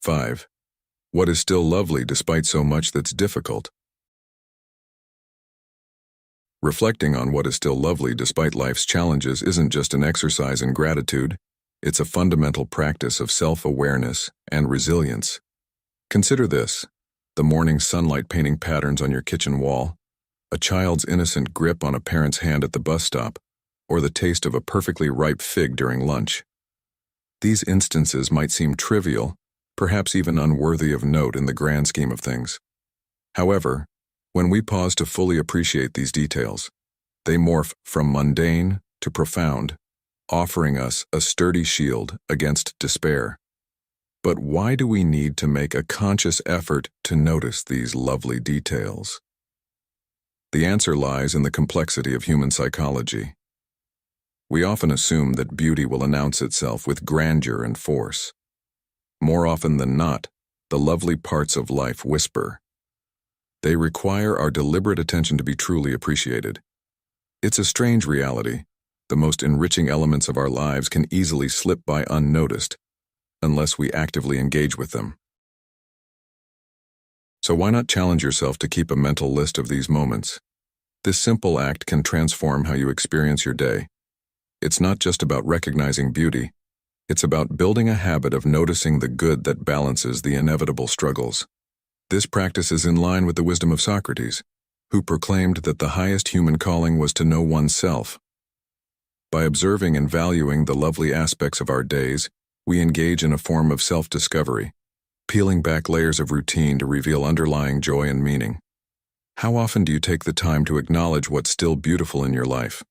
5. What is still lovely despite so much that's difficult? Reflecting on what is still lovely despite life's challenges isn't just an exercise in gratitude, it's a fundamental practice of self-awareness and resilience. Consider this: the morning sunlight painting patterns on your kitchen wall, a child's innocent grip on a parent's hand at the bus stop, or the taste of a perfectly ripe fig during lunch. These instances might seem trivial, perhaps even unworthy of note in the grand scheme of things. However, when we pause to fully appreciate these details, they morph from mundane to profound, offering us a sturdy shield against despair. But why do we need to make a conscious effort to notice these lovely details? The answer lies in the complexity of human psychology. We often assume that beauty will announce itself with grandeur and force. More often than not, the lovely parts of life whisper. They require our deliberate attention to be truly appreciated. It's a strange reality. The most enriching elements of our lives can easily slip by unnoticed, unless we actively engage with them. So why not challenge yourself to keep a mental list of these moments? This simple act can transform how you experience your day. It's not just about recognizing beauty, it's about building a habit of noticing the good that balances the inevitable struggles. This practice is in line with the wisdom of Socrates, who proclaimed that the highest human calling was to know oneself. By observing and valuing the lovely aspects of our days, we engage in a form of self-discovery, peeling back layers of routine to reveal underlying joy and meaning. How often do you take the time to acknowledge what's still beautiful in your life?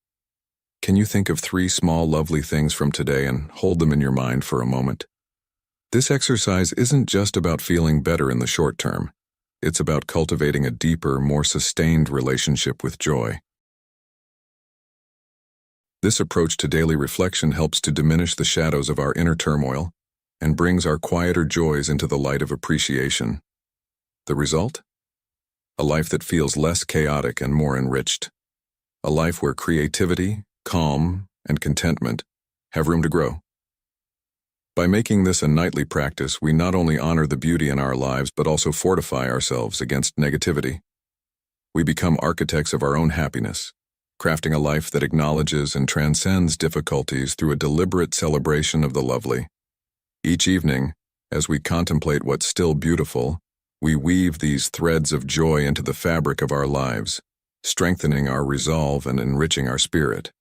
Can you think of 3 small lovely things from today and hold them in your mind for a moment? This exercise isn't just about feeling better in the short term. It's about cultivating a deeper, more sustained relationship with joy. This approach to daily reflection helps to diminish the shadows of our inner turmoil and brings our quieter joys into the light of appreciation. The result? A life that feels less chaotic and more enriched. A life where creativity, calm, and contentment have room to grow. By making this a nightly practice, we not only honor the beauty in our lives, but also fortify ourselves against negativity. We become architects of our own happiness, crafting a life that acknowledges and transcends difficulties through a deliberate celebration of the lovely. Each evening, as we contemplate what's still beautiful, we weave these threads of joy into the fabric of our lives, strengthening our resolve and enriching our spirit.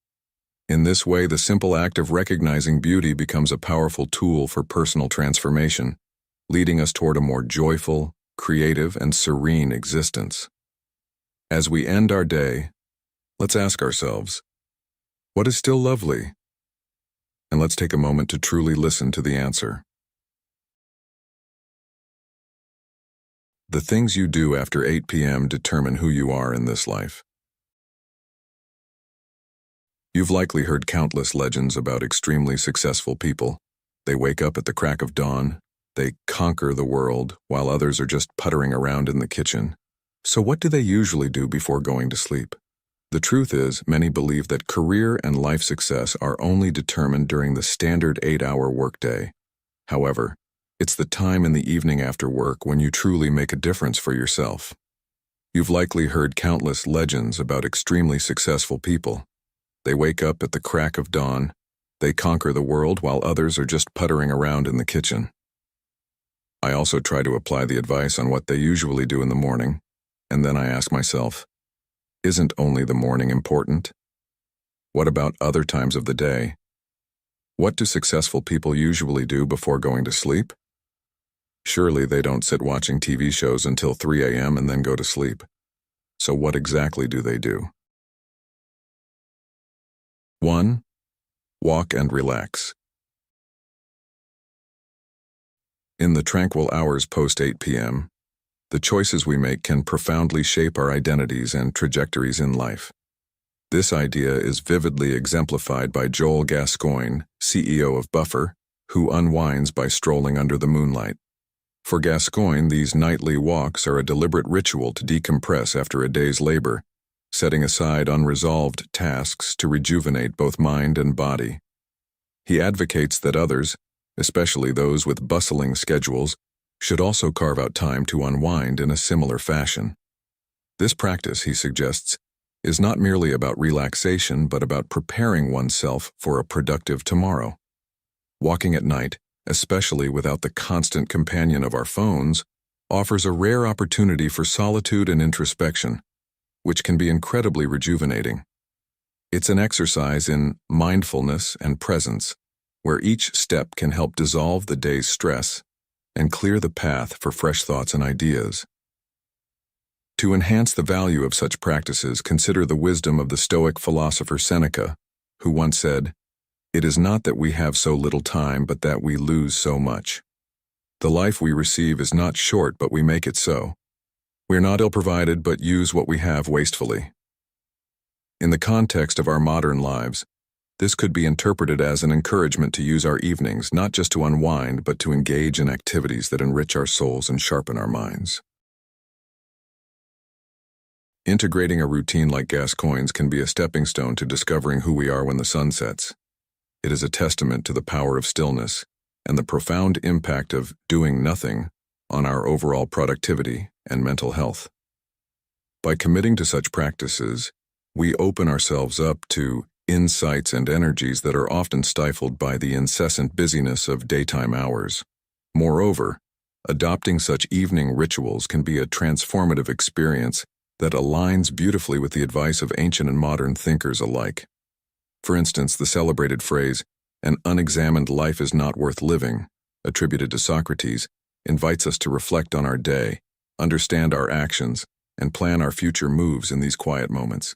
In this way, the simple act of recognizing beauty becomes a powerful tool for personal transformation, leading us toward a more joyful, creative, and serene existence. As we end our day, let's ask ourselves, what is still lovely? And let's take a moment to truly listen to the answer. The things you do after 8 p.m. determine who you are in this life. You've likely heard countless legends about extremely successful people. They wake up at the crack of dawn, they conquer the world, while others are just puttering around in the kitchen. So what do they usually do before going to sleep? The truth is, many believe that career and life success are only determined during the standard 8-hour workday. However, it's the time in the evening after work when you truly make a difference for yourself. You've likely heard countless legends about extremely successful people. They wake up at the crack of dawn, they conquer the world while others are just puttering around in the kitchen. I also try to apply the advice on what they usually do in the morning, and then I ask myself, isn't only the morning important? What about other times of the day? What do successful people usually do before going to sleep? Surely they don't sit watching TV shows until 3 a.m. and then go to sleep. So what exactly do they do? 1. Walk and relax. In the tranquil hours post 8 p.m., the choices we make can profoundly shape our identities and trajectories in life. This idea is vividly exemplified by Joel Gascoigne, CEO of Buffer, who unwinds by strolling under the moonlight. For Gascoigne, these nightly walks are a deliberate ritual to decompress after a day's labor, setting aside unresolved tasks to rejuvenate both mind and body. He advocates that others, especially those with bustling schedules, should also carve out time to unwind in a similar fashion. This practice, he suggests, is not merely about relaxation but about preparing oneself for a productive tomorrow. Walking at night, especially without the constant companion of our phones, offers a rare opportunity for solitude and introspection, which can be incredibly rejuvenating. It's an exercise in mindfulness and presence, where each step can help dissolve the day's stress and clear the path for fresh thoughts and ideas. To enhance the value of such practices, consider the wisdom of the Stoic philosopher Seneca, who once said, "It is not that we have so little time, but that we lose so much. The life we receive is not short, but we make it so. We are not ill-provided, but use what we have wastefully." In the context of our modern lives, this could be interpreted as an encouragement to use our evenings not just to unwind, but to engage in activities that enrich our souls and sharpen our minds. Integrating a routine like Gascoigne's can be a stepping stone to discovering who we are when the sun sets. It is a testament to the power of stillness and the profound impact of doing nothing on our overall productivity and mental health. By committing to such practices, we open ourselves up to insights and energies that are often stifled by the incessant busyness of daytime hours. Moreover, adopting such evening rituals can be a transformative experience that aligns beautifully with the advice of ancient and modern thinkers alike. For instance, the celebrated phrase, "An unexamined life is not worth living," attributed to Socrates, invites us to reflect on our day, understand our actions, and plan our future moves in these quiet moments.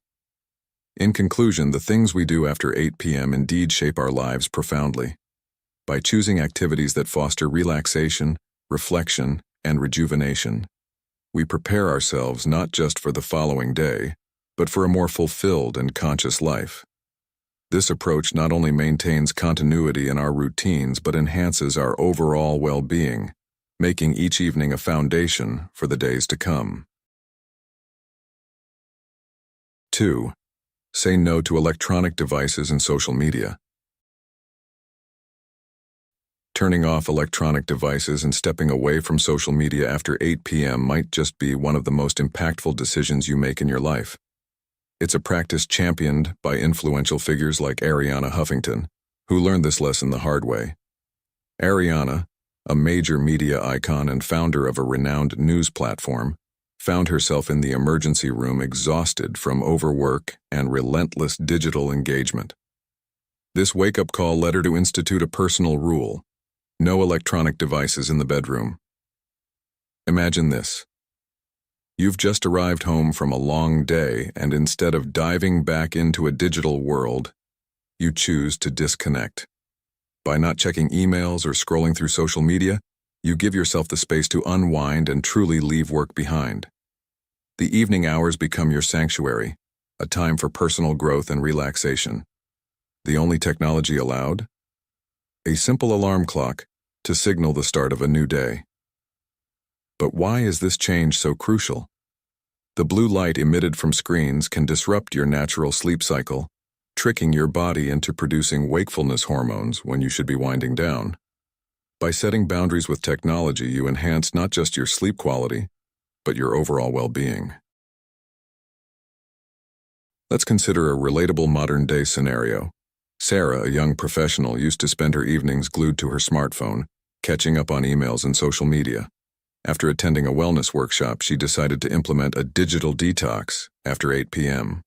In conclusion, the things we do after 8 p.m. indeed shape our lives profoundly. By choosing activities that foster relaxation, reflection, and rejuvenation, we prepare ourselves not just for the following day, but for a more fulfilled and conscious life. This approach not only maintains continuity in our routines but enhances our overall well-being, making each evening a foundation for the days to come. 2. Say no to electronic devices and social media. Turning off electronic devices and stepping away from social media after 8 p.m. might just be one of the most impactful decisions you make in your life. It's a practice championed by influential figures like Arianna Huffington, who learned this lesson the hard way. Arianna, a major media icon and founder of a renowned news platform, found herself in the emergency room exhausted from overwork and relentless digital engagement. This wake-up call led her to institute a personal rule: no electronic devices in the bedroom. Imagine this. You've just arrived home from a long day, and instead of diving back into a digital world, you choose to disconnect. By not checking emails or scrolling through social media, you give yourself the space to unwind and truly leave work behind. The evening hours become your sanctuary, a time for personal growth and relaxation. The only technology allowed? A simple alarm clock to signal the start of a new day. But why is this change so crucial? The blue light emitted from screens can disrupt your natural sleep cycle, tricking your body into producing wakefulness hormones when you should be winding down. By setting boundaries with technology, you enhance not just your sleep quality, but your overall well-being. Let's consider a relatable modern-day scenario. Sarah, a young professional, used to spend her evenings glued to her smartphone, catching up on emails and social media. After attending a wellness workshop, she decided to implement a digital detox after 8 p.m.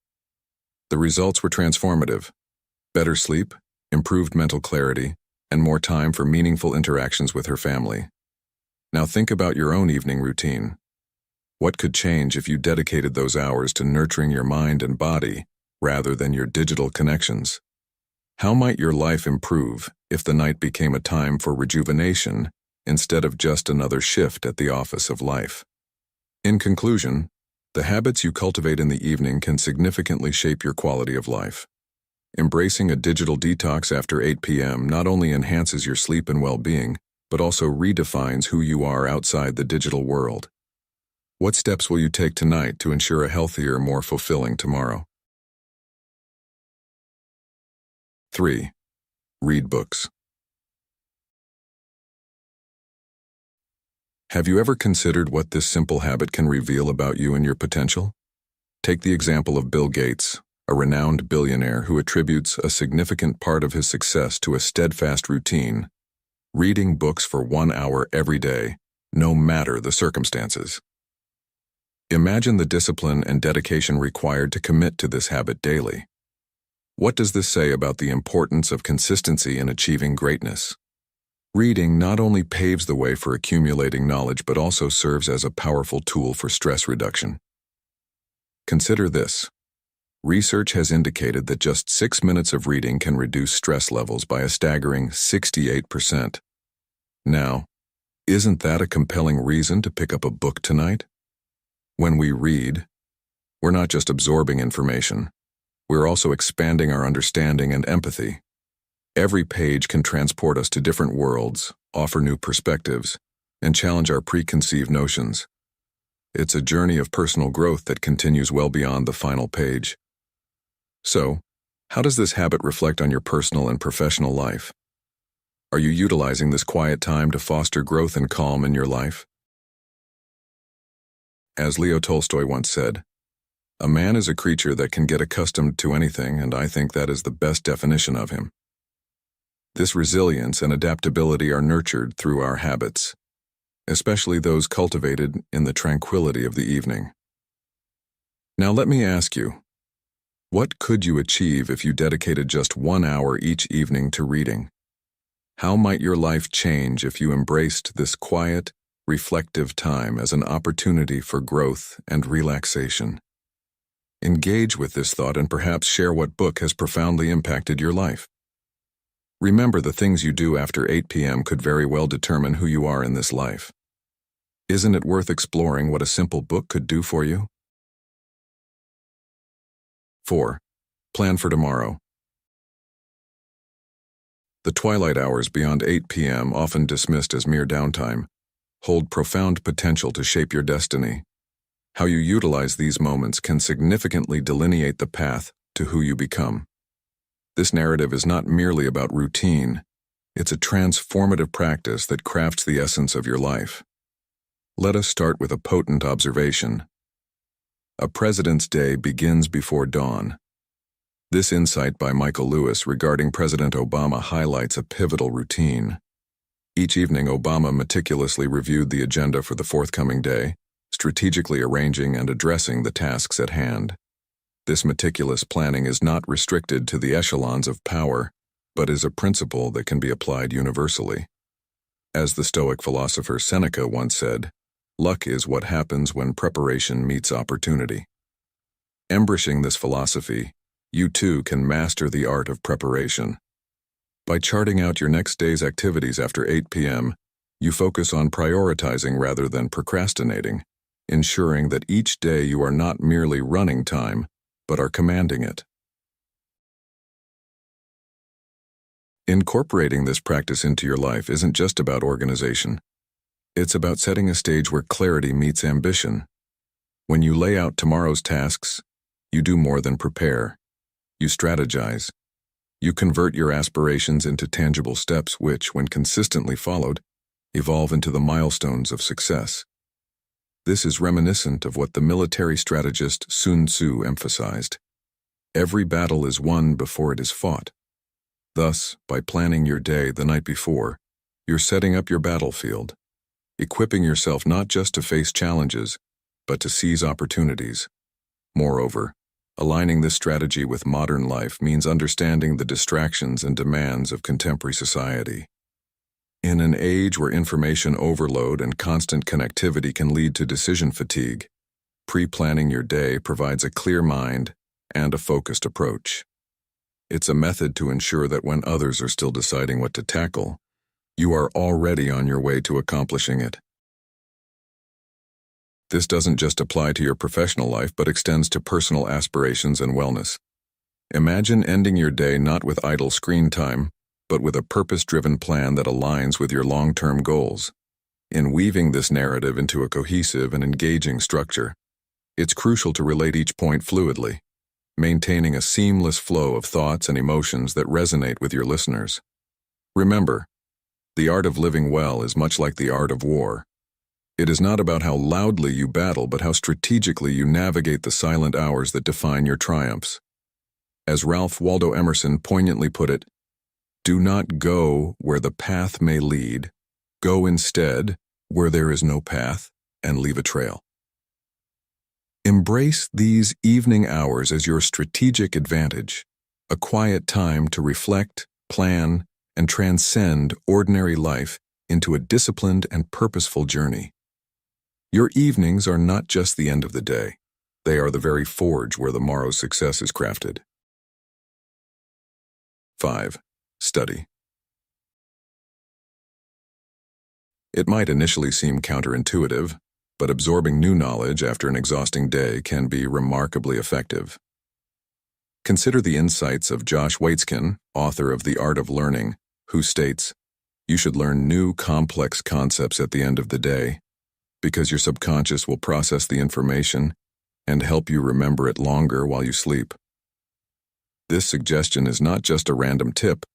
The results were transformative: better sleep, improved mental clarity, and more time for meaningful interactions with her family. Now think about your own evening routine. What could change if you dedicated those hours to nurturing your mind and body rather than your digital connections? How might your life improve if the night became a time for rejuvenation instead of just another shift at the office of life? In conclusion, the habits you cultivate in the evening can significantly shape your quality of life. Embracing a digital detox after 8 p.m. not only enhances your sleep and well-being, but also redefines who you are outside the digital world. What steps will you take tonight to ensure a healthier, more fulfilling tomorrow? 3. Read books. Have you ever considered what this simple habit can reveal about you and your potential? Take the example of Bill Gates, a renowned billionaire who attributes a significant part of his success to a steadfast routine: reading books for 1 hour every day, no matter the circumstances. Imagine the discipline and dedication required to commit to this habit daily. What does this say about the importance of consistency in achieving greatness? Reading not only paves the way for accumulating knowledge, but also serves as a powerful tool for stress reduction. Consider this. Research has indicated that just 6 minutes of reading can reduce stress levels by a staggering 68%. Now, isn't that a compelling reason to pick up a book tonight? When we read, we're not just absorbing information, we're also expanding our understanding and empathy. Every page can transport us to different worlds, offer new perspectives, and challenge our preconceived notions. It's a journey of personal growth that continues well beyond the final page. So, how does this habit reflect on your personal and professional life? Are you utilizing this quiet time to foster growth and calm in your life? As Leo Tolstoy once said, "A man is a creature that can get accustomed to anything, and I think that is the best definition of him." This resilience and adaptability are nurtured through our habits, especially those cultivated in the tranquility of the evening. Now let me ask you, what could you achieve if you dedicated just 1 hour each evening to reading? How might your life change if you embraced this quiet, reflective time as an opportunity for growth and relaxation? Engage with this thought and perhaps share what book has profoundly impacted your life. Remember, the things you do after 8 p.m. could very well determine who you are in this life. Isn't it worth exploring what a simple book could do for you? 4. Plan for tomorrow. The twilight hours beyond 8 p.m., often dismissed as mere downtime, hold profound potential to shape your destiny. How you utilize these moments can significantly delineate the path to who you become. This narrative is not merely about routine, it's a transformative practice that crafts the essence of your life. Let us start with a potent observation. A president's day begins before dawn. This insight by Michael Lewis regarding President Obama highlights a pivotal routine. Each evening, Obama meticulously reviewed the agenda for the forthcoming day, strategically arranging and addressing the tasks at hand. This meticulous planning is not restricted to the echelons of power, but is a principle that can be applied universally. As the Stoic philosopher Seneca once said, luck is what happens when preparation meets opportunity. Embracing this philosophy, you too can master the art of preparation. By charting out your next day's activities after 8 p.m., you focus on prioritizing rather than procrastinating, ensuring that each day you are not merely running time, but are commanding it. Incorporating this practice into your life isn't just about organization. It's about setting a stage where clarity meets ambition. When you lay out tomorrow's tasks, you do more than prepare. You strategize. You convert your aspirations into tangible steps which, when consistently followed, evolve into the milestones of success. This is reminiscent of what the military strategist Sun Tzu emphasized. Every battle is won before it is fought. Thus, by planning your day the night before, you're setting up your battlefield, equipping yourself not just to face challenges, but to seize opportunities. Moreover, aligning this strategy with modern life means understanding the distractions and demands of contemporary society. In an age where information overload and constant connectivity can lead to decision fatigue, pre-planning your day provides a clear mind and a focused approach. It's a method to ensure that when others are still deciding what to tackle, you are already on your way to accomplishing it. This doesn't just apply to your professional life but extends to personal aspirations and wellness. Imagine ending your day not with idle screen time, but with a purpose-driven plan that aligns with your long-term goals. In weaving this narrative into a cohesive and engaging structure, it's crucial to relate each point fluidly, maintaining a seamless flow of thoughts and emotions that resonate with your listeners. Remember, the art of living well is much like the art of war. It is not about how loudly you battle, but how strategically you navigate the silent hours that define your triumphs. As Ralph Waldo Emerson poignantly put it, do not go where the path may lead. Go instead where there is no path and leave a trail. Embrace these evening hours as your strategic advantage, a quiet time to reflect, plan, and transcend ordinary life into a disciplined and purposeful journey. Your evenings are not just the end of the day. They are the very forge where the morrow's success is crafted. 5. Study. It might initially seem counterintuitive, but absorbing new knowledge after an exhausting day can be remarkably effective. Consider the insights of Josh Waitzkin, author of The Art of Learning, who states, "You should learn new complex concepts at the end of the day, because your subconscious will process the information and help you remember it longer while you sleep." This suggestion is not just a random tip,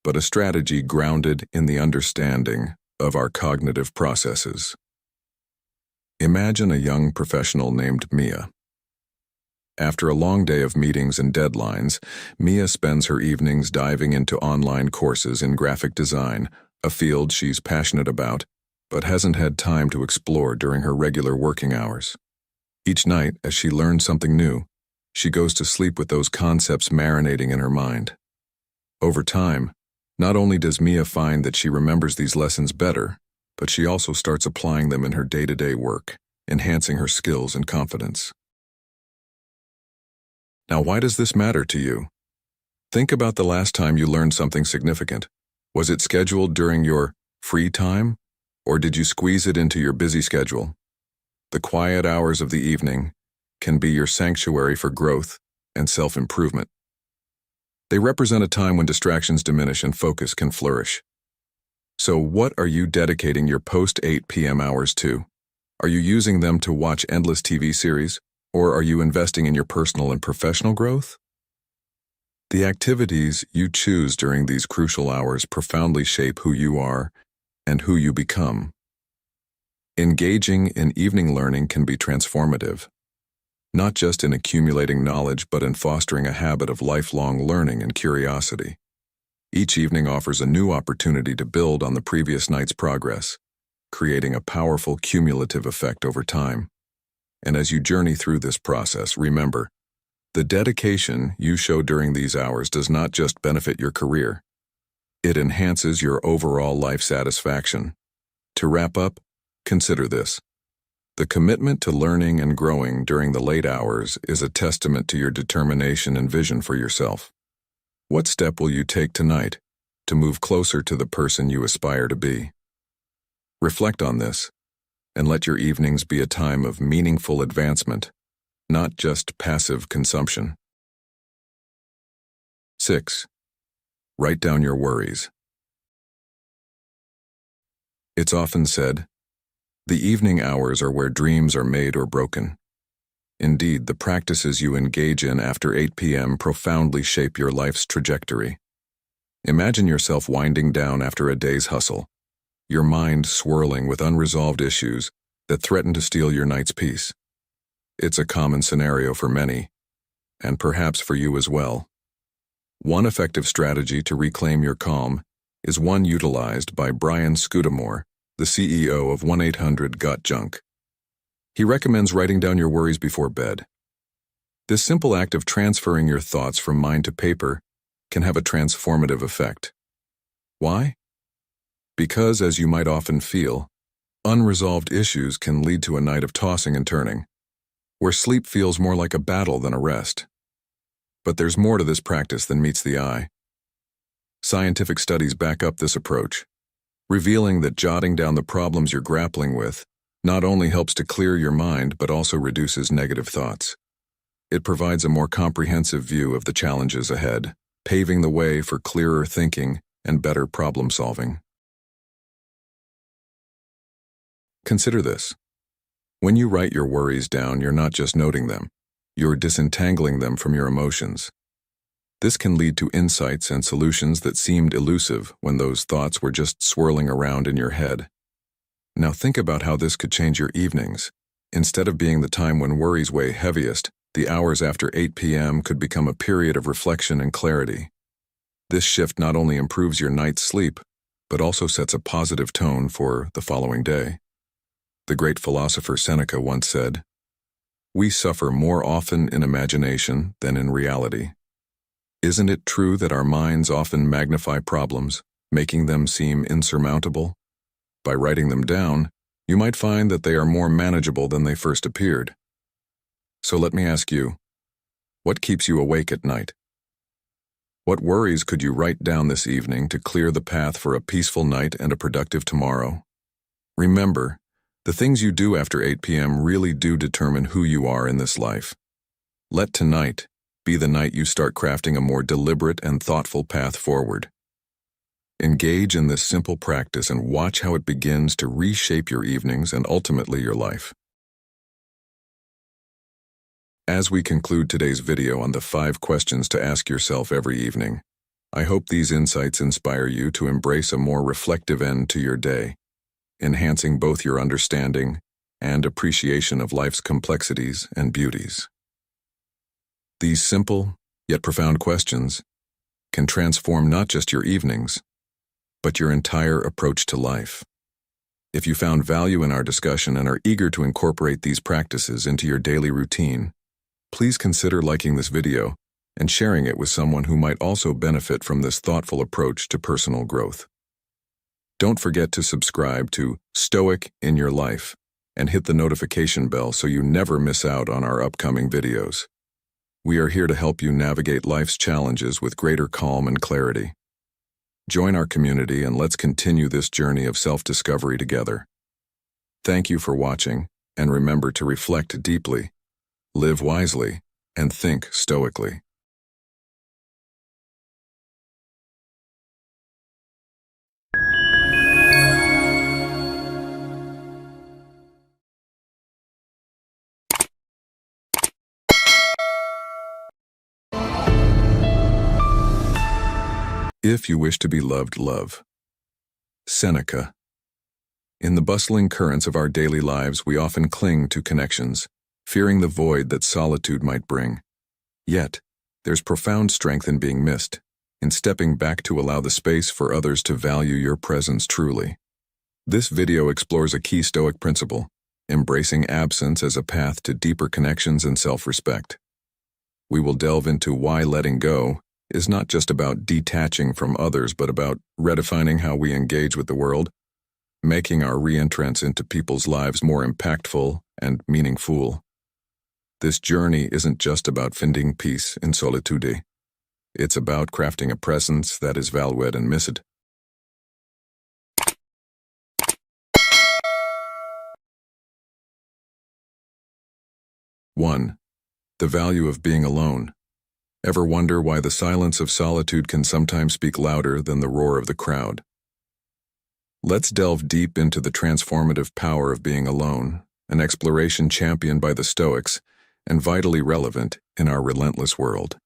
but a strategy grounded in the understanding of our cognitive processes. Imagine a young professional named Mia. After a long day of meetings and deadlines, Mia spends her evenings diving into online courses in graphic design, a field she's passionate about, but hasn't had time to explore during her regular working hours. Each night, as she learns something new, she goes to sleep with those concepts marinating in her mind. Over time, not only does Mia find that she remembers these lessons better, but she also starts applying them in her day-to-day work, enhancing her skills and confidence. Now, why does this matter to you? Think about the last time you learned something significant. Was it scheduled during your free time, or did you squeeze it into your busy schedule? The quiet hours of the evening can be your sanctuary for growth and self-improvement. They represent a time when distractions diminish and focus can flourish. So what are you dedicating your post-8 p.m. hours to? Are you using them to watch endless TV series, or are you investing in your personal and professional growth? The activities you choose during these crucial hours profoundly shape who you are and who you become. Engaging in evening learning can be transformative, not just in accumulating knowledge but in fostering a habit of lifelong learning and curiosity. Each evening offers a new opportunity to build on the previous night's progress, creating a powerful cumulative effect over time. And as you journey through this process, remember, the dedication you show during these hours does not just benefit your career, It enhances your overall life satisfaction. To wrap up, consider this. The commitment to learning and growing during the late hours is a testament to your determination and vision for yourself. What step will you take tonight to move closer to the person you aspire to be? Reflect on this, and let your evenings be a time of meaningful advancement, not just passive consumption. 6. Write down your worries. It's often said, the evening hours are where dreams are made or broken. Indeed, the practices you engage in after 8 p.m. profoundly shape your life's trajectory. Imagine yourself winding down after a day's hustle, your mind swirling with unresolved issues that threaten to steal your night's peace. It's a common scenario for many, and perhaps for you as well. One effective strategy to reclaim your calm is one utilized by Brian Scudamore, the CEO of 1-800-GOT-JUNK. He recommends writing down your worries before bed. This simple act of transferring your thoughts from mind to paper can have a transformative effect. Why? Because, as you might often feel, unresolved issues can lead to a night of tossing and turning, where sleep feels more like a battle than a rest. But there's more to this practice than meets the eye. Scientific studies back up this approach, revealing that jotting down the problems you're grappling with not only helps to clear your mind but also reduces negative thoughts. It provides a more comprehensive view of the challenges ahead, paving the way for clearer thinking and better problem solving. Consider this. When you write your worries down, you're not just noting them, you're disentangling them from your emotions. This can lead to insights and solutions that seemed elusive when those thoughts were just swirling around in your head. Now think about how this could change your evenings. Instead of being the time when worries weigh heaviest, the hours after 8 p.m. could become a period of reflection and clarity. This shift not only improves your night's sleep, but also sets a positive tone for the following day. The great philosopher Seneca once said, "We suffer more often in imagination than in reality." Isn't it true that our minds often magnify problems, making them seem insurmountable? By writing them down, you might find that they are more manageable than they first appeared. So let me ask you, what keeps you awake at night? What worries could you write down this evening to clear the path for a peaceful night and a productive tomorrow? Remember, the things you do after 8 p.m. really do determine who you are in this life. Let tonight be the night you start crafting a more deliberate and thoughtful path forward. Engage in this simple practice and watch how it begins to reshape your evenings and ultimately your life. As we conclude today's video on the 5 questions to ask yourself every evening, I hope these insights inspire you to embrace a more reflective end to your day, enhancing both your understanding and appreciation of life's complexities and beauties. These simple, yet profound questions can transform not just your evenings, but your entire approach to life. If you found value in our discussion and are eager to incorporate these practices into your daily routine, please consider liking this video and sharing it with someone who might also benefit from this thoughtful approach to personal growth. Don't forget to subscribe to Stoic in Your Life and hit the notification bell so you never miss out on our upcoming videos. We are here to help you navigate life's challenges with greater calm and clarity. Join our community and let's continue this journey of self-discovery together. Thank you for watching, and remember to reflect deeply, live wisely, and think stoically. If you wish to be loved, love. Seneca. In the bustling currents of our daily lives, we often cling to connections, fearing the void that solitude might bring. Yet, there's profound strength in being missed, in stepping back to allow the space for others to value your presence truly. This video explores a key Stoic principle, embracing absence as a path to deeper connections and self-respect. We will delve into why letting go is not just about detaching from others, but about redefining how we engage with the world, making our re-entrance into people's lives more impactful and meaningful. This journey isn't just about finding peace in solitude. It's about crafting a presence that is valued and missed. One, the value of being alone. Ever wonder why the silence of solitude can sometimes speak louder than the roar of the crowd? Let's delve deep into the transformative power of being alone, an exploration championed by the Stoics and vitally relevant in our relentless world.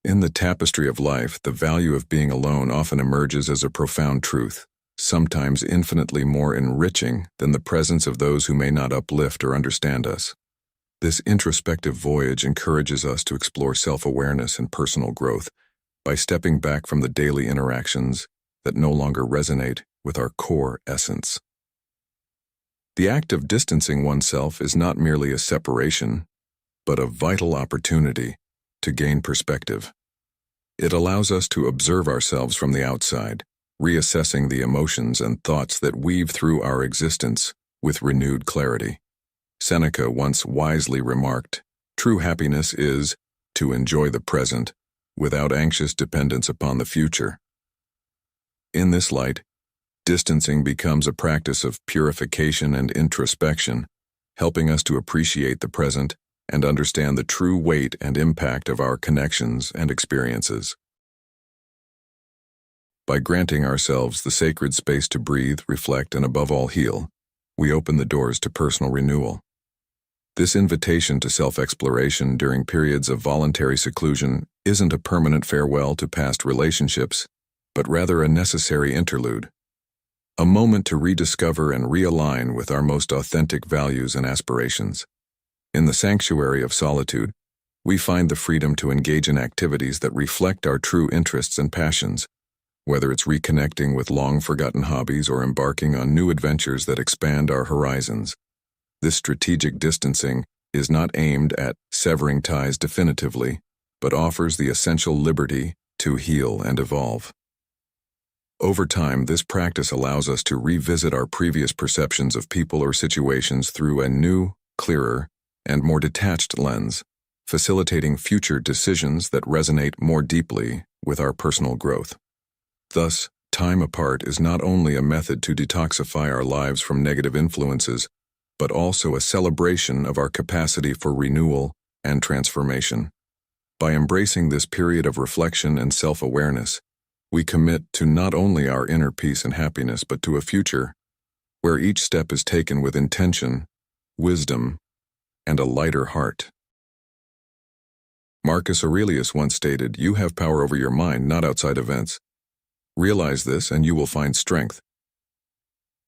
In the tapestry of life, the value of being alone often emerges as a profound truth, sometimes infinitely more enriching than the presence of those who may not uplift or understand us. This introspective voyage encourages us to explore self-awareness and personal growth by stepping back from the daily interactions that no longer resonate with our core essence. The act of distancing oneself is not merely a separation, but a vital opportunity to gain perspective. It allows us to observe ourselves from the outside, reassessing the emotions and thoughts that weave through our existence with renewed clarity. Seneca once wisely remarked, "True happiness is to enjoy the present without anxious dependence upon the future." In this light, distancing becomes a practice of purification and introspection, helping us to appreciate the present and understand the true weight and impact of our connections and experiences. By granting ourselves the sacred space to breathe, reflect, and above all heal, we open the doors to personal renewal. This invitation to self-exploration during periods of voluntary seclusion isn't a permanent farewell to past relationships, but rather a necessary interlude, a moment to rediscover and realign with our most authentic values and aspirations. In the sanctuary of solitude, we find the freedom to engage in activities that reflect our true interests and passions, whether it's reconnecting with long-forgotten hobbies or embarking on new adventures that expand our horizons. This strategic distancing is not aimed at severing ties definitively, but offers the essential liberty to heal and evolve. Over time, this practice allows us to revisit our previous perceptions of people or situations through a new, clearer, and more detached lens, facilitating future decisions that resonate more deeply with our personal growth. Thus, time apart is not only a method to detoxify our lives from negative influences, but also a celebration of our capacity for renewal and transformation. By embracing this period of reflection and self-awareness, we commit to not only our inner peace and happiness, but to a future where each step is taken with intention, wisdom, and a lighter heart. Marcus Aurelius once stated, "You have power over your mind, not outside events. Realize this and you will find strength."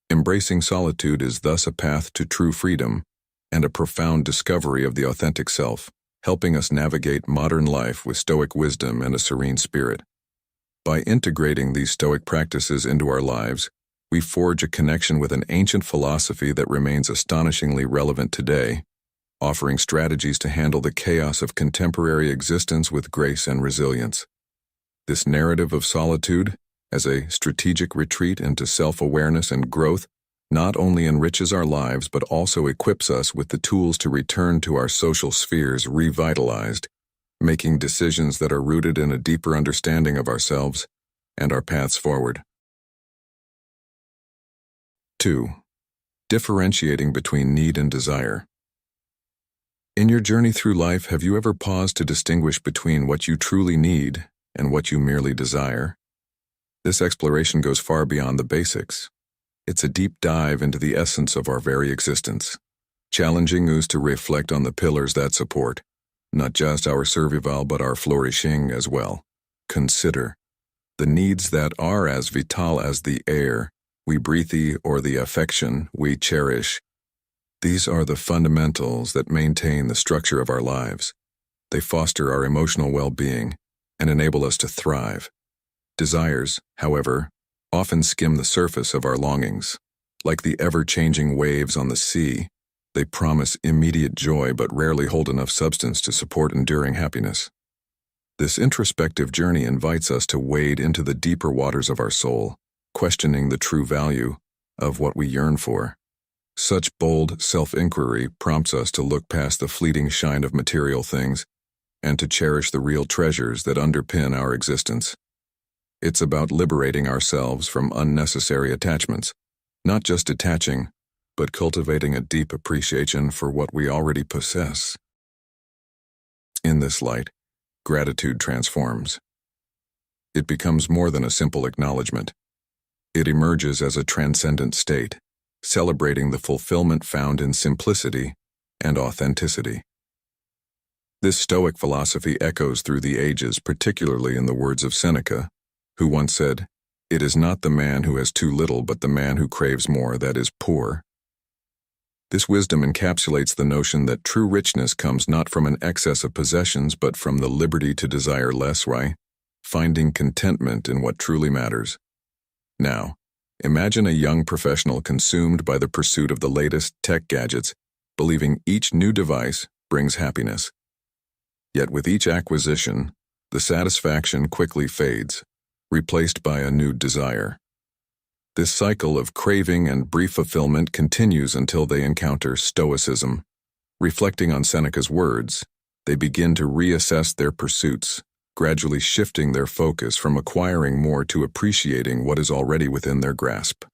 Embracing solitude is thus a path to true freedom and a profound discovery of the authentic self, helping us navigate modern life with Stoic wisdom and a serene spirit. By integrating these Stoic practices into our lives, we forge a connection with an ancient philosophy that remains astonishingly relevant today, offering strategies to handle the chaos of contemporary existence with grace and resilience. This narrative of solitude, as a strategic retreat into self-awareness and growth, not only enriches our lives but also equips us with the tools to return to our social spheres revitalized, making decisions that are rooted in a deeper understanding of ourselves and our paths forward. 2. Differentiating between need and desire. In your journey through life, have you ever paused to distinguish between what you truly need and what you merely desire? This exploration goes far beyond the basics. It's a deep dive into the essence of our very existence, challenging us to reflect on the pillars that support, not just our survival but our flourishing as well. Consider the needs that are as vital as the air we breathe or the affection we cherish. These are the fundamentals that maintain the structure of our lives. They foster our emotional well-being and enable us to thrive. Desires, however, often skim the surface of our longings. Like the ever-changing waves on the sea, they promise immediate joy but rarely hold enough substance to support enduring happiness. This introspective journey invites us to wade into the deeper waters of our soul, questioning the true value of what we yearn for. Such bold self-inquiry prompts us to look past the fleeting shine of material things and to cherish the real treasures that underpin our existence. It's about liberating ourselves from unnecessary attachments, not just detaching, but cultivating a deep appreciation for what we already possess. In this light, gratitude transforms. It becomes more than a simple acknowledgement. It emerges as a transcendent state, celebrating the fulfillment found in simplicity and authenticity. This Stoic philosophy echoes through the ages, particularly in the words of Seneca, who once said, "It is not the man who has too little, but the man who craves more that is poor." This wisdom encapsulates the notion that true richness comes not from an excess of possessions, but from the liberty to desire less, right? Finding contentment in what truly matters. Now, imagine a young professional consumed by the pursuit of the latest tech gadgets, believing each new device brings happiness. Yet with each acquisition, the satisfaction quickly fades, replaced by a new desire. This cycle of craving and brief fulfillment continues until they encounter Stoicism. Reflecting on Seneca's words, they begin to reassess their pursuits, gradually shifting their focus from acquiring more to appreciating what is already within their grasp.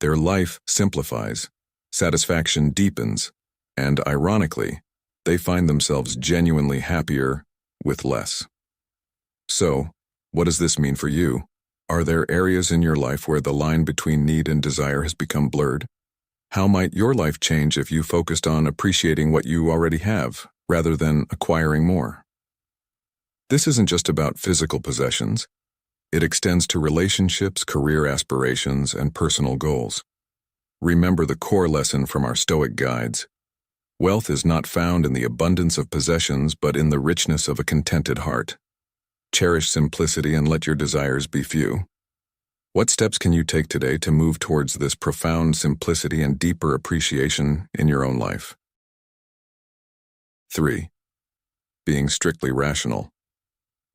Their life simplifies, satisfaction deepens, and ironically, they find themselves genuinely happier with less. So, what does this mean for you? Are there areas in your life where the line between need and desire has become blurred? How might your life change if you focused on appreciating what you already have, rather than acquiring more? This isn't just about physical possessions. It extends to relationships, career aspirations, and personal goals. Remember the core lesson from our Stoic guides. Wealth is not found in the abundance of possessions, but in the richness of a contented heart. Cherish simplicity and let your desires be few. What steps can you take today to move towards this profound simplicity and deeper appreciation in your own life? 3. Being strictly rational.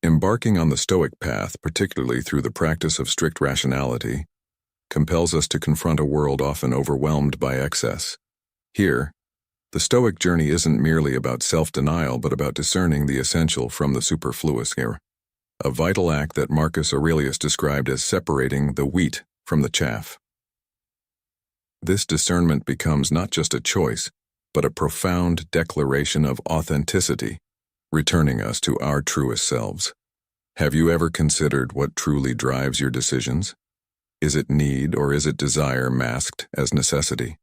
Embarking on the Stoic path, particularly through the practice of strict rationality, compels us to confront a world often overwhelmed by excess. Here, the Stoic journey isn't merely about self-denial, but about discerning the essential from the superfluous here. A vital act that Marcus Aurelius described as separating the wheat from the chaff. This discernment becomes not just a choice, but a profound declaration of authenticity, returning us to our truest selves. Have you ever considered what truly drives your decisions? Is it need or is it desire masked as necessity?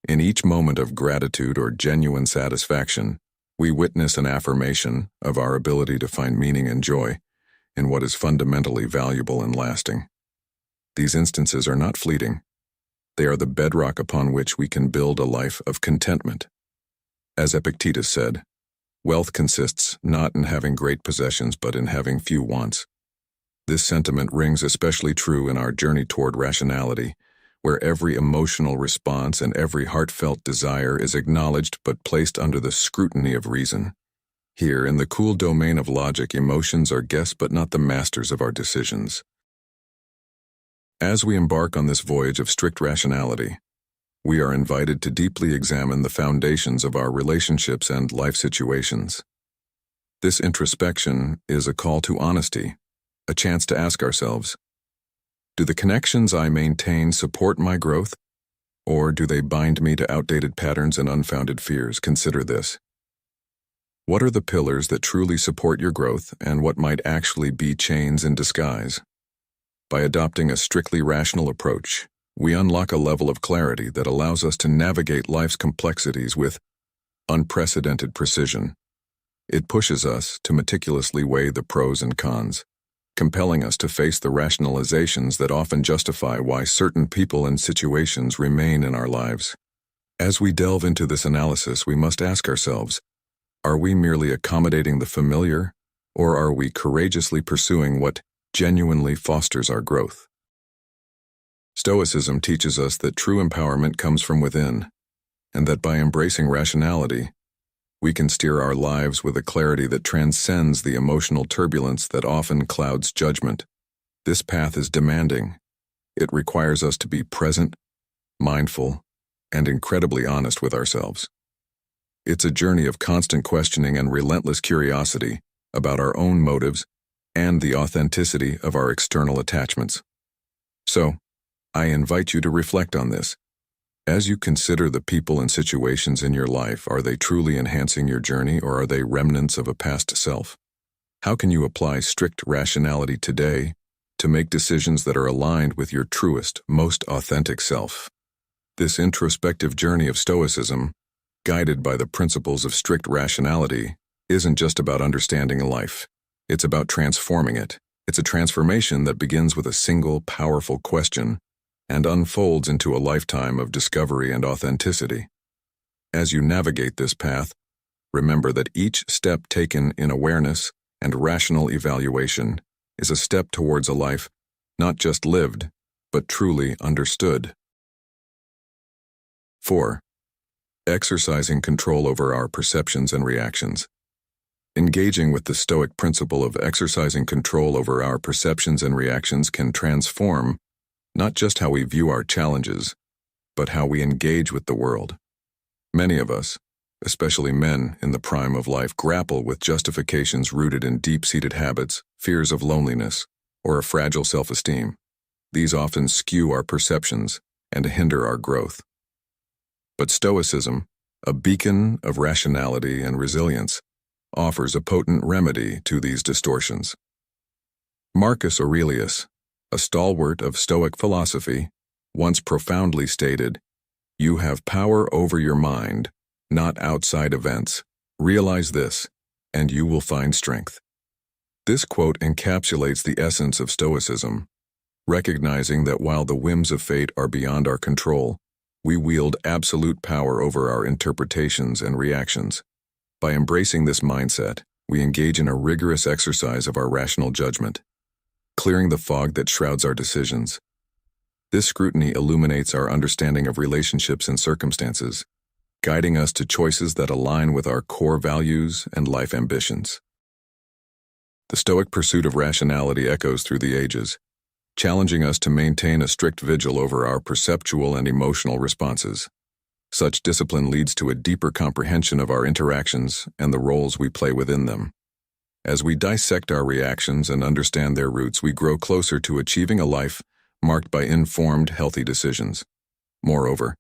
In each moment of gratitude or genuine satisfaction, we witness an affirmation of our ability to find meaning and joy in what is fundamentally valuable and lasting. These instances are not fleeting. They are the bedrock upon which we can build a life of contentment. As Epictetus said, wealth consists not in having great possessions but in having few wants. This sentiment rings especially true in our journey toward rationality, where every emotional response and every heartfelt desire is acknowledged but placed under the scrutiny of reason. Here, in the cool domain of logic, emotions are guests but not the masters of our decisions. As we embark on this voyage of strict rationality, we are invited to deeply examine the foundations of our relationships and life situations. This introspection is a call to honesty, a chance to ask ourselves, do the connections I maintain support my growth, or do they bind me to outdated patterns and unfounded fears? Consider this. What are the pillars that truly support your growth, and what might actually be chains in disguise? By adopting a strictly rational approach, we unlock a level of clarity that allows us to navigate life's complexities with unprecedented precision. It pushes us to meticulously weigh the pros and cons, compelling us to face the rationalizations that often justify why certain people and situations remain in our lives. As we delve into this analysis, we must ask ourselves, are we merely accommodating the familiar, or are we courageously pursuing what genuinely fosters our growth? Stoicism teaches us that true empowerment comes from within, and that by embracing rationality, we can steer our lives with a clarity that transcends the emotional turbulence that often clouds judgment. This path is demanding. It requires us to be present, mindful, and incredibly honest with ourselves. It's a journey of constant questioning and relentless curiosity about our own motives and the authenticity of our external attachments. So, I invite you to reflect on this. As you consider the people and situations in your life, are they truly enhancing your journey, or are they remnants of a past self? How can you apply strict rationality today to make decisions that are aligned with your truest, most authentic self? This introspective journey of Stoicism, guided by the principles of strict rationality, isn't just about understanding life. It's about transforming it. It's a transformation that begins with a single, powerful question and unfolds into a lifetime of discovery and authenticity. As you navigate this path, remember that each step taken in awareness and rational evaluation is a step towards a life not just lived, but truly understood. 4. Exercising control over our perceptions and reactions. Engaging with the Stoic principle of exercising control over our perceptions and reactions can transform not just how we view our challenges, but how we engage with the world. Many of us, especially men in the prime of life, grapple with justifications rooted in deep-seated habits, fears of loneliness, or a fragile self-esteem. These often skew our perceptions and hinder our growth. But Stoicism, a beacon of rationality and resilience, offers a potent remedy to these distortions. Marcus Aurelius, a stalwart of Stoic philosophy, once profoundly stated, "You have power over your mind, not outside events. Realize this, and you will find strength." This quote encapsulates the essence of Stoicism, recognizing that while the whims of fate are beyond our control, we wield absolute power over our interpretations and reactions. By embracing this mindset, we engage in a rigorous exercise of our rational judgment, clearing the fog that shrouds our decisions. This scrutiny illuminates our understanding of relationships and circumstances, guiding us to choices that align with our core values and life ambitions. The Stoic pursuit of rationality echoes through the ages, challenging us to maintain a strict vigil over our perceptual and emotional responses. Such discipline leads to a deeper comprehension of our interactions and the roles we play within them. As we dissect our reactions and understand their roots, we grow closer to achieving a life marked by informed, healthy decisions. Moreover,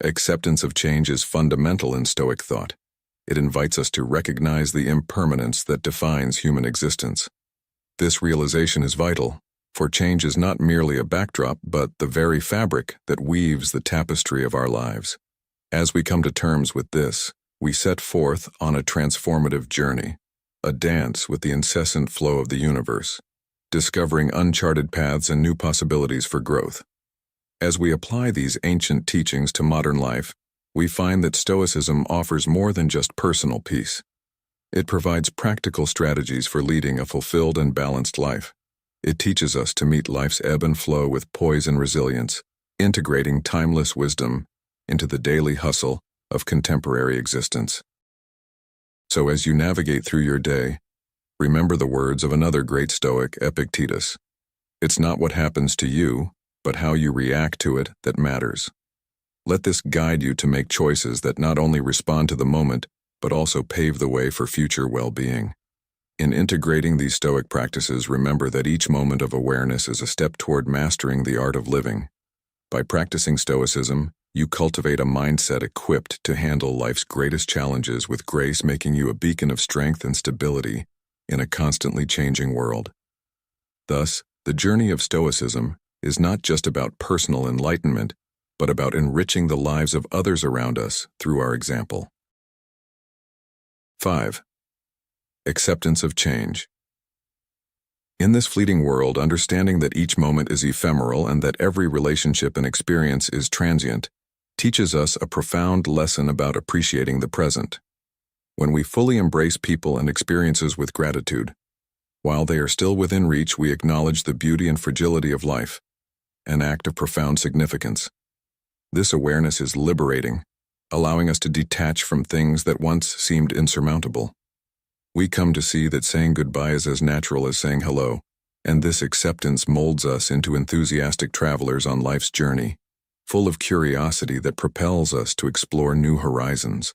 acceptance of change is fundamental in Stoic thought. It invites us to recognize the impermanence that defines human existence. This realization is vital, for change is not merely a backdrop, but the very fabric that weaves the tapestry of our lives. As we come to terms with this, we set forth on a transformative journey, a dance with the incessant flow of the universe, discovering uncharted paths and new possibilities for growth. As we apply these ancient teachings to modern life, we find that Stoicism offers more than just personal peace. It provides practical strategies for leading a fulfilled and balanced life. It teaches us to meet life's ebb and flow with poise and resilience, integrating timeless wisdom into the daily hustle of contemporary existence. So as you navigate through your day, remember the words of another great Stoic, Epictetus. It's not what happens to you, but how you react to it that matters. Let this guide you to make choices that not only respond to the moment, but also pave the way for future well-being. In integrating these Stoic practices, remember that each moment of awareness is a step toward mastering the art of living. By practicing Stoicism, you cultivate a mindset equipped to handle life's greatest challenges with grace, making you a beacon of strength and stability in a constantly changing world. Thus, the journey of Stoicism is not just about personal enlightenment, but about enriching the lives of others around us through our example. 5. Acceptance of change. In this fleeting world, understanding that each moment is ephemeral and that every relationship and experience is transient teaches us a profound lesson about appreciating the present. When we fully embrace people and experiences with gratitude, while they are still within reach, we acknowledge the beauty and fragility of life, an act of profound significance. This awareness is liberating, allowing us to detach from things that once seemed insurmountable. We come to see that saying goodbye is as natural as saying hello, and this acceptance molds us into enthusiastic travelers on life's journey, full of curiosity that propels us to explore new horizons.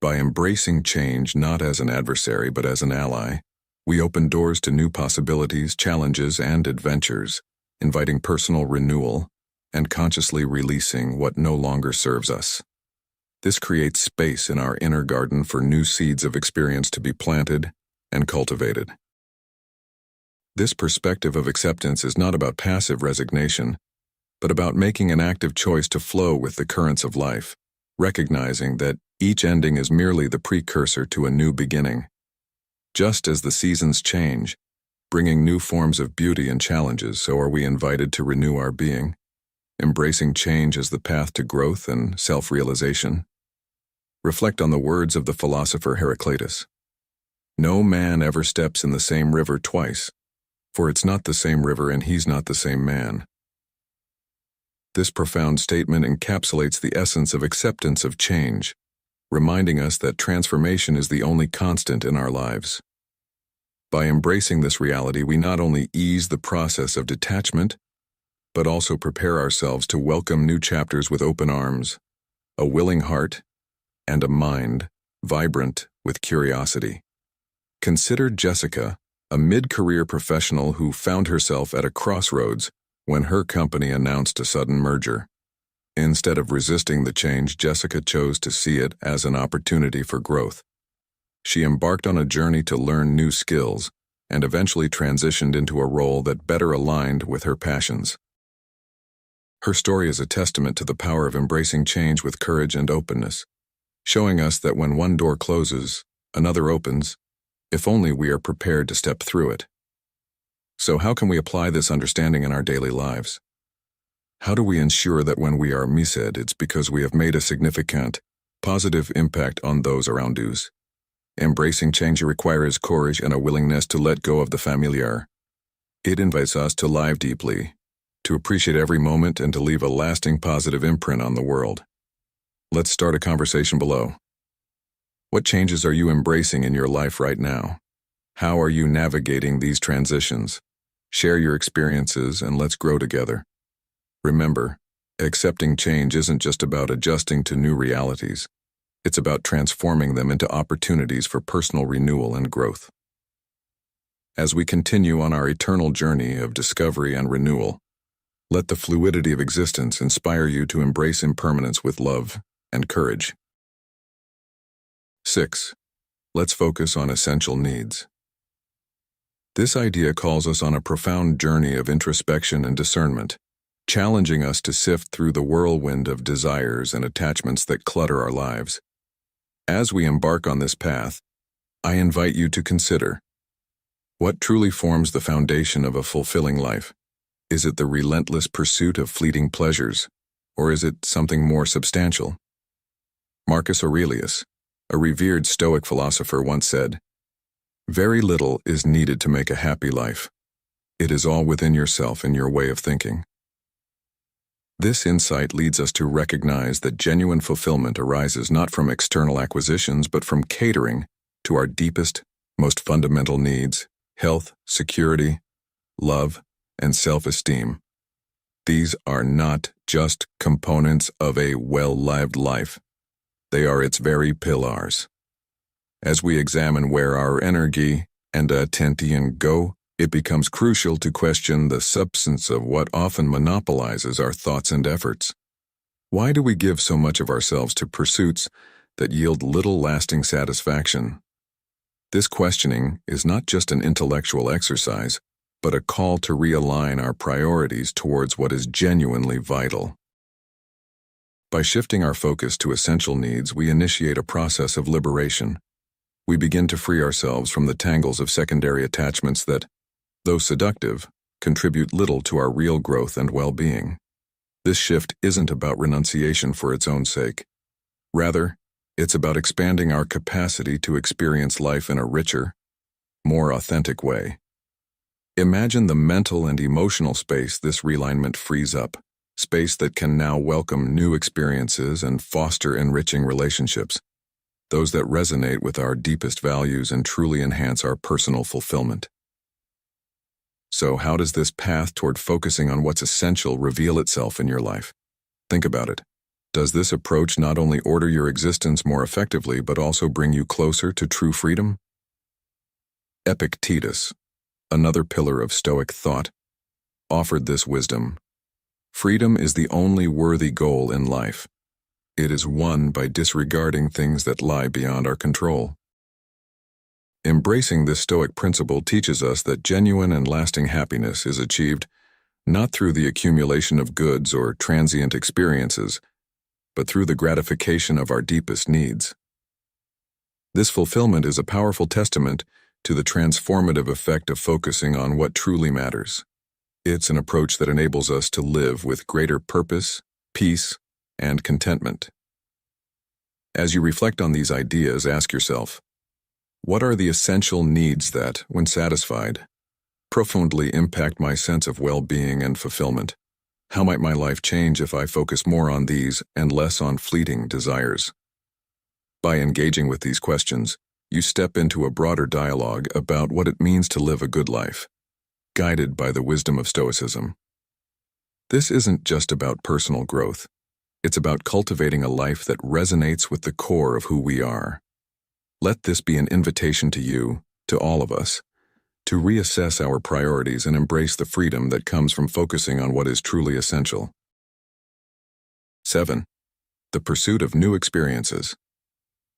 By embracing change not as an adversary but as an ally, we open doors to new possibilities, challenges, and adventures, inviting personal renewal and consciously releasing what no longer serves us. This creates space in our inner garden for new seeds of experience to be planted and cultivated. This perspective of acceptance is not about passive resignation, but about making an active choice to flow with the currents of life, recognizing that each ending is merely the precursor to a new beginning. Just as the seasons change, bringing new forms of beauty and challenges, so are we invited to renew our being, embracing change as the path to growth and self-realization. Reflect on the words of the philosopher Heraclitus. No man ever steps in the same river twice, for it's not the same river and he's not the same man. This profound statement encapsulates the essence of acceptance of change, reminding us that transformation is the only constant in our lives. By embracing this reality, we not only ease the process of detachment, but also prepare ourselves to welcome new chapters with open arms, a willing heart, and a mind vibrant with curiosity. Consider Jessica, a mid-career professional who found herself at a crossroads when her company announced a sudden merger. Instead of resisting the change, Jessica chose to see it as an opportunity for growth. She embarked on a journey to learn new skills and eventually transitioned into a role that better aligned with her passions. Her story is a testament to the power of embracing change with courage and openness, showing us that when one door closes, another opens, if only we are prepared to step through it. So how can we apply this understanding in our daily lives? How do we ensure that when we are mised, it's because we have made a significant, positive impact on those around us? Embracing change requires courage and a willingness to let go of the familiar. It invites us to live deeply, to appreciate every moment, and to leave a lasting positive imprint on the world. Let's start a conversation below. What changes are you embracing in your life right now? How are you navigating these transitions? Share your experiences and let's grow together. Remember, accepting change isn't just about adjusting to new realities. It's about transforming them into opportunities for personal renewal and growth. As we continue on our eternal journey of discovery and renewal, let the fluidity of existence inspire you to embrace impermanence with love and courage. 6. Let's focus on essential needs. This idea calls us on a profound journey of introspection and discernment, challenging us to sift through the whirlwind of desires and attachments that clutter our lives. As we embark on this path, I invite you to consider: what truly forms the foundation of a fulfilling life? Is it the relentless pursuit of fleeting pleasures, or is it something more substantial? Marcus Aurelius, a revered Stoic philosopher, once said, "Very little is needed to make a happy life. It is all within yourself and your way of thinking." This insight leads us to recognize that genuine fulfillment arises not from external acquisitions but from catering to our deepest, most fundamental needs: health, security, love, and self-esteem. These are not just components of a well-lived life. They are its very pillars. As we examine where our energy and attention go, it becomes crucial to question the substance of what often monopolizes our thoughts and efforts. Why do we give so much of ourselves to pursuits that yield little lasting satisfaction? This questioning is not just an intellectual exercise, but a call to realign our priorities towards what is genuinely vital. By shifting our focus to essential needs, we initiate a process of liberation. We begin to free ourselves from the tangles of secondary attachments that, though seductive, contribute little to our real growth and well-being. This shift isn't about renunciation for its own sake. Rather, it's about expanding our capacity to experience life in a richer, more authentic way. Imagine the mental and emotional space this realignment frees up, space that can now welcome new experiences and foster enriching relationships, those that resonate with our deepest values and truly enhance our personal fulfillment. So, how does this path toward focusing on what's essential reveal itself in your life? Think about it. Does this approach not only order your existence more effectively, but also bring you closer to true freedom? Epictetus, another pillar of Stoic thought, offered this wisdom. Freedom is the only worthy goal in life. It is won by disregarding things that lie beyond our control. Embracing this Stoic principle teaches us that genuine and lasting happiness is achieved not through the accumulation of goods or transient experiences, but through the gratification of our deepest needs. This fulfillment is a powerful testament to the transformative effect of focusing on what truly matters. It's an approach that enables us to live with greater purpose, peace, and contentment. As you reflect on these ideas, ask yourself, what are the essential needs that, when satisfied, profoundly impact my sense of well-being and fulfillment? How might my life change if I focus more on these and less on fleeting desires? By engaging with these questions, you step into a broader dialogue about what it means to live a good life, guided by the wisdom of Stoicism. This isn't just about personal growth. It's about cultivating a life that resonates with the core of who we are. Let this be an invitation to you, to all of us, to reassess our priorities and embrace the freedom that comes from focusing on what is truly essential. 7. The pursuit of new experiences.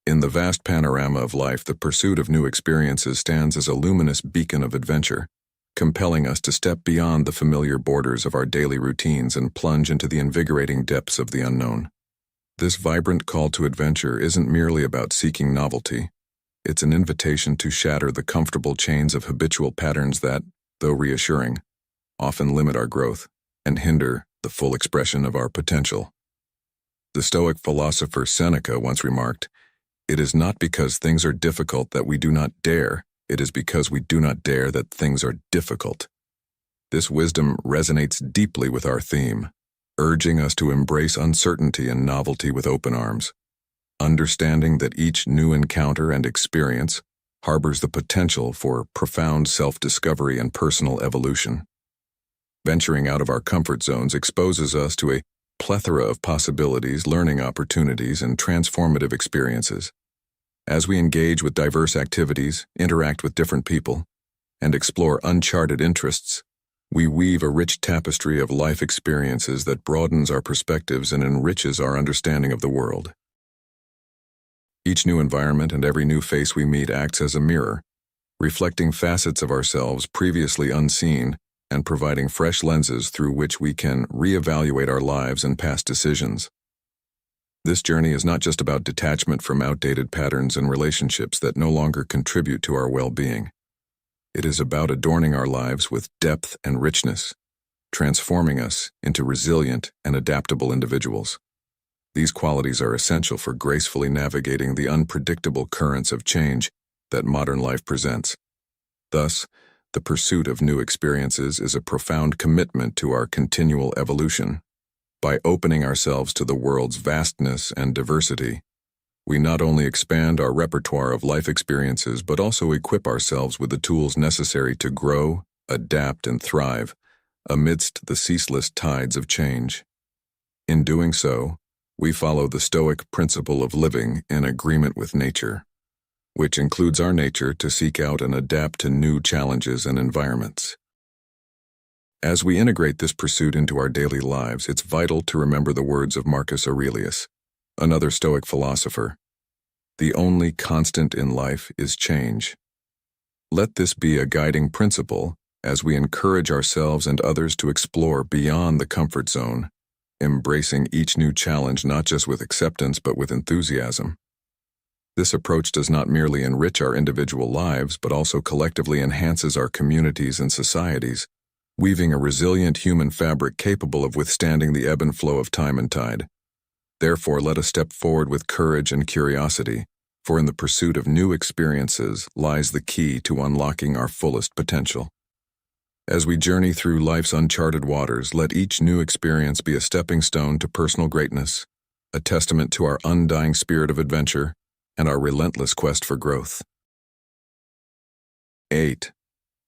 In the vast panorama of life, the pursuit of new experiences stands as a luminous beacon of adventure, compelling us to step beyond the familiar borders of our daily routines and plunge into the invigorating depths of the unknown. This vibrant call to adventure isn't merely about seeking novelty. It's an invitation to shatter the comfortable chains of habitual patterns that, though reassuring, often limit our growth and hinder the full expression of our potential. The Stoic philosopher Seneca once remarked, "It is not because things are difficult that we do not dare. It is because we do not dare that things are difficult." This wisdom resonates deeply with our theme, urging us to embrace uncertainty and novelty with open arms, understanding that each new encounter and experience harbors the potential for profound self-discovery and personal evolution. Venturing out of our comfort zones exposes us to a plethora of possibilities, learning opportunities, and transformative experiences. As we engage with diverse activities, interact with different people, and explore uncharted interests, we weave a rich tapestry of life experiences that broadens our perspectives and enriches our understanding of the world. Each new environment and every new face we meet acts as a mirror, reflecting facets of ourselves previously unseen and providing fresh lenses through which we can reevaluate our lives and past decisions. This journey is not just about detachment from outdated patterns and relationships that no longer contribute to our well-being. It is about adorning our lives with depth and richness, transforming us into resilient and adaptable individuals. These qualities are essential for gracefully navigating the unpredictable currents of change that modern life presents. Thus, the pursuit of new experiences is a profound commitment to our continual evolution. By opening ourselves to the world's vastness and diversity, we not only expand our repertoire of life experiences but also equip ourselves with the tools necessary to grow, adapt, and thrive amidst the ceaseless tides of change. In doing so, we follow the Stoic principle of living in agreement with nature, which includes our nature to seek out and adapt to new challenges and environments. As we integrate this pursuit into our daily lives, it's vital to remember the words of Marcus Aurelius, another Stoic philosopher. "The only constant in life is change." Let this be a guiding principle as we encourage ourselves and others to explore beyond the comfort zone, embracing each new challenge not just with acceptance but with enthusiasm. This approach does not merely enrich our individual lives but also collectively enhances our communities and societies, weaving a resilient human fabric capable of withstanding the ebb and flow of time and tide. Therefore, let us step forward with courage and curiosity, for in the pursuit of new experiences lies the key to unlocking our fullest potential. As we journey through life's uncharted waters, let each new experience be a stepping stone to personal greatness, a testament to our undying spirit of adventure and our relentless quest for growth. 8.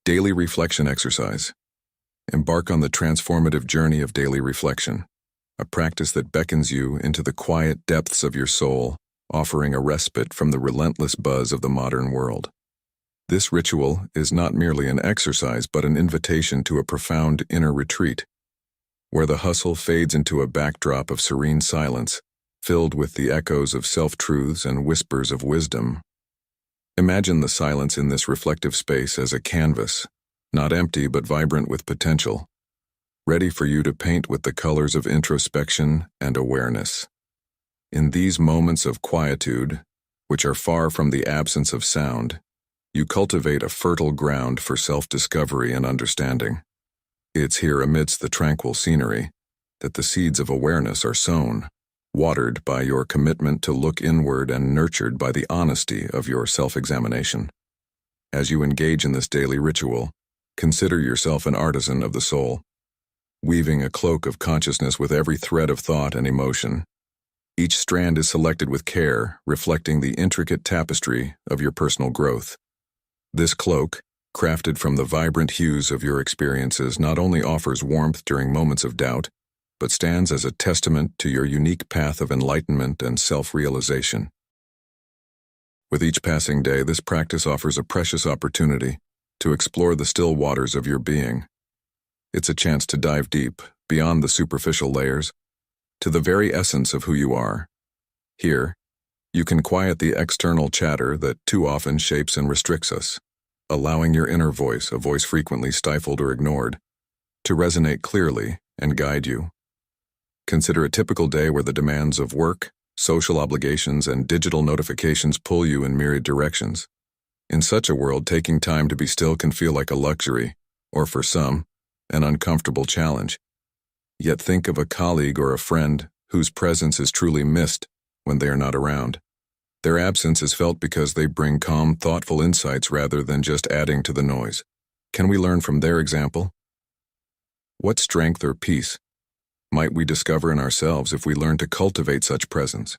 Daily reflection exercise. Embark on the transformative journey of daily reflection, a practice that beckons you into the quiet depths of your soul, offering a respite from the relentless buzz of the modern world. This ritual is not merely an exercise but an invitation to a profound inner retreat, where the hustle fades into a backdrop of serene silence, filled with the echoes of self-truths and whispers of wisdom. Imagine the silence in this reflective space as a canvas, not empty but vibrant with potential, ready for you to paint with the colors of introspection and awareness. In these moments of quietude, which are far from the absence of sound, you cultivate a fertile ground for self-discovery and understanding. It's here amidst the tranquil scenery that the seeds of awareness are sown, watered by your commitment to look inward and nurtured by the honesty of your self-examination. As you engage in this daily ritual, consider yourself an artisan of the soul, weaving a cloak of consciousness with every thread of thought and emotion. Each strand is selected with care, reflecting the intricate tapestry of your personal growth. This cloak, crafted from the vibrant hues of your experiences, not only offers warmth during moments of doubt, but stands as a testament to your unique path of enlightenment and self-realization. With each passing day, this practice offers a precious opportunity to explore the still waters of your being. It's a chance to dive deep, beyond the superficial layers, to the very essence of who you are. Here, you can quiet the external chatter that too often shapes and restricts us, allowing your inner voice, a voice frequently stifled or ignored, to resonate clearly and guide you. Consider a typical day where the demands of work, social obligations, and digital notifications pull you in myriad directions. In such a world, taking time to be still can feel like a luxury, or for some, an uncomfortable challenge. Yet think of a colleague or a friend whose presence is truly missed when they are not around. Their absence is felt because they bring calm, thoughtful insights rather than just adding to the noise. Can we learn from their example? What strength or peace might we discover in ourselves if we learn to cultivate such presence?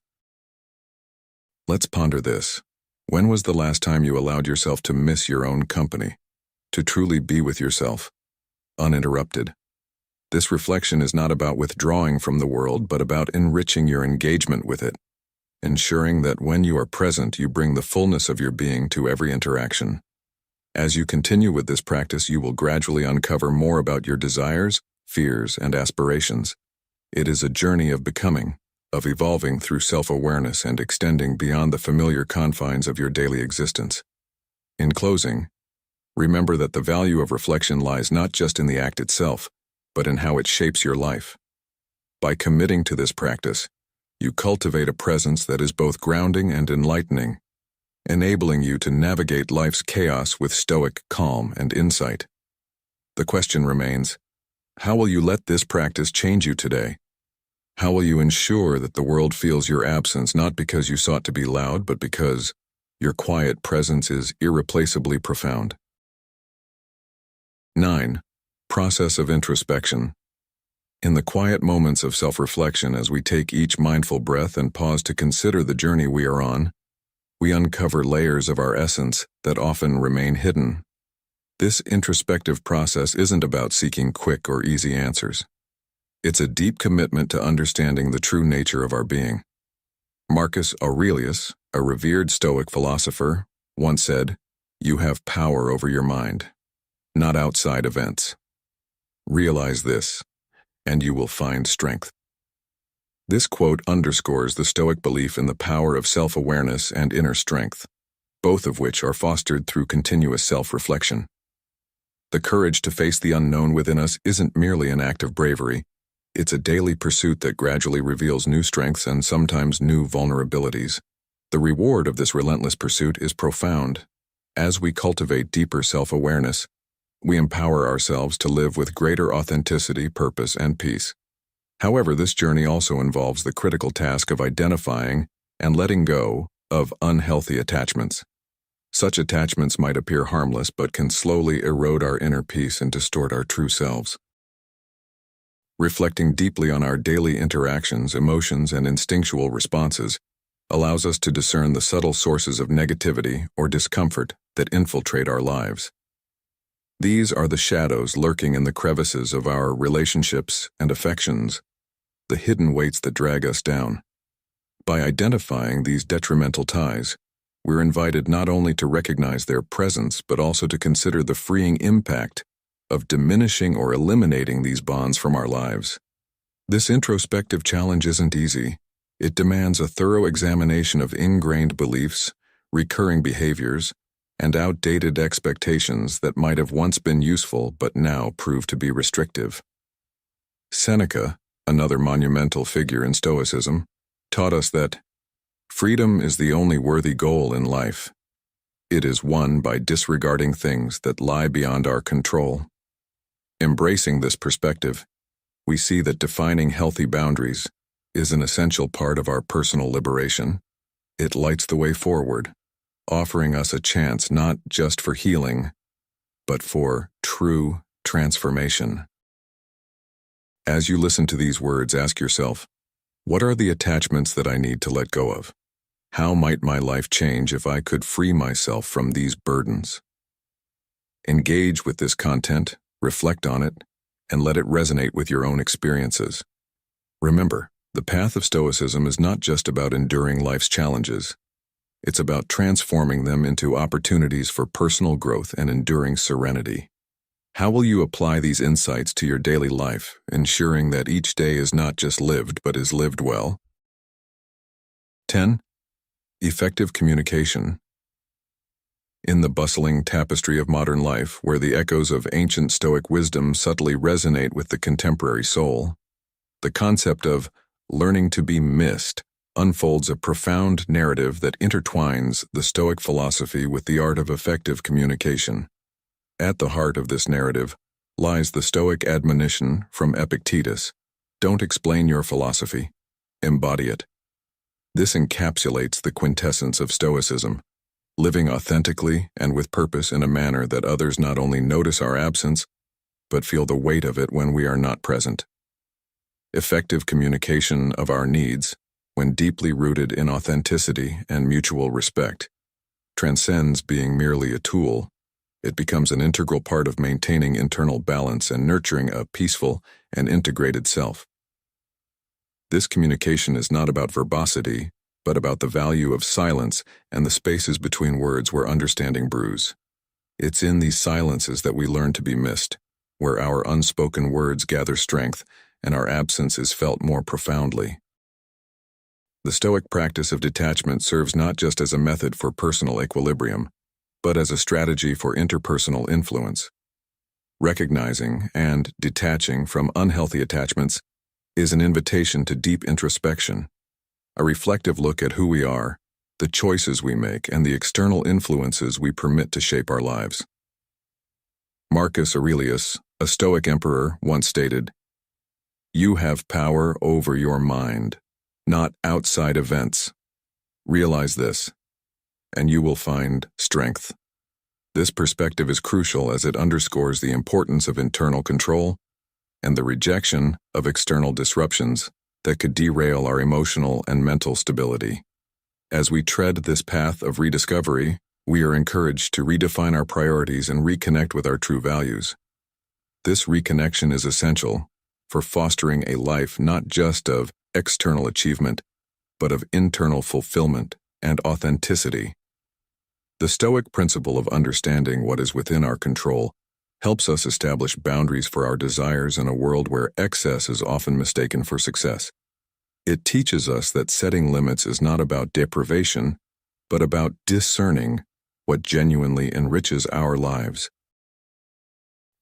Let's ponder this. When was the last time you allowed yourself to miss your own company, to truly be with yourself, uninterrupted? This reflection is not about withdrawing from the world, but about enriching your engagement with it, ensuring that when you are present, you bring the fullness of your being to every interaction. As you continue with this practice, you will gradually uncover more about your desires, fears, and aspirations. It is a journey of becoming, of evolving through self-awareness and extending beyond the familiar confines of your daily existence. In closing, remember that the value of reflection lies not just in the act itself, but in how it shapes your life. By committing to this practice, you cultivate a presence that is both grounding and enlightening, enabling you to navigate life's chaos with stoic calm and insight. The question remains, how will you let this practice change you today? How will you ensure that the world feels your absence not because you sought to be loud, but because your quiet presence is irreplaceably profound? 9. Process of introspection. In the quiet moments of self-reflection, as we take each mindful breath and pause to consider the journey we are on, we uncover layers of our essence that often remain hidden. This introspective process isn't about seeking quick or easy answers. It's a deep commitment to understanding the true nature of our being. Marcus Aurelius, a revered Stoic philosopher, once said, "You have power over your mind, not outside events. Realize this, and you will find strength." This quote underscores the Stoic belief in the power of self-awareness and inner strength, both of which are fostered through continuous self-reflection. The courage to face the unknown within us isn't merely an act of bravery. It's a daily pursuit that gradually reveals new strengths and sometimes new vulnerabilities. The reward of this relentless pursuit is profound. As we cultivate deeper self-awareness, we empower ourselves to live with greater authenticity, purpose, and peace. However, this journey also involves the critical task of identifying and letting go of unhealthy attachments. Such attachments might appear harmless but can slowly erode our inner peace and distort our true selves. Reflecting deeply on our daily interactions, emotions, and instinctual responses allows us to discern the subtle sources of negativity or discomfort that infiltrate our lives. These are the shadows lurking in the crevices of our relationships and affections, the hidden weights that drag us down. By identifying these detrimental ties, we're invited not only to recognize their presence but also to consider the freeing impact of diminishing or eliminating these bonds from our lives. This introspective challenge isn't easy. It demands a thorough examination of ingrained beliefs, recurring behaviors, and outdated expectations that might have once been useful but now prove to be restrictive. Seneca, another monumental figure in Stoicism, taught us that freedom is the only worthy goal in life. It is won by disregarding things that lie beyond our control. Embracing this perspective, we see that defining healthy boundaries is an essential part of our personal liberation. It lights the way forward, offering us a chance not just for healing, but for true transformation. As you listen to these words, ask yourself, what are the attachments that I need to let go of? How might my life change if I could free myself from these burdens? Engage with this content, reflect on it, and let it resonate with your own experiences. Remember, the path of Stoicism is not just about enduring life's challenges. It's about transforming them into opportunities for personal growth and enduring serenity. How will you apply these insights to your daily life, ensuring that each day is not just lived but is lived well? 10. Effective communication. In the bustling tapestry of modern life, where the echoes of ancient Stoic wisdom subtly resonate with the contemporary soul, the concept of learning to be missed unfolds a profound narrative that intertwines the Stoic philosophy with the art of effective communication. At the heart of this narrative lies the Stoic admonition from Epictetus: don't explain your philosophy, embody it. This encapsulates the quintessence of Stoicism, living authentically and with purpose in a manner that others not only notice our absence, but feel the weight of it when we are not present. Effective communication of our needs, when deeply rooted in authenticity and mutual respect, transcends being merely a tool. It becomes an integral part of maintaining internal balance and nurturing a peaceful and integrated self. This communication is not about verbosity, but about the value of silence and the spaces between words where understanding brews. It's in these silences that we learn to be missed, where our unspoken words gather strength and our absence is felt more profoundly. The Stoic practice of detachment serves not just as a method for personal equilibrium, but as a strategy for interpersonal influence. Recognizing and detaching from unhealthy attachments is an invitation to deep introspection, a reflective look at who we are, the choices we make, and the external influences we permit to shape our lives. Marcus Aurelius, a Stoic emperor, once stated, "You have power over your mind, not outside events. Realize this, and you will find strength." This perspective is crucial as it underscores the importance of internal control and the rejection of external disruptions that could derail our emotional and mental stability. As we tread this path of rediscovery, we are encouraged to redefine our priorities and reconnect with our true values. This reconnection is essential for fostering a life not just of external achievement, but of internal fulfillment and authenticity. The Stoic principle of understanding what is within our control helps us establish boundaries for our desires in a world where excess is often mistaken for success. It teaches us that setting limits is not about deprivation, but about discerning what genuinely enriches our lives.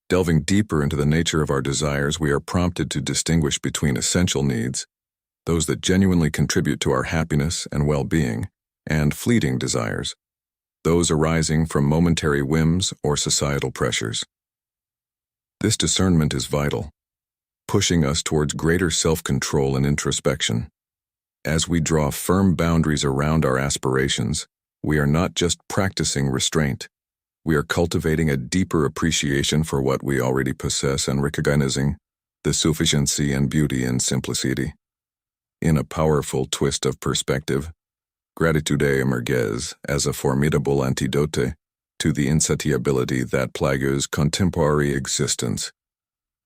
Delving deeper into the nature of our desires, we are prompted to distinguish between essential needs, those that genuinely contribute to our happiness and well-being, and fleeting desires, those arising from momentary whims or societal pressures. This discernment is vital, pushing us towards greater self-control and introspection. As we draw firm boundaries around our aspirations, we are not just practicing restraint. We are cultivating a deeper appreciation for what we already possess and recognizing the sufficiency and beauty in simplicity. In a powerful twist of perspective, gratitude emerges as a formidable antidote to the insatiability that plagues contemporary existence.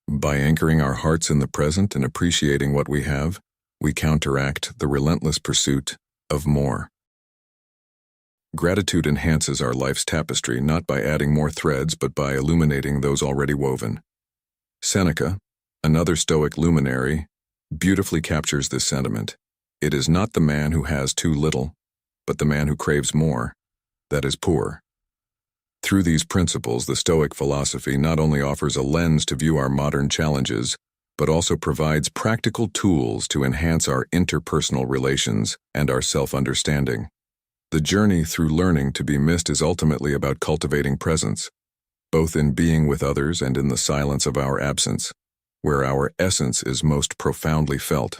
By anchoring our hearts in the present and appreciating what we have, we counteract the relentless pursuit of more. Gratitude enhances our life's tapestry not by adding more threads but by illuminating those already woven. Seneca, another Stoic luminary, beautifully captures this sentiment. It is not the man who has too little, but the man who craves more, that is poor. Through these principles, the Stoic philosophy not only offers a lens to view our modern challenges, but also provides practical tools to enhance our interpersonal relations and our self-understanding. The journey through learning to be missed is ultimately about cultivating presence, both in being with others and in the silence of our absence, where our essence is most profoundly felt.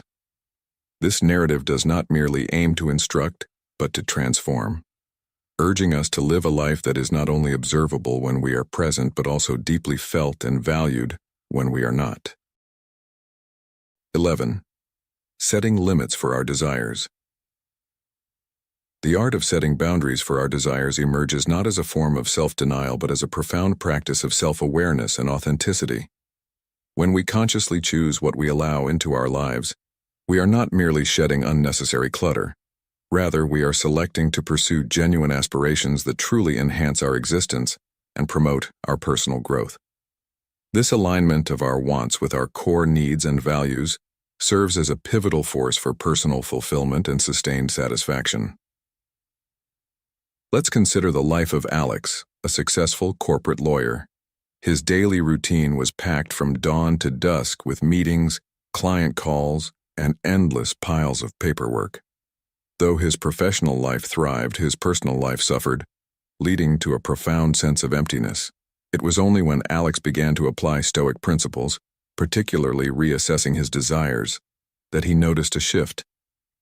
This narrative does not merely aim to instruct, but to transform, urging us to live a life that is not only observable when we are present but also deeply felt and valued when we are not. 11. Setting limits for our desires. The art of setting boundaries for our desires emerges not as a form of self-denial but as a profound practice of self-awareness and authenticity. When we consciously choose what we allow into our lives, we are not merely shedding unnecessary clutter. Rather, we are selecting to pursue genuine aspirations that truly enhance our existence and promote our personal growth. This alignment of our wants with our core needs and values serves as a pivotal force for personal fulfillment and sustained satisfaction. Let's consider the life of Alex, a successful corporate lawyer. His daily routine was packed from dawn to dusk with meetings, client calls, and endless piles of paperwork. Though his professional life thrived, his personal life suffered, leading to a profound sense of emptiness. It was only when Alex began to apply Stoic principles, particularly reassessing his desires, that he noticed a shift.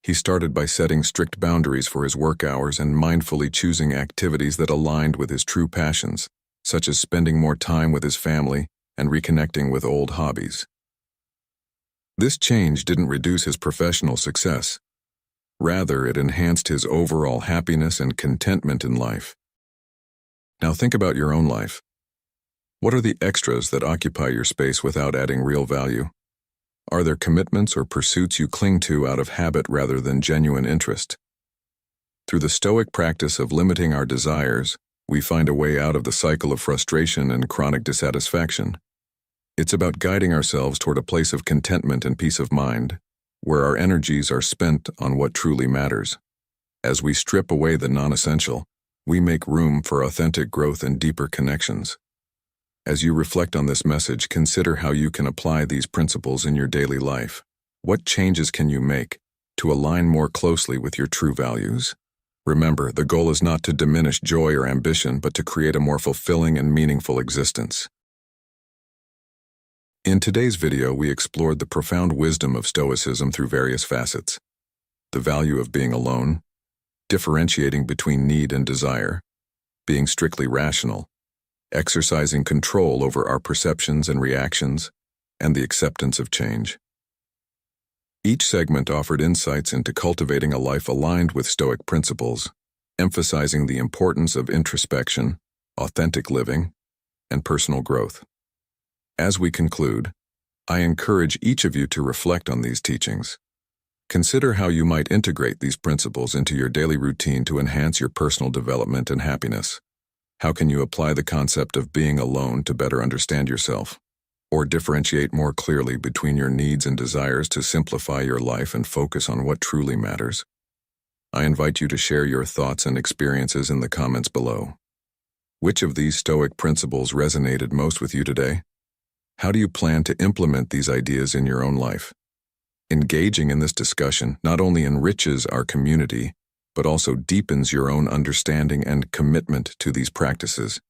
He started by setting strict boundaries for his work hours and mindfully choosing activities that aligned with his true passions, such as spending more time with his family and reconnecting with old hobbies. This change didn't reduce his professional success. Rather, it enhanced his overall happiness and contentment in life. Now think about your own life. What are the extras that occupy your space without adding real value? Are there commitments or pursuits you cling to out of habit rather than genuine interest? Through the Stoic practice of limiting our desires, we find a way out of the cycle of frustration and chronic dissatisfaction. It's about guiding ourselves toward a place of contentment and peace of mind, where our energies are spent on what truly matters. As we strip away the non-essential, we make room for authentic growth and deeper connections. As you reflect on this message, consider how you can apply these principles in your daily life. What changes can you make to align more closely with your true values? Remember, the goal is not to diminish joy or ambition, but to create a more fulfilling and meaningful existence. In today's video, we explored the profound wisdom of Stoicism through various facets. The value of being alone, differentiating between need and desire, being strictly rational, exercising control over our perceptions and reactions, and the acceptance of change. Each segment offered insights into cultivating a life aligned with Stoic principles, emphasizing the importance of introspection, authentic living, and personal growth. As we conclude, I encourage each of you to reflect on these teachings. Consider how you might integrate these principles into your daily routine to enhance your personal development and happiness. How can you apply the concept of being alone to better understand yourself, or differentiate more clearly between your needs and desires to simplify your life and focus on what truly matters? I invite you to share your thoughts and experiences in the comments below. Which of these Stoic principles resonated most with you today? How do you plan to implement these ideas in your own life? Engaging in this discussion not only enriches our community, but also deepens your own understanding and commitment to these practices.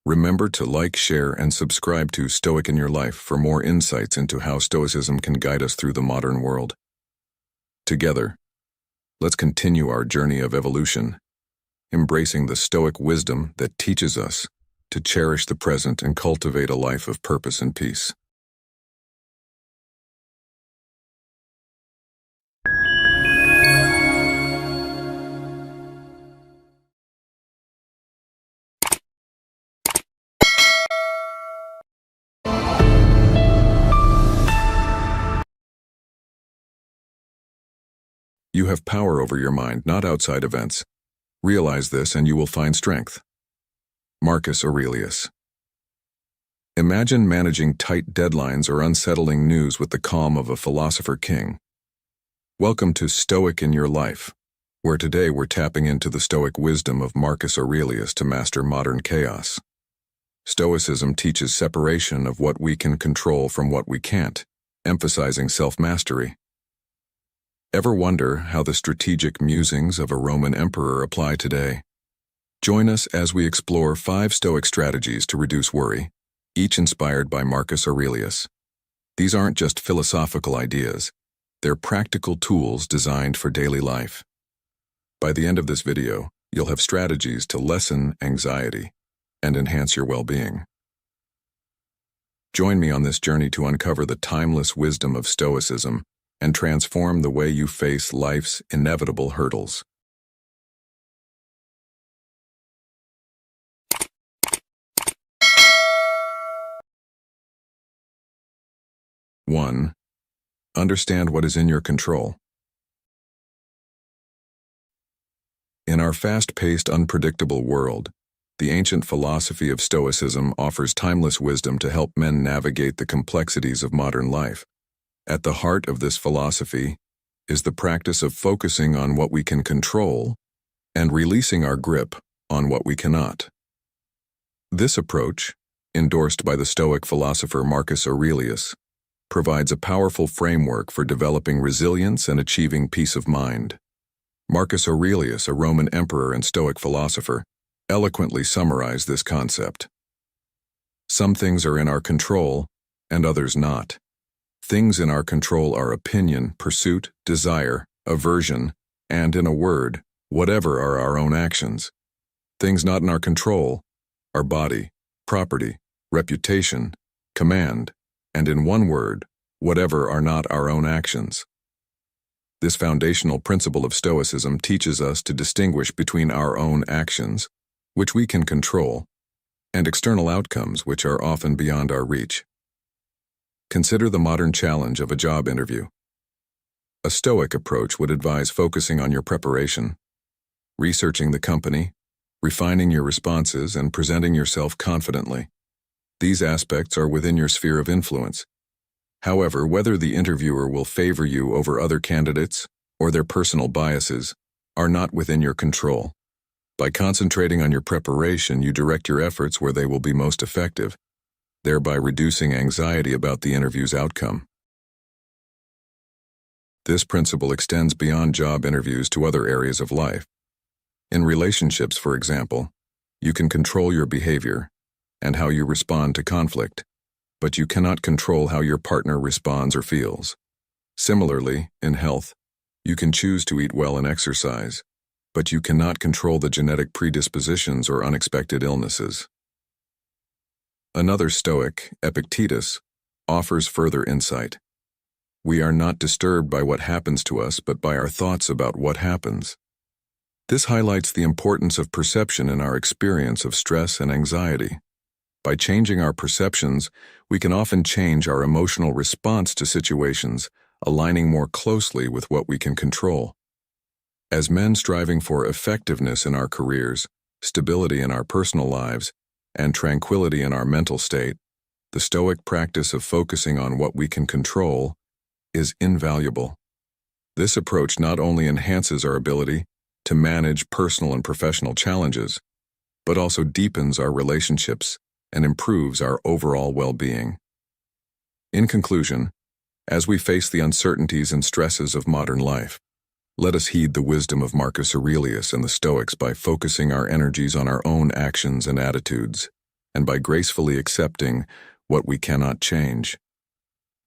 Remember to like, share, and subscribe to Stoic in Your Life for more insights into how Stoicism can guide us through the modern world. Together, let's continue our journey of evolution, embracing the Stoic wisdom that teaches us to cherish the present and cultivate a life of purpose and peace. You have power over your mind, not outside events. Realize this and you will find strength. Marcus Aurelius. Imagine managing tight deadlines or unsettling news with the calm of a philosopher king. Welcome to Stoic in Your Life, where today we're tapping into the Stoic wisdom of Marcus Aurelius to master modern chaos. Stoicism teaches separation of what we can control from what we can't, emphasizing self-mastery. Ever wonder how the strategic musings of a Roman emperor apply today? Join us as we explore 5 Stoic strategies to reduce worry, each inspired by Marcus Aurelius. These aren't just philosophical ideas, they're practical tools designed for daily life. By the end of this video, you'll have strategies to lessen anxiety and enhance your well-being. Join me on this journey to uncover the timeless wisdom of Stoicism and transform the way you face life's inevitable hurdles. One, understand what is in your control. In our fast-paced, unpredictable world, the ancient philosophy of Stoicism offers timeless wisdom to help men navigate the complexities of modern life. At the heart of this philosophy is the practice of focusing on what we can control and releasing our grip on what we cannot. This approach, endorsed by the Stoic philosopher Marcus Aurelius, provides a powerful framework for developing resilience and achieving peace of mind. Marcus Aurelius, a Roman emperor and Stoic philosopher, eloquently summarized this concept. Some things are in our control and others not. Things in our control are opinion, pursuit, desire, aversion, and, in a word, whatever are our own actions. Things not in our control are body, property, reputation, command, and in one word, whatever are not our own actions. This foundational principle of Stoicism teaches us to distinguish between our own actions, which we can control, and external outcomes which are often beyond our reach. Consider the modern challenge of a job interview. A Stoic approach would advise focusing on your preparation, researching the company, refining your responses, and presenting yourself confidently. These aspects are within your sphere of influence. However, whether the interviewer will favor you over other candidates or their personal biases are not within your control. By concentrating on your preparation, you direct your efforts where they will be most effective, thereby reducing anxiety about the interview's outcome. This principle extends beyond job interviews to other areas of life. In relationships, for example, you can control your behavior and how you respond to conflict, but you cannot control how your partner responds or feels. Similarly, in health, you can choose to eat well and exercise, but you cannot control the genetic predispositions or unexpected illnesses. Another Stoic, Epictetus, offers further insight. We are not disturbed by what happens to us, but by our thoughts about what happens. This highlights the importance of perception in our experience of stress and anxiety. By changing our perceptions, we can often change our emotional response to situations, aligning more closely with what we can control. As men striving for effectiveness in our careers, stability in our personal lives, and tranquility in our mental state, the Stoic practice of focusing on what we can control is invaluable. This approach not only enhances our ability to manage personal and professional challenges, but also deepens our relationships and improves our overall well-being. In conclusion, as we face the uncertainties and stresses of modern life, let us heed the wisdom of Marcus Aurelius and the Stoics by focusing our energies on our own actions and attitudes, and by gracefully accepting what we cannot change.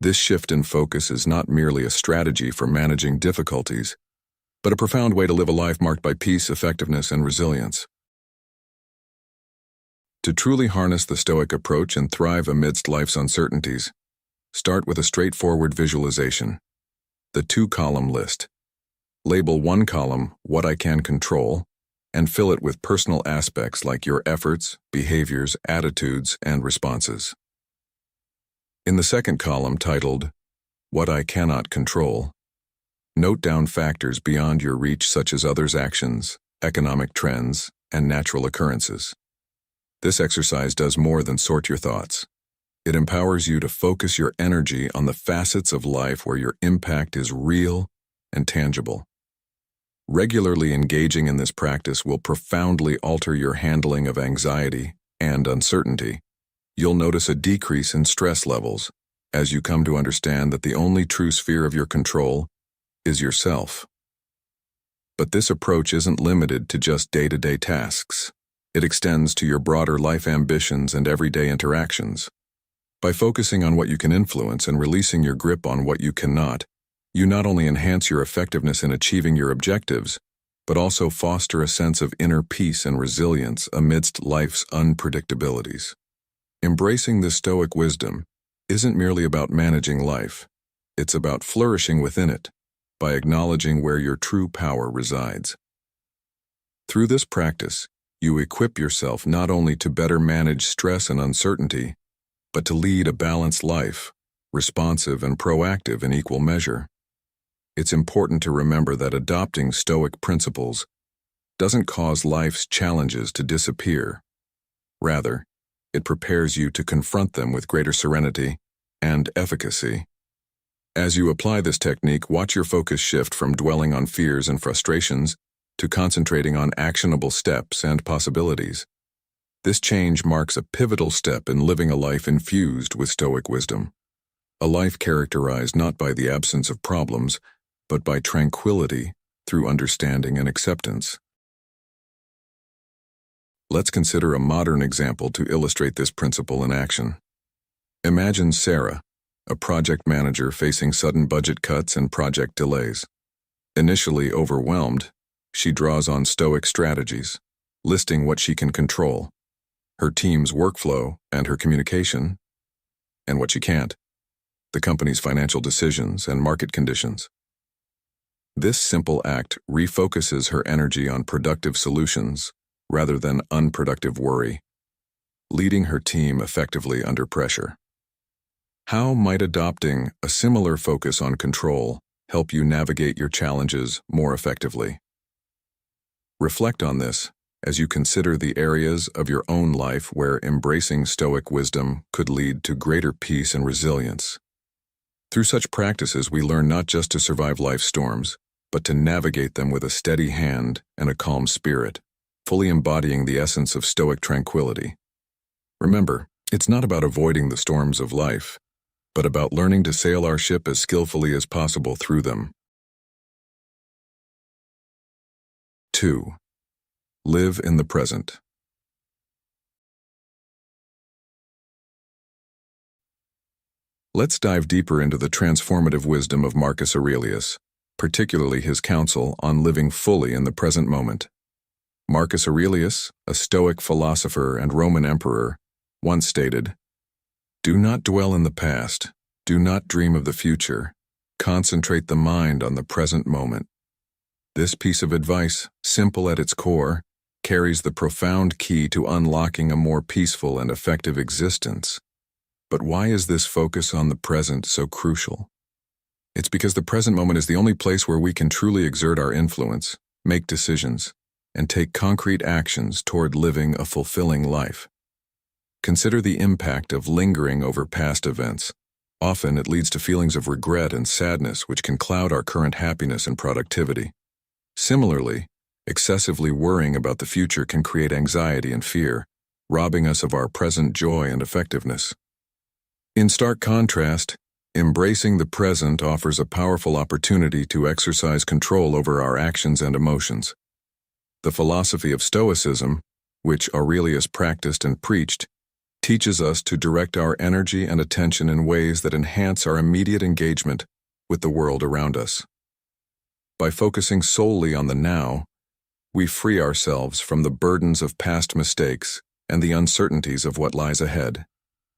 This shift in focus is not merely a strategy for managing difficulties, but a profound way to live a life marked by peace, effectiveness, and resilience. To truly harness the Stoic approach and thrive amidst life's uncertainties, start with a straightforward visualization. The two-column list. Label one column, what I can control, and fill it with personal aspects like your efforts, behaviors, attitudes, and responses. In the second column, titled, what I cannot control, note down factors beyond your reach such as others' actions, economic trends, and natural occurrences. This exercise does more than sort your thoughts. It empowers you to focus your energy on the facets of life where your impact is real and tangible. Regularly engaging in this practice will profoundly alter your handling of anxiety and uncertainty. You'll notice a decrease in stress levels as you come to understand that the only true sphere of your control is yourself. But this approach isn't limited to just day-to-day tasks. It extends to your broader life ambitions and everyday interactions. By focusing on what you can influence and releasing your grip on what you cannot, you not only enhance your effectiveness in achieving your objectives, but also foster a sense of inner peace and resilience amidst life's unpredictabilities. Embracing this Stoic wisdom isn't merely about managing life. It's about flourishing within it, by acknowledging where your true power resides. Through this practice, you equip yourself not only to better manage stress and uncertainty, but to lead a balanced life, responsive and proactive in equal measure. It's important to remember that adopting Stoic principles doesn't cause life's challenges to disappear. Rather, it prepares you to confront them with greater serenity and efficacy. As you apply this technique, watch your focus shift from dwelling on fears and frustrations to concentrating on actionable steps and possibilities. This change marks a pivotal step in living a life infused with Stoic wisdom, a life characterized not by the absence of problems, but by tranquility through understanding and acceptance. Let's consider a modern example to illustrate this principle in action. Imagine Sarah, a project manager facing sudden budget cuts and project delays. Initially overwhelmed, she draws on Stoic strategies, listing what she can control, her team's workflow and her communication, and what she can't, the company's financial decisions and market conditions. This simple act refocuses her energy on productive solutions rather than unproductive worry, leading her team effectively under pressure. How might adopting a similar focus on control help you navigate your challenges more effectively? Reflect on this as you consider the areas of your own life where embracing Stoic wisdom could lead to greater peace and resilience. Through such practices, we learn not just to survive life's storms, but to navigate them with a steady hand and a calm spirit, fully embodying the essence of Stoic tranquility. Remember, it's not about avoiding the storms of life, but about learning to sail our ship as skillfully as possible through them. 2. Live in the present. Let's dive deeper into the transformative wisdom of Marcus Aurelius, particularly his counsel on living fully in the present moment. Marcus Aurelius, a Stoic philosopher and Roman emperor, once stated, "Do not dwell in the past, do not dream of the future, concentrate the mind on the present moment." This piece of advice, simple at its core, carries the profound key to unlocking a more peaceful and effective existence. But why is this focus on the present so crucial? It's because the present moment is the only place where we can truly exert our influence, make decisions, and take concrete actions toward living a fulfilling life. Consider the impact of lingering over past events. Often it leads to feelings of regret and sadness which can cloud our current happiness and productivity. Similarly, excessively worrying about the future can create anxiety and fear, robbing us of our present joy and effectiveness. In stark contrast, embracing the present offers a powerful opportunity to exercise control over our actions and emotions. The philosophy of Stoicism, which Aurelius practiced and preached, teaches us to direct our energy and attention in ways that enhance our immediate engagement with the world around us. By focusing solely on the now, we free ourselves from the burdens of past mistakes and the uncertainties of what lies ahead.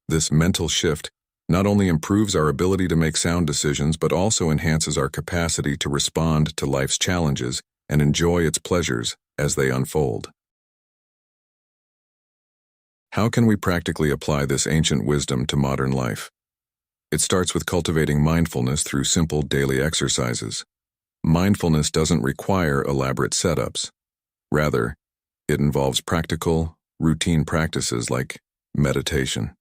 This mental shift not only improves our ability to make sound decisions, but also enhances our capacity to respond to life's challenges and enjoy its pleasures as they unfold. How can we practically apply this ancient wisdom to modern life? It starts with cultivating mindfulness through simple daily exercises. Mindfulness doesn't require elaborate setups. Rather, it involves practical, routine practices like meditation.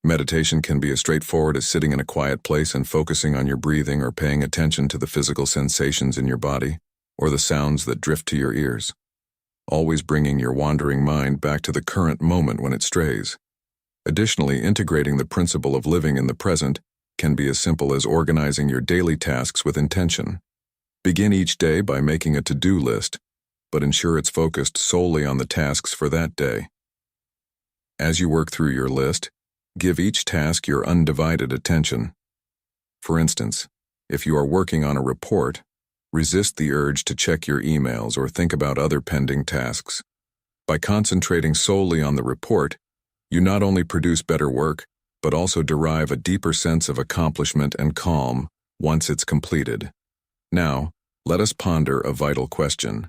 Meditation can be as straightforward as sitting in a quiet place and focusing on your breathing, or paying attention to the physical sensations in your body or the sounds that drift to your ears, always bringing your wandering mind back to the current moment when it strays. Additionally, integrating the principle of living in the present can be as simple as organizing your daily tasks with intention. Begin each day by making a to-do list, but ensure it's focused solely on the tasks for that day. As you work through your list, give each task your undivided attention. For instance, if you are working on a report, resist the urge to check your emails or think about other pending tasks. By concentrating solely on the report, you not only produce better work, but also derive a deeper sense of accomplishment and calm once it's completed. Now, let us ponder a vital question.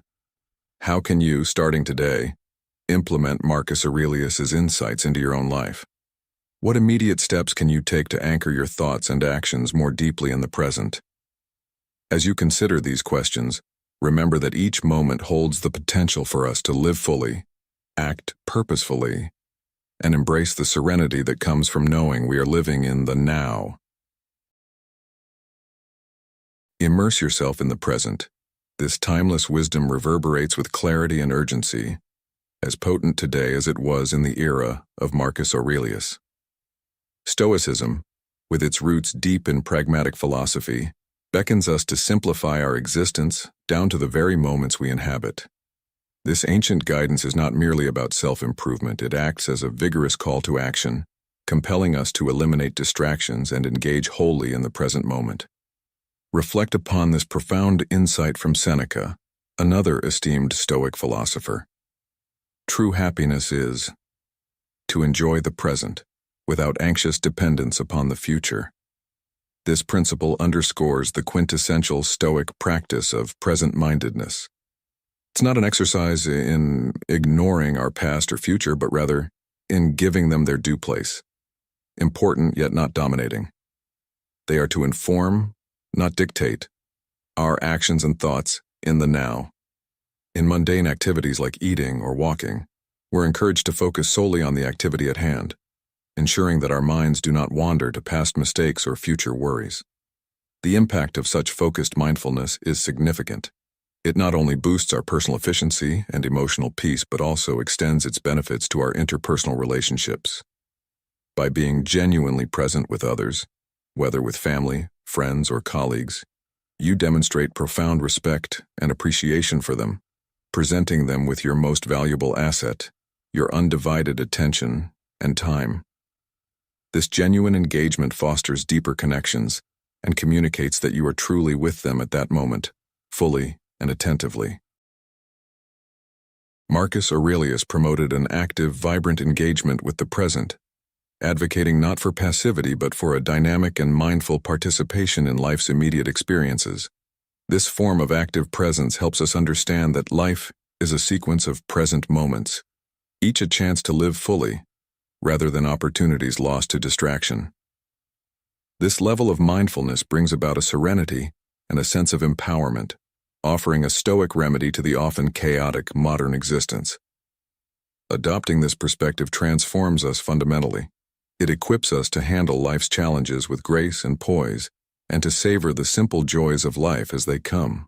How can you, starting today, implement Marcus Aurelius's insights into your own life? What immediate steps can you take to anchor your thoughts and actions more deeply in the present? As you consider these questions, remember that each moment holds the potential for us to live fully, act purposefully, and embrace the serenity that comes from knowing we are living in the now. Immerse yourself in the present. This timeless wisdom reverberates with clarity and urgency, as potent today as it was in the era of Marcus Aurelius. Stoicism, with its roots deep in pragmatic philosophy, beckons us to simplify our existence down to the very moments we inhabit. This ancient guidance is not merely about self-improvement. It acts as a vigorous call to action, compelling us to eliminate distractions and engage wholly in the present moment. Reflect upon this profound insight from Seneca, another esteemed Stoic philosopher. True happiness is to enjoy the present without anxious dependence upon the future. This principle underscores the quintessential Stoic practice of present-mindedness. It's not an exercise in ignoring our past or future, but rather in giving them their due place. Important yet not dominating. They are to inform, not dictate, our actions and thoughts in the now. In mundane activities like eating or walking, we're encouraged to focus solely on the activity at hand, ensuring that our minds do not wander to past mistakes or future worries. The impact of such focused mindfulness is significant. It not only boosts our personal efficiency and emotional peace, but also extends its benefits to our interpersonal relationships. By being genuinely present with others, whether with family, friends, or colleagues, you demonstrate profound respect and appreciation for them, presenting them with your most valuable asset, your undivided attention and time. This genuine engagement fosters deeper connections and communicates that you are truly with them at that moment, fully and attentively. Marcus Aurelius promoted an active, vibrant engagement with the present, advocating not for passivity but for a dynamic and mindful participation in life's immediate experiences. This form of active presence helps us understand that life is a sequence of present moments, each a chance to live fully, rather than opportunities lost to distraction. This level of mindfulness brings about a serenity and a sense of empowerment, offering a Stoic remedy to the often chaotic modern existence. Adopting this perspective transforms us fundamentally. It equips us to handle life's challenges with grace and poise, and to savor the simple joys of life as they come.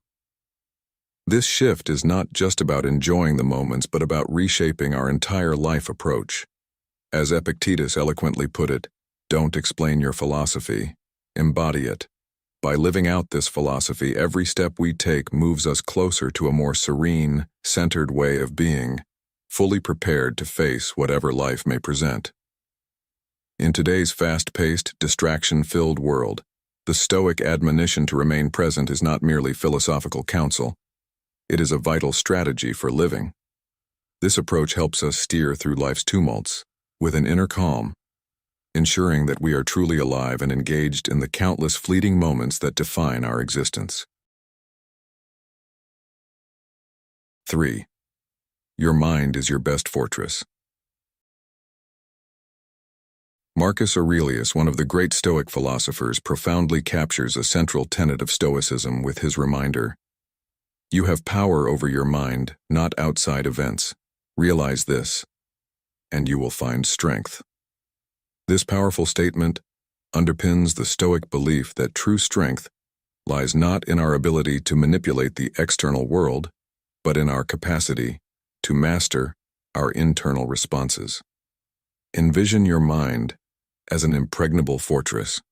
This shift is not just about enjoying the moments, but about reshaping our entire life approach. As Epictetus eloquently put it, don't explain your philosophy, embody it. By living out this philosophy, every step we take moves us closer to a more serene, centered way of being, fully prepared to face whatever life may present. In today's fast-paced, distraction-filled world, The Stoic admonition to remain present is not merely philosophical counsel. It is a vital strategy for living. This approach helps us steer through life's tumults with an inner calm, ensuring that we are truly alive and engaged in the countless fleeting moments that define our existence. 3. Your mind is your best fortress. Marcus Aurelius, one of the great Stoic philosophers, profoundly captures a central tenet of Stoicism with his reminder: "You have power over your mind, not outside events. Realize this, and you will find strength." This powerful statement underpins the Stoic belief that true strength lies not in our ability to manipulate the external world, but in our capacity to master our internal responses. Envision your mind as an impregnable fortress.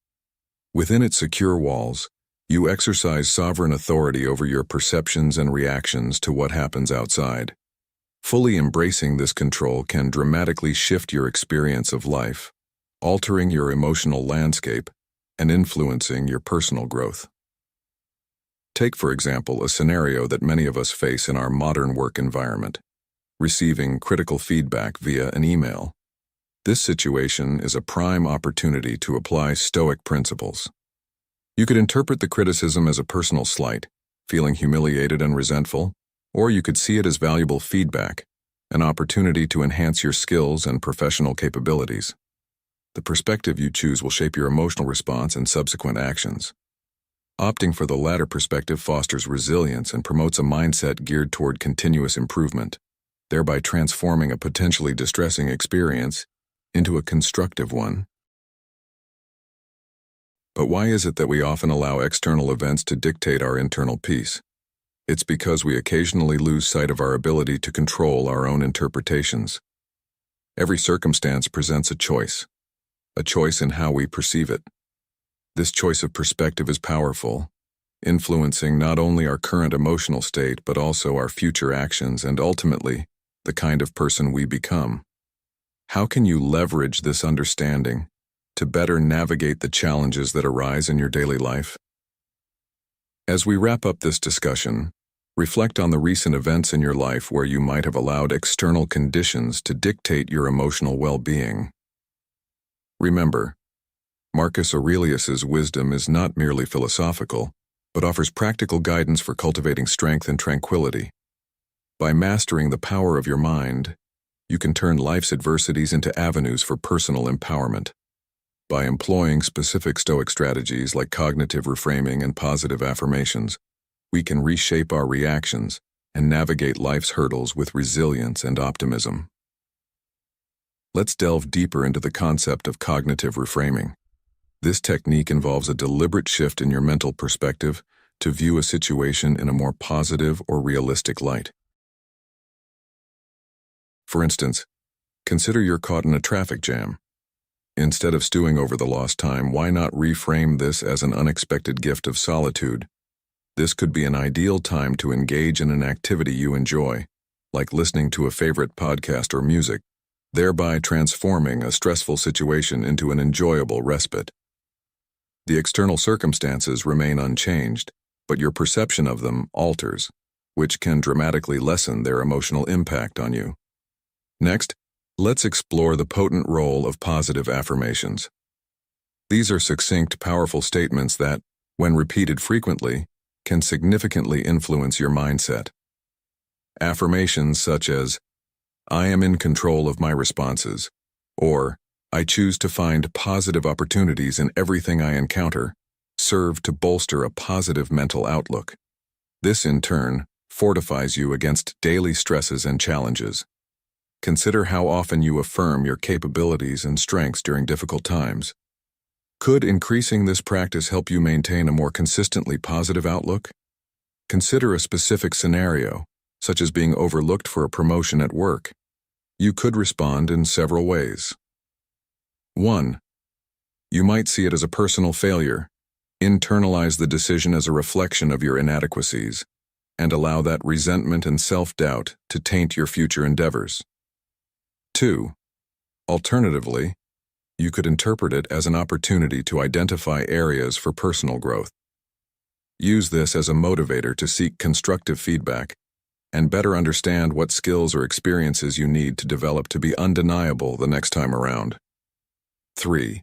Within its secure walls, you exercise sovereign authority over your perceptions and reactions to what happens outside. Fully embracing this control can dramatically shift your experience of life, altering your emotional landscape and influencing your personal growth. Take, for example, a scenario that many of us face in our modern work environment: receiving critical feedback via an email. This situation is a prime opportunity to apply Stoic principles. You could interpret the criticism as a personal slight, feeling humiliated and resentful, or you could see it as valuable feedback, an opportunity to enhance your skills and professional capabilities. The perspective you choose will shape your emotional response and subsequent actions. Opting for the latter perspective fosters resilience and promotes a mindset geared toward continuous improvement, thereby transforming a potentially distressing experience into a constructive one. But why is it that we often allow external events to dictate our internal peace? It's because we occasionally lose sight of our ability to control our own interpretations. Every circumstance presents a choice in how we perceive it. This choice of perspective is powerful, influencing not only our current emotional state but also our future actions and ultimately the kind of person we become. How can you leverage this understanding to better navigate the challenges that arise in your daily life? As we wrap up this discussion, reflect on the recent events in your life where you might have allowed external conditions to dictate your emotional well-being. Remember, Marcus Aurelius's wisdom is not merely philosophical, but offers practical guidance for cultivating strength and tranquility. By mastering the power of your mind, you can turn life's adversities into avenues for personal empowerment. By employing specific Stoic strategies like cognitive reframing and positive affirmations, we can reshape our reactions and navigate life's hurdles with resilience and optimism. Let's delve deeper into the concept of cognitive reframing. This technique involves a deliberate shift in your mental perspective to view a situation in a more positive or realistic light. For instance, consider you're caught in a traffic jam. Instead of stewing over the lost time, why not reframe this as an unexpected gift of solitude? This could be an ideal time to engage in an activity you enjoy, like listening to a favorite podcast or music, thereby transforming a stressful situation into an enjoyable respite. The external circumstances remain unchanged, but your perception of them alters, which can dramatically lessen their emotional impact on you. Next, let's explore the potent role of positive affirmations. These are succinct, powerful statements that, when repeated frequently, can significantly influence your mindset. Affirmations such as, "I am in control of my responses," or "I choose to find positive opportunities in everything I encounter," serve to bolster a positive mental outlook. This, in turn, fortifies you against daily stresses and challenges. Consider how often you affirm your capabilities and strengths during difficult times. Could increasing this practice help you maintain a more consistently positive outlook? Consider a specific scenario, such as being overlooked for a promotion at work. You could respond in several ways. 1. You might see it as a personal failure. Internalize the decision as a reflection of your inadequacies, and allow that resentment and self-doubt to taint your future endeavors. 2. Alternatively, You could interpret it as an opportunity to identify areas for personal growth. Use this as a motivator to seek constructive feedback and better understand what skills or experiences you need to develop to be undeniable the next time around. 3.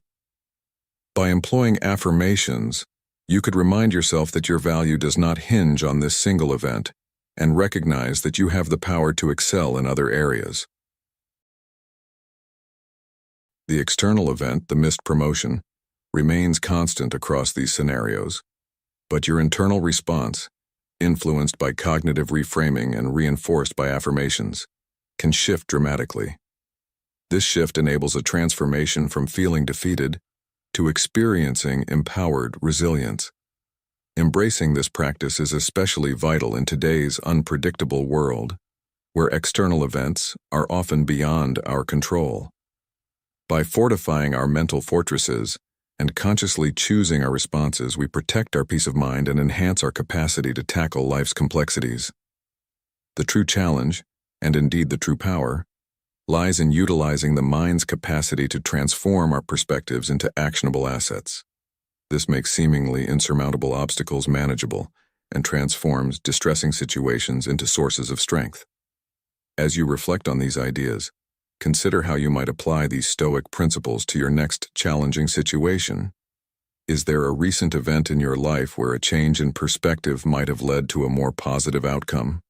By employing affirmations, you could remind yourself that your value does not hinge on this single event and recognize that you have the power to excel in other areas. The external event, the missed promotion, remains constant across these scenarios, but your internal response, influenced by cognitive reframing and reinforced by affirmations, can shift dramatically. This shift enables a transformation from feeling defeated to experiencing empowered resilience. Embracing this practice is especially vital in today's unpredictable world, where external events are often beyond our control. By fortifying our mental fortresses and consciously choosing our responses, we protect our peace of mind and enhance our capacity to tackle life's complexities. The true challenge, and indeed the true power, lies in utilizing the mind's capacity to transform our perspectives into actionable assets. This makes seemingly insurmountable obstacles manageable and transforms distressing situations into sources of strength. As you reflect on these ideas, consider how you might apply these Stoic principles to your next challenging situation. Is there a recent event in your life where a change in perspective might have led to a more positive outcome?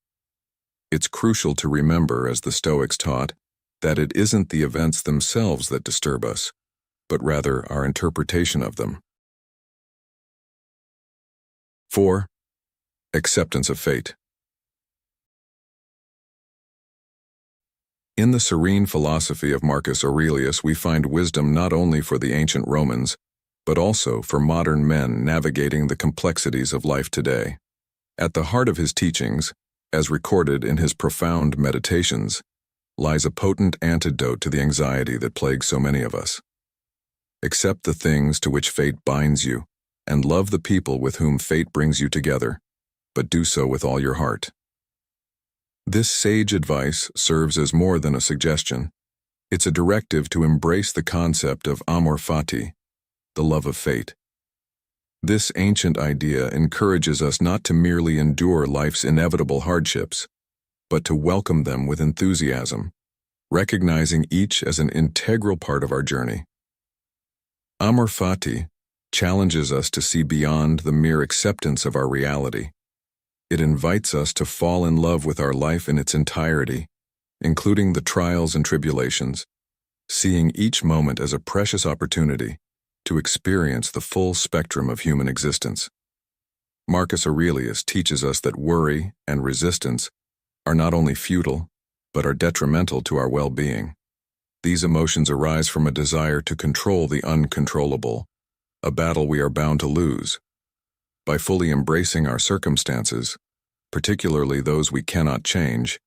It's crucial to remember, as the Stoics taught, that it isn't the events themselves that disturb us, but rather our interpretation of them. 4. Acceptance of fate. In the serene philosophy of Marcus Aurelius, we find wisdom not only for the ancient Romans, but also for modern men navigating the complexities of life today. At the heart of his teachings, as recorded in his profound meditations, lies a potent antidote to the anxiety that plagues so many of us. Accept the things to which fate binds you, and love the people with whom fate brings you together, but do so with all your heart. This sage advice serves as more than a suggestion. It's a directive to embrace the concept of amor fati, the love of fate. This ancient idea encourages us not to merely endure life's inevitable hardships, but to welcome them with enthusiasm, recognizing each as an integral part of our journey. Amor fati challenges us to see beyond the mere acceptance of our reality. It invites us to fall in love with our life in its entirety, including the trials and tribulations, seeing each moment as a precious opportunity to experience the full spectrum of human existence. Marcus Aurelius teaches us that worry and resistance are not only futile, but are detrimental to our well-being. These emotions arise from a desire to control the uncontrollable, a battle we are bound to lose. By fully embracing our circumstances, particularly those we cannot change,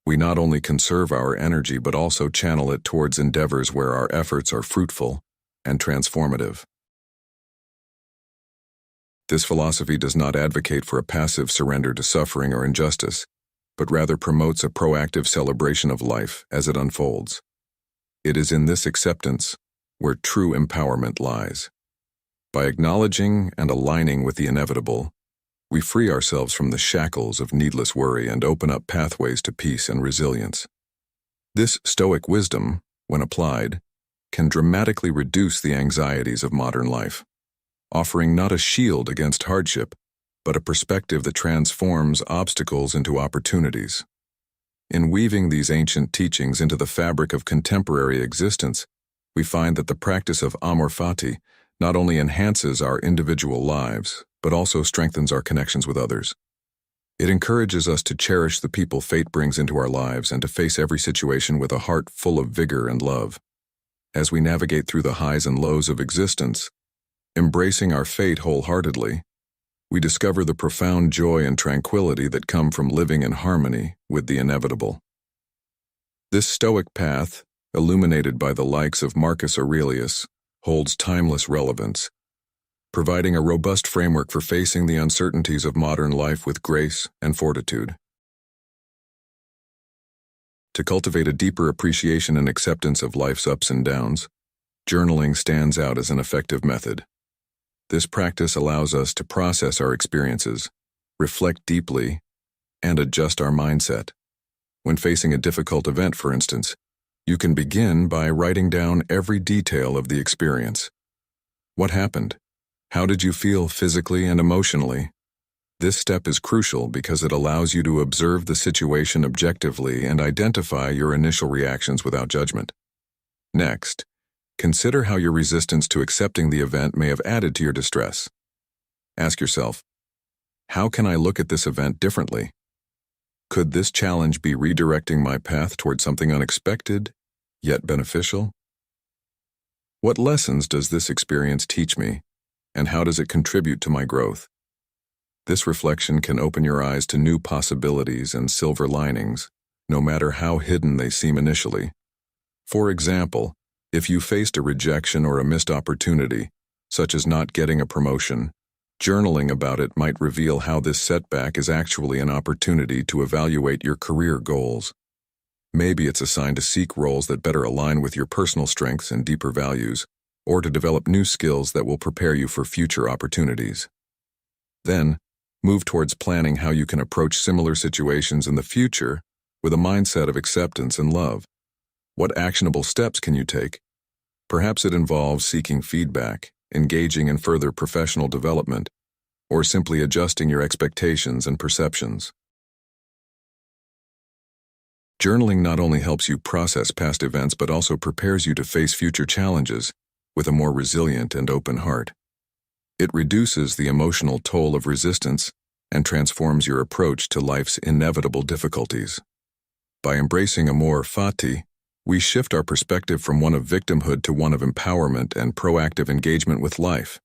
we not only conserve our energy but also channel it towards endeavors where our efforts are fruitful and transformative. This philosophy does not advocate for a passive surrender to suffering or injustice, but rather promotes a proactive celebration of life as it unfolds. It is in this acceptance where true empowerment lies. By acknowledging and aligning with the inevitable, we free ourselves from the shackles of needless worry and open up pathways to peace and resilience. This Stoic wisdom, when applied, can dramatically reduce the anxieties of modern life, offering not a shield against hardship, but a perspective that transforms obstacles into opportunities. In weaving these ancient teachings into the fabric of contemporary existence, we find that the practice of amor fati not only enhances our individual lives, but also strengthens our connections with others. It encourages us to cherish the people fate brings into our lives and to face every situation with a heart full of vigor and love. As we navigate through the highs and lows of existence, embracing our fate wholeheartedly, we discover the profound joy and tranquility that come from living in harmony with the inevitable. This Stoic path, illuminated by the likes of Marcus Aurelius, holds timeless relevance, providing a robust framework for facing the uncertainties of modern life with grace and fortitude. To cultivate a deeper appreciation and acceptance of life's ups and downs, Journaling stands out as an effective method. This practice allows us to process our experiences, reflect deeply, and adjust our mindset. When facing a difficult event, for instance, you can begin by writing down every detail of the experience. What happened? How did you feel physically and emotionally? This step is crucial because it allows you to observe the situation objectively and identify your initial reactions without judgment. Next, consider how your resistance to accepting the event may have added to your distress. Ask yourself, how can I look at this event differently? Could this challenge be redirecting my path toward something unexpected, yet beneficial? What lessons does this experience teach me, and how does it contribute to my growth? This reflection can open your eyes to new possibilities and silver linings, no matter how hidden they seem initially. For example, if you faced a rejection or a missed opportunity, such as not getting a promotion, journaling about it might reveal how this setback is actually an opportunity to evaluate your career goals. Maybe it's a sign to seek roles that better align with your personal strengths and deeper values, or to develop new skills that will prepare you for future opportunities. Then, move towards planning how you can approach similar situations in the future with a mindset of acceptance and love. What actionable steps can you take? Perhaps it involves seeking feedback, engaging in further professional development, or simply adjusting your expectations and perceptions. Journaling not only helps you process past events but also prepares you to face future challenges with a more resilient and open heart. It reduces the emotional toll of resistance and transforms your approach to life's inevitable difficulties. By embracing amor fati, we shift our perspective from one of victimhood to one of empowerment and proactive engagement with life.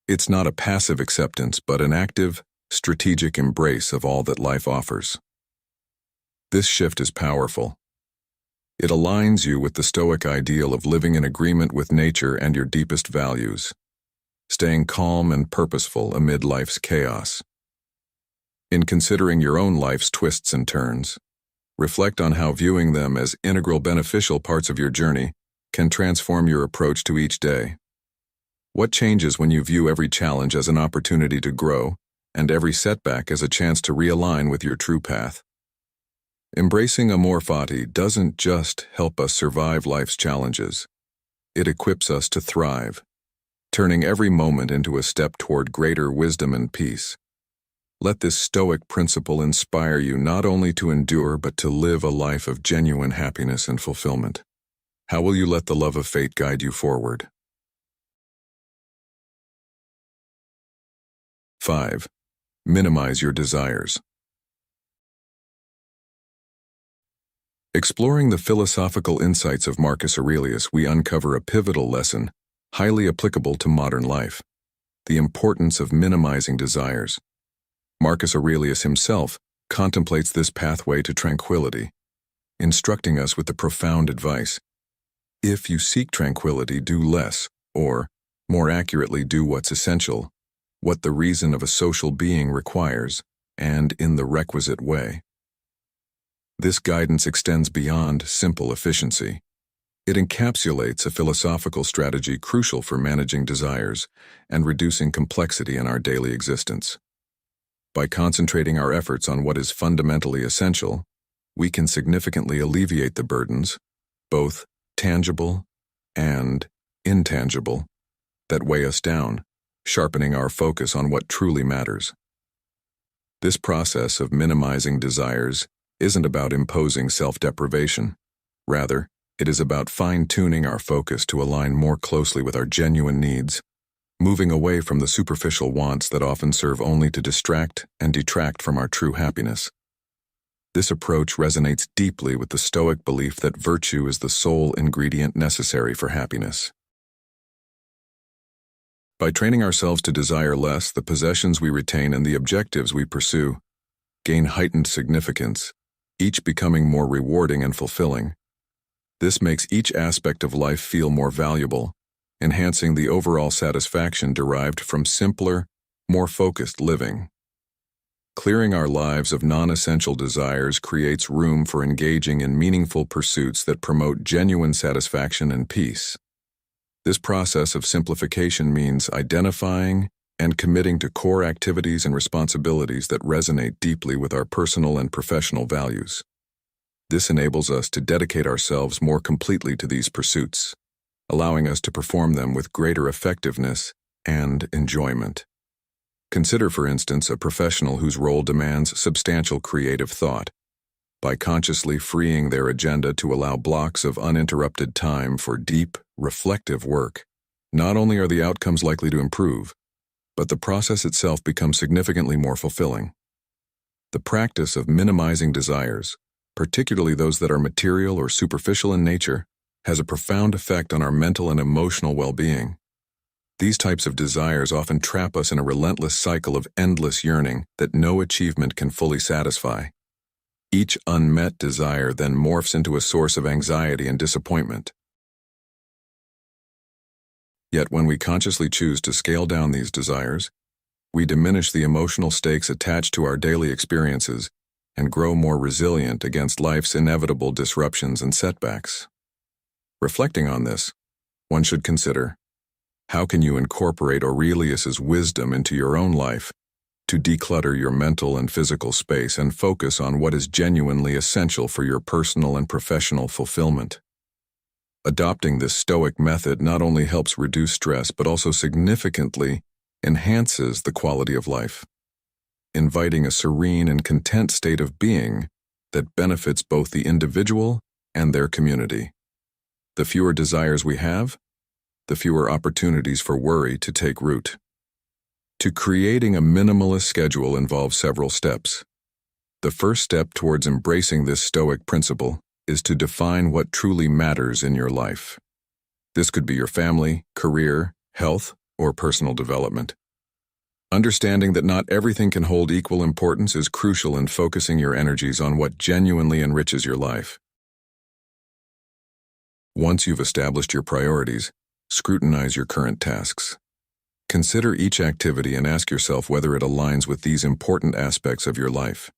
It's not a passive acceptance, but an active, strategic embrace of all that life offers. This shift is powerful. It aligns you with the Stoic ideal of living in agreement with nature and your deepest values, staying calm and purposeful amid life's chaos. In considering your own life's twists and turns, reflect on how viewing them as integral beneficial parts of your journey can transform your approach to each day. What changes when you view every challenge as an opportunity to grow and every setback as a chance to realign with your true path? Embracing amor fati doesn't just help us survive life's challenges. It equips us to thrive, turning every moment into a step toward greater wisdom and peace. Let this Stoic principle inspire you not only to endure but to live a life of genuine happiness and fulfillment. How will you let the love of fate guide you forward? 5. Minimize your desires. Exploring the philosophical insights of Marcus Aurelius, we uncover a pivotal lesson, highly applicable to modern life: the importance of minimizing desires. Marcus Aurelius himself contemplates this pathway to tranquility, instructing us with the profound advice: if you seek tranquility, do less, or, more accurately, do what's essential, what the reason of a social being requires, and in the requisite way. This guidance extends beyond simple efficiency. It encapsulates a philosophical strategy crucial for managing desires and reducing complexity in our daily existence. By concentrating our efforts on what is fundamentally essential, we can significantly alleviate the burdens, both tangible and intangible, that weigh us down, sharpening our focus on what truly matters. This process of minimizing desires isn't about imposing self-deprivation. Rather, it is about fine-tuning our focus to align more closely with our genuine needs, moving away from the superficial wants that often serve only to distract and detract from our true happiness. This approach resonates deeply with the Stoic belief that virtue is the sole ingredient necessary for happiness. By training ourselves to desire less, the possessions we retain and the objectives we pursue gain heightened significance, each becoming more rewarding and fulfilling. This makes each aspect of life feel more valuable, enhancing the overall satisfaction derived from simpler, more focused living. Clearing our lives of non-essential desires creates room for engaging in meaningful pursuits that promote genuine satisfaction and peace. This process of simplification means identifying and committing to core activities and responsibilities that resonate deeply with our personal and professional values. This enables us to dedicate ourselves more completely to these pursuits, allowing us to perform them with greater effectiveness and enjoyment. Consider, for instance, a professional whose role demands substantial creative thought. By consciously freeing their agenda to allow blocks of uninterrupted time for deep, reflective work, not only are the outcomes likely to improve, but the process itself becomes significantly more fulfilling. The practice of minimizing desires, particularly those that are material or superficial in nature, has a profound effect on our mental and emotional well-being. These types of desires often trap us in a relentless cycle of endless yearning that no achievement can fully satisfy. Each unmet desire then morphs into a source of anxiety and disappointment. Yet when we consciously choose to scale down these desires, we diminish the emotional stakes attached to our daily experiences and grow more resilient against life's inevitable disruptions and setbacks. Reflecting on this, one should consider, how can you incorporate Aurelius's wisdom into your own life to declutter your mental and physical space and focus on what is genuinely essential for your personal and professional fulfillment? Adopting this Stoic method not only helps reduce stress but also significantly enhances the quality of life, inviting a serene and content state of being that benefits both the individual and their community. The fewer desires we have, the fewer opportunities for worry to take root. To creating a minimalist schedule involves several steps. The first step towards embracing this Stoic principle is to define what truly matters in your life. This could be your family, career, health, or personal development. Understanding that not everything can hold equal importance is crucial in focusing your energies on what genuinely enriches your life. Once you've established your priorities, scrutinize your current tasks. Consider each activity and ask yourself whether it aligns with these important aspects of your life.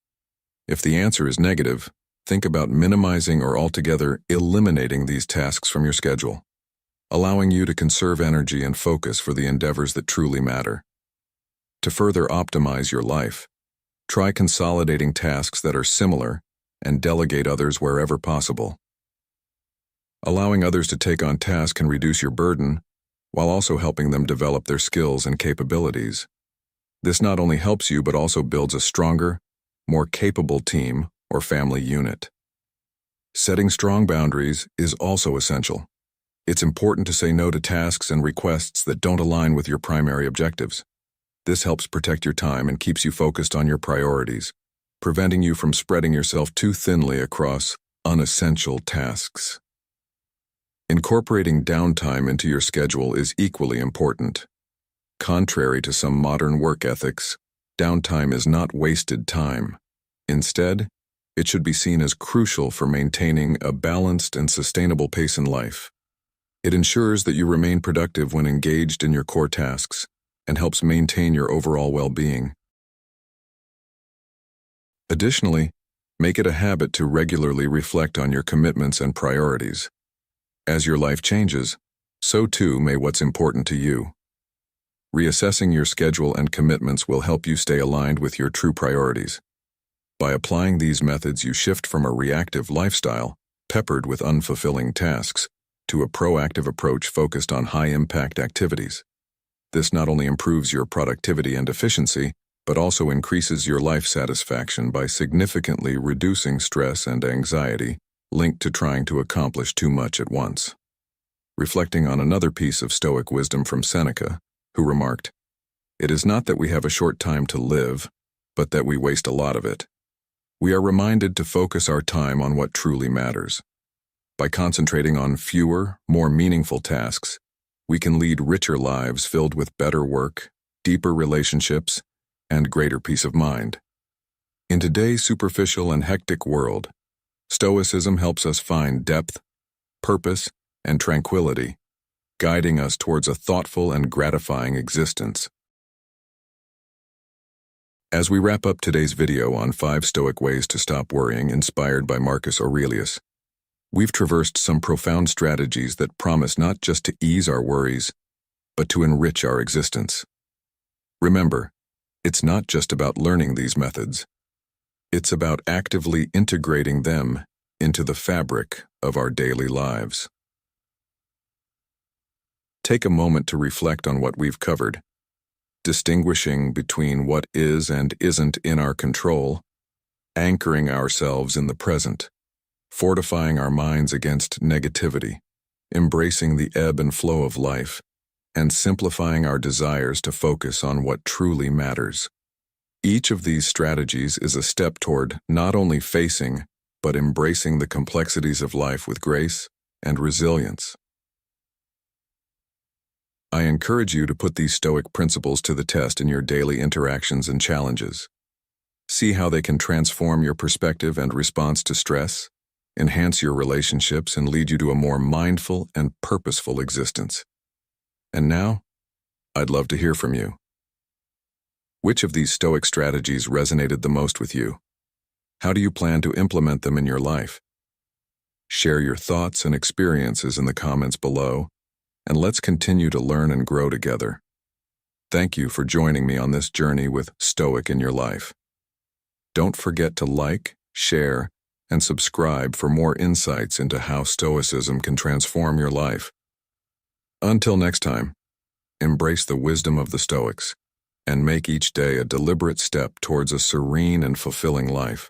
If the answer is negative, think about minimizing or altogether eliminating these tasks from your schedule, allowing you to conserve energy and focus for the endeavors that truly matter. To further optimize your life, try consolidating tasks that are similar and delegate others wherever possible. Allowing others to take on tasks can reduce your burden, while also helping them develop their skills and capabilities. This not only helps you but also builds a stronger, more capable team or family unit. Setting strong boundaries is also essential. It's important to say no to tasks and requests that don't align with your primary objectives. This helps protect your time and keeps you focused on your priorities, preventing you from spreading yourself too thinly across unessential tasks. Incorporating downtime into your schedule is equally important. Contrary to some modern work ethics, downtime is not wasted time. Instead, it should be seen as crucial for maintaining a balanced and sustainable pace in life. It ensures that you remain productive when engaged in your core tasks and helps maintain your overall well-being. Additionally, make it a habit to regularly reflect on your commitments and priorities. As your life changes, so too may what's important to you. Reassessing your schedule and commitments will help you stay aligned with your true priorities. By applying these methods, you shift from a reactive lifestyle, peppered with unfulfilling tasks, to a proactive approach focused on high-impact activities. This not only improves your productivity and efficiency, but also increases your life satisfaction by significantly reducing stress and anxiety linked to trying to accomplish too much at once. Reflecting on another piece of Stoic wisdom from Seneca, who remarked, "It is not that we have a short time to live, but that we waste a lot of it." We are reminded to focus our time on what truly matters. By concentrating on fewer, more meaningful tasks, we can lead richer lives filled with better work, deeper relationships, and greater peace of mind. In today's superficial and hectic world, Stoicism helps us find depth, purpose, and tranquility, guiding us towards a thoughtful and gratifying existence. As we wrap up today's video on 5 Stoic ways to stop worrying inspired by Marcus Aurelius, we've traversed some profound strategies that promise not just to ease our worries, but to enrich our existence. Remember, it's not just about learning these methods. It's about actively integrating them into the fabric of our daily lives. Take a moment to reflect on what we've covered, distinguishing between what is and isn't in our control, anchoring ourselves in the present, fortifying our minds against negativity, embracing the ebb and flow of life, and simplifying our desires to focus on what truly matters. Each of these strategies is a step toward not only facing, but embracing the complexities of life with grace and resilience. I encourage you to put these Stoic principles to the test in your daily interactions and challenges. See how they can transform your perspective and response to stress, enhance your relationships, and lead you to a more mindful and purposeful existence. And now, I'd love to hear from you. Which of these Stoic strategies resonated the most with you? How do you plan to implement them in your life? Share your thoughts and experiences in the comments below, and let's continue to learn and grow together. Thank you for joining me on this journey with Stoic in your life. Don't forget to like, share, and subscribe for more insights into how Stoicism can transform your life. Until next time, embrace the wisdom of the Stoics and make each day a deliberate step towards a serene and fulfilling life.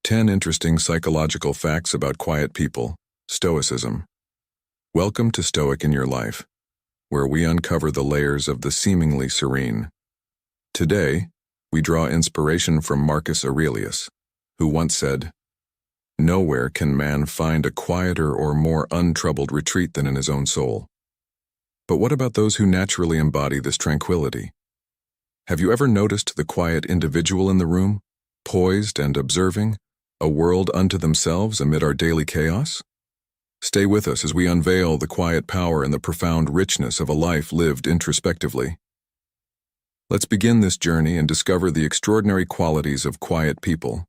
Ten interesting psychological facts about quiet people, Stoicism. Welcome to Stoic in Your Life, where we uncover the layers of the seemingly serene. Today, we draw inspiration from Marcus Aurelius, who once said, "Nowhere can man find a quieter or more untroubled retreat than in his own soul." But what about those who naturally embody this tranquility? Have you ever noticed the quiet individual in the room, poised and observing, a world unto themselves amid our daily chaos? Stay with us as we unveil the quiet power and the profound richness of a life lived introspectively. Let's begin this journey and discover the extraordinary qualities of quiet people,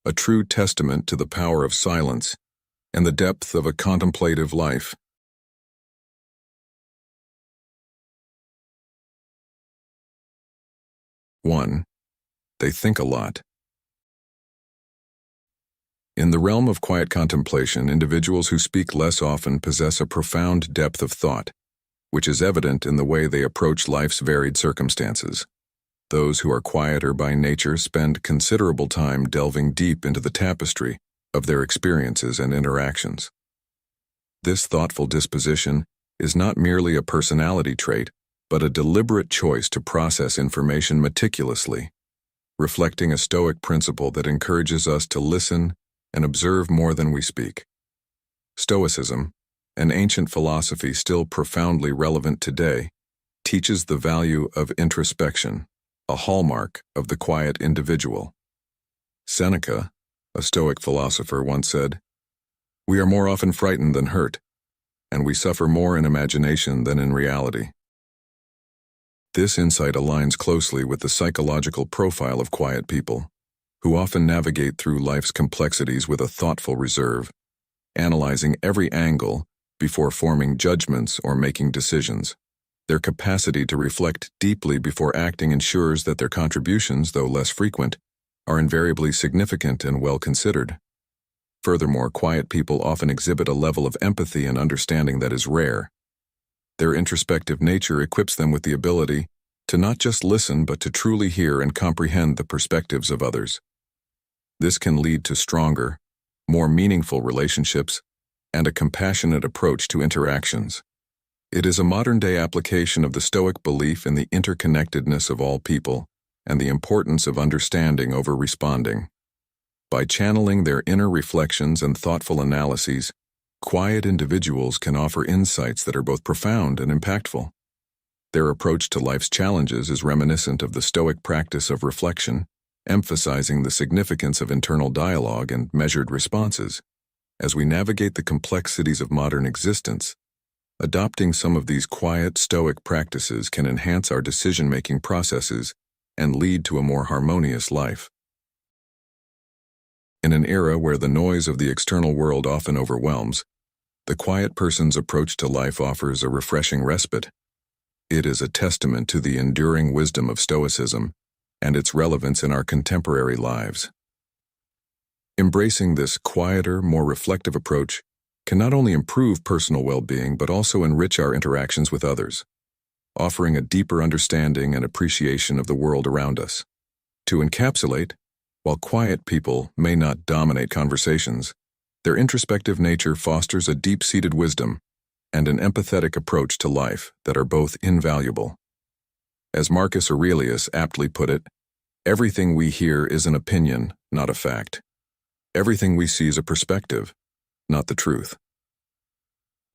a true testament to the power of silence and the depth of a contemplative life. 1. They think a lot. In the realm of quiet contemplation, individuals who speak less often possess a profound depth of thought, which is evident in the way they approach life's varied circumstances. Those who are quieter by nature spend considerable time delving deep into the tapestry of their experiences and interactions. This thoughtful disposition is not merely a personality trait, but a deliberate choice to process information meticulously, reflecting a Stoic principle that encourages us to listen and observe more than we speak. Stoicism, an ancient philosophy still profoundly relevant today, teaches the value of introspection, a hallmark of the quiet individual. Seneca, a Stoic philosopher, once said, "We are more often frightened than hurt, and we suffer more in imagination than in reality." This insight aligns closely with the psychological profile of quiet people, who often navigate through life's complexities with a thoughtful reserve, analyzing every angle before forming judgments or making decisions. Their capacity to reflect deeply before acting ensures that their contributions, though less frequent, are invariably significant and well considered. Furthermore, quiet people often exhibit a level of empathy and understanding that is rare. Their introspective nature equips them with the ability to not just listen but to truly hear and comprehend the perspectives of others. This can lead to stronger, more meaningful relationships and a compassionate approach to interactions. It is a modern-day application of the Stoic belief in the interconnectedness of all people and the importance of understanding over responding. By channeling their inner reflections and thoughtful analyses, quiet individuals can offer insights that are both profound and impactful. Their approach to life's challenges is reminiscent of the Stoic practice of reflection, emphasizing the significance of internal dialogue and measured responses. As we navigate the complexities of modern existence, adopting some of these quiet, stoic practices can enhance our decision-making processes and lead to a more harmonious life. In an era where the noise of the external world often overwhelms, the quiet person's approach to life offers a refreshing respite. It is a testament to the enduring wisdom of Stoicism and its relevance in our contemporary lives. Embracing this quieter, more reflective approach can not only improve personal well-being but also enrich our interactions with others, offering a deeper understanding and appreciation of the world around us. To encapsulate, while quiet people may not dominate conversations, their introspective nature fosters a deep-seated wisdom and an empathetic approach to life that are both invaluable. As Marcus Aurelius aptly put it, everything we hear is an opinion, not a fact. Everything we see is a perspective, not the truth.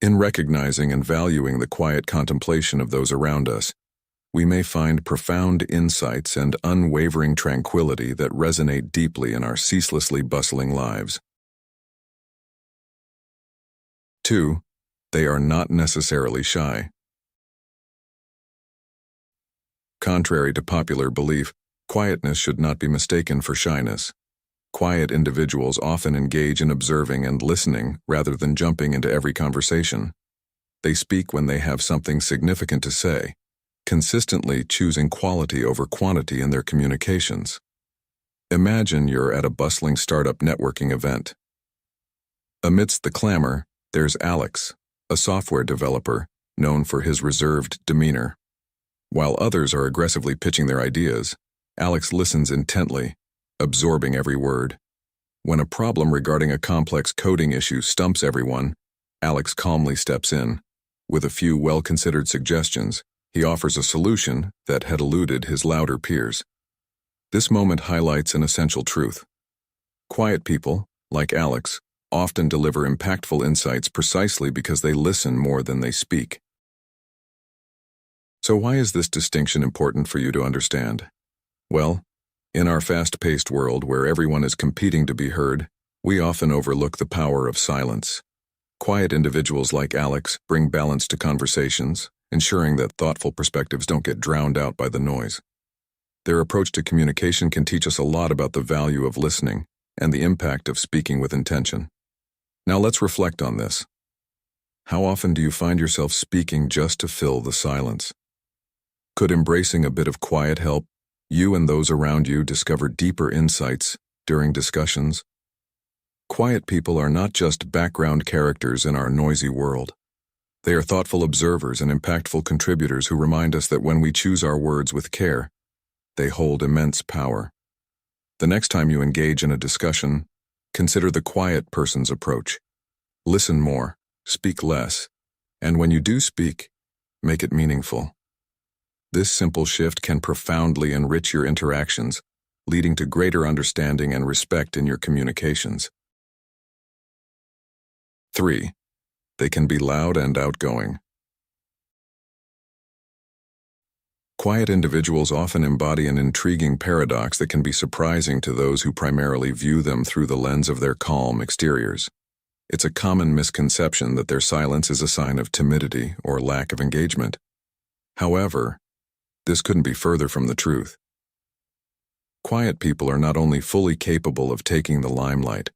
In recognizing and valuing the quiet contemplation of those around us, we may find profound insights and unwavering tranquility that resonate deeply in our ceaselessly bustling lives. 2. They are not necessarily shy. Contrary to popular belief, quietness should not be mistaken for shyness. Quiet individuals often engage in observing and listening rather than jumping into every conversation. They speak when they have something significant to say, consistently choosing quality over quantity in their communications. Imagine you're at a bustling startup networking event. Amidst the clamor, there's Alex, a software developer known for his reserved demeanor. While others are aggressively pitching their ideas, Alex listens intently, absorbing every word. When a problem regarding a complex coding issue stumps everyone, Alex calmly steps in. With a few well-considered suggestions, he offers a solution that had eluded his louder peers. This moment highlights an essential truth. Quiet people, like Alex, often deliver impactful insights precisely because they listen more than they speak. So why is this distinction important for you to understand? Well, in our fast-paced world where everyone is competing to be heard, we often overlook the power of silence. Quiet individuals like Alex bring balance to conversations, ensuring that thoughtful perspectives don't get drowned out by the noise. Their approach to communication can teach us a lot about the value of listening and the impact of speaking with intention. Now let's reflect on this. How often do you find yourself speaking just to fill the silence? Could embracing a bit of quiet help you and those around you discover deeper insights during discussions? Quiet people are not just background characters in our noisy world. They are thoughtful observers and impactful contributors who remind us that when we choose our words with care, they hold immense power. The next time you engage in a discussion, consider the quiet person's approach. Listen more, speak less, and when you do speak, make it meaningful. This simple shift can profoundly enrich your interactions, leading to greater understanding and respect in your communications. 3. They can be loud and outgoing. Quiet individuals often embody an intriguing paradox that can be surprising to those who primarily view them through the lens of their calm exteriors. It's a common misconception that their silence is a sign of timidity or lack of engagement. However, this couldn't be further from the truth. Quiet people are not only fully capable of taking the limelight,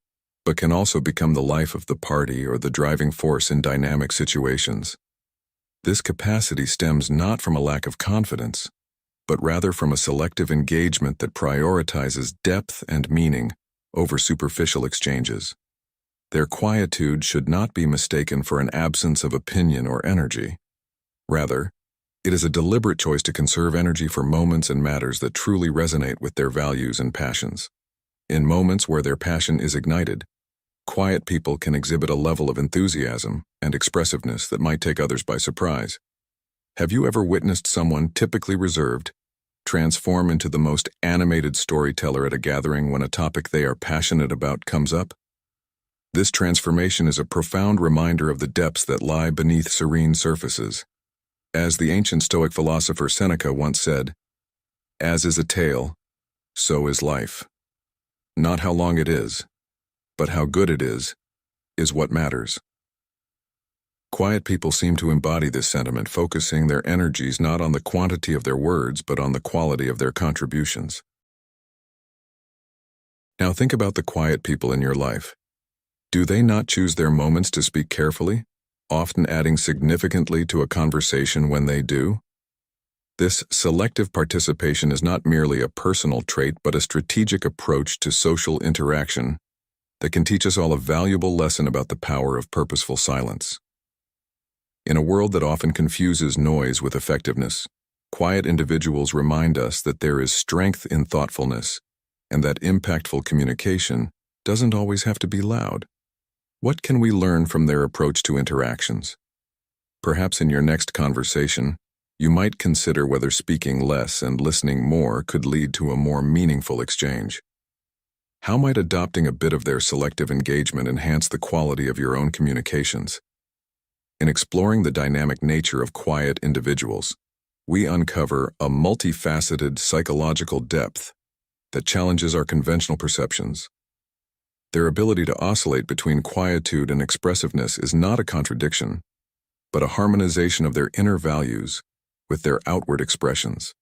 but can also become the life of the party or the driving force in dynamic situations. This capacity stems not from a lack of confidence, but rather from a selective engagement that prioritizes depth and meaning over superficial exchanges. Their quietude should not be mistaken for an absence of opinion or energy. Rather, it is a deliberate choice to conserve energy for moments and matters that truly resonate with their values and passions. In moments where their passion is ignited, quiet people can exhibit a level of enthusiasm and expressiveness that might take others by surprise. Have you ever witnessed someone typically reserved transform into the most animated storyteller at a gathering when a topic they are passionate about comes up? This transformation is a profound reminder of the depths that lie beneath serene surfaces. As the ancient Stoic philosopher Seneca once said, "As is a tale, so is life. Not how long it is, but how good it is what matters. Quiet people seem to embody this sentiment, focusing their energies not on the quantity of their words, but on the quality of their contributions. Now think about the quiet people in your life. Do they not choose their moments to speak carefully, often adding significantly to a conversation when they do? This selective participation is not merely a personal trait, but a strategic approach to social interaction that can teach us all a valuable lesson about the power of purposeful silence. In a world that often confuses noise with effectiveness, quiet individuals remind us that there is strength in thoughtfulness and that impactful communication doesn't always have to be loud. What can we learn from their approach to interactions? Perhaps in your next conversation, you might consider whether speaking less and listening more could lead to a more meaningful exchange. How might adopting a bit of their selective engagement enhance the quality of your own communications? In exploring the dynamic nature of quiet individuals, we uncover a multifaceted psychological depth that challenges our conventional perceptions. Their ability to oscillate between quietude and expressiveness is not a contradiction, but a harmonization of their inner values with their outward expressions.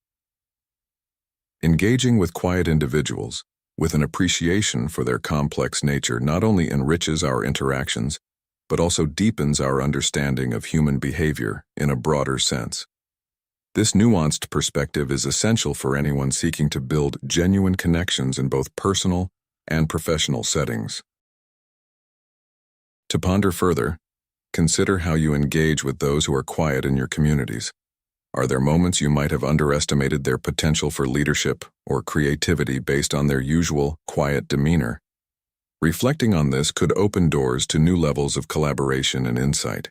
Engaging with quiet individuals with an appreciation for their complex nature not only enriches our interactions, but also deepens our understanding of human behavior in a broader sense. This nuanced perspective is essential for anyone seeking to build genuine connections in both personal and professional settings. To ponder further, consider how you engage with those who are quiet in your communities. Are there moments you might have underestimated their potential for leadership or creativity based on their usual quiet demeanor? Reflecting on this could open doors to new levels of collaboration and insight.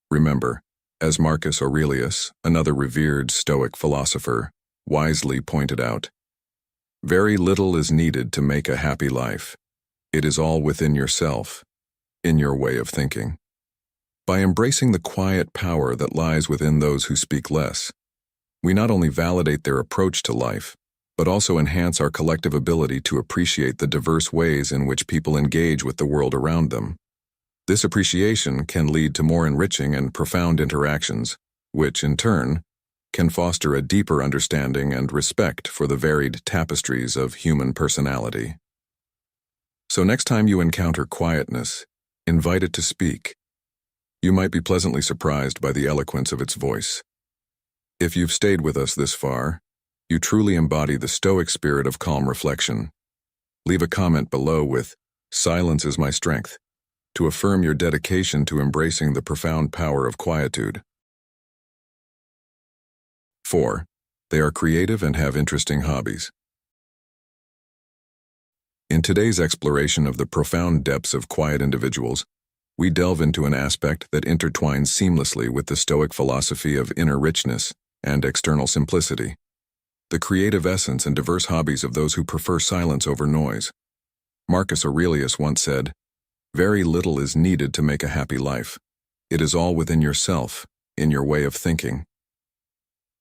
Remember, as Marcus Aurelius, another revered Stoic philosopher, wisely pointed out, very little is needed to make a happy life. It is all within yourself, in your way of thinking. By embracing the quiet power that lies within those who speak less, we not only validate their approach to life, but also enhance our collective ability to appreciate the diverse ways in which people engage with the world around them. This appreciation can lead to more enriching and profound interactions, which, in turn, can foster a deeper understanding and respect for the varied tapestries of human personality. So next time you encounter quietness, invite it to speak. You might be pleasantly surprised by the eloquence of its voice. If you've stayed with us this far, you truly embody the Stoic spirit of calm reflection. Leave a comment below with, "Silence is my strength," to affirm your dedication to embracing the profound power of quietude. 4. They are creative and have interesting hobbies. In today's exploration of the profound depths of quiet individuals, we delve into an aspect that intertwines seamlessly with the Stoic philosophy of inner richness and external simplicity: the creative essence and diverse hobbies of those who prefer silence over noise. Marcus Aurelius once said, "Very little is needed to make a happy life. It is all within yourself, in your way of thinking."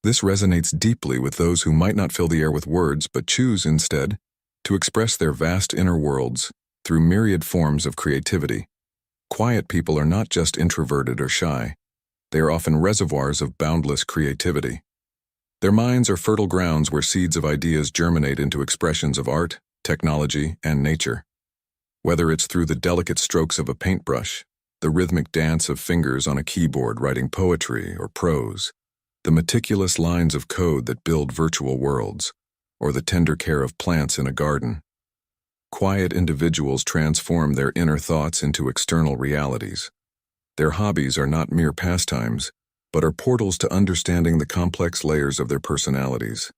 This resonates deeply with those who might not fill the air with words but choose, instead, to express their vast inner worlds through myriad forms of creativity. Quiet people are not just introverted or shy. They are often reservoirs of boundless creativity. Their minds are fertile grounds where seeds of ideas germinate into expressions of art, technology, and nature. Whether it's through the delicate strokes of a paintbrush, the rhythmic dance of fingers on a keyboard writing poetry or prose, the meticulous lines of code that build virtual worlds, or the tender care of plants in a garden, quiet individuals transform their inner thoughts into external realities. Their hobbies are not mere pastimes, but are portals to understanding the complex layers of their personalities.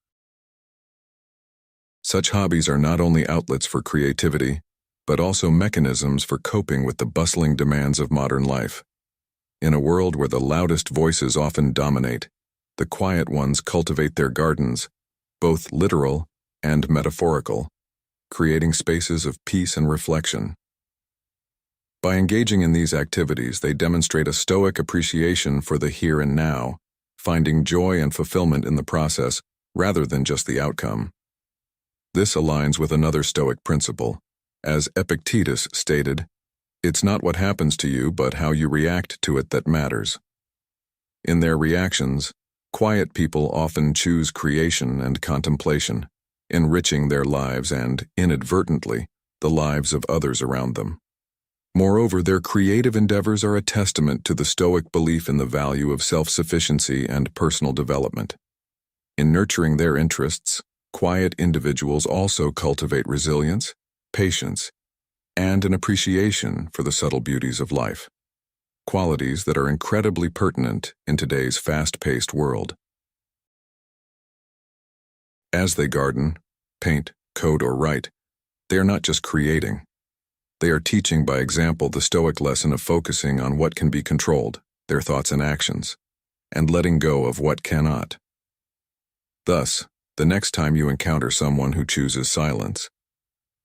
Such hobbies are not only outlets for creativity, but also mechanisms for coping with the bustling demands of modern life. In a world where the loudest voices often dominate, the quiet ones cultivate their gardens, both literal and metaphorical, creating spaces of peace and reflection. By engaging in these activities, they demonstrate a Stoic appreciation for the here and now, finding joy and fulfillment in the process rather than just the outcome. This aligns with another Stoic principle. As Epictetus stated, "It's not what happens to you, but how you react to it that matters." In their reactions, quiet people often choose creation and contemplation, enriching their lives and, inadvertently, the lives of others around them. Moreover, their creative endeavors are a testament to the Stoic belief in the value of self-sufficiency and personal development. In nurturing their interests, quiet individuals also cultivate resilience, patience, and an appreciation for the subtle beauties of life, qualities that are incredibly pertinent in today's fast-paced world. As they garden, paint, code, or write, they are not just creating. They are teaching by example the Stoic lesson of focusing on what can be controlled, their thoughts and actions, and letting go of what cannot. Thus, the next time you encounter someone who chooses silence,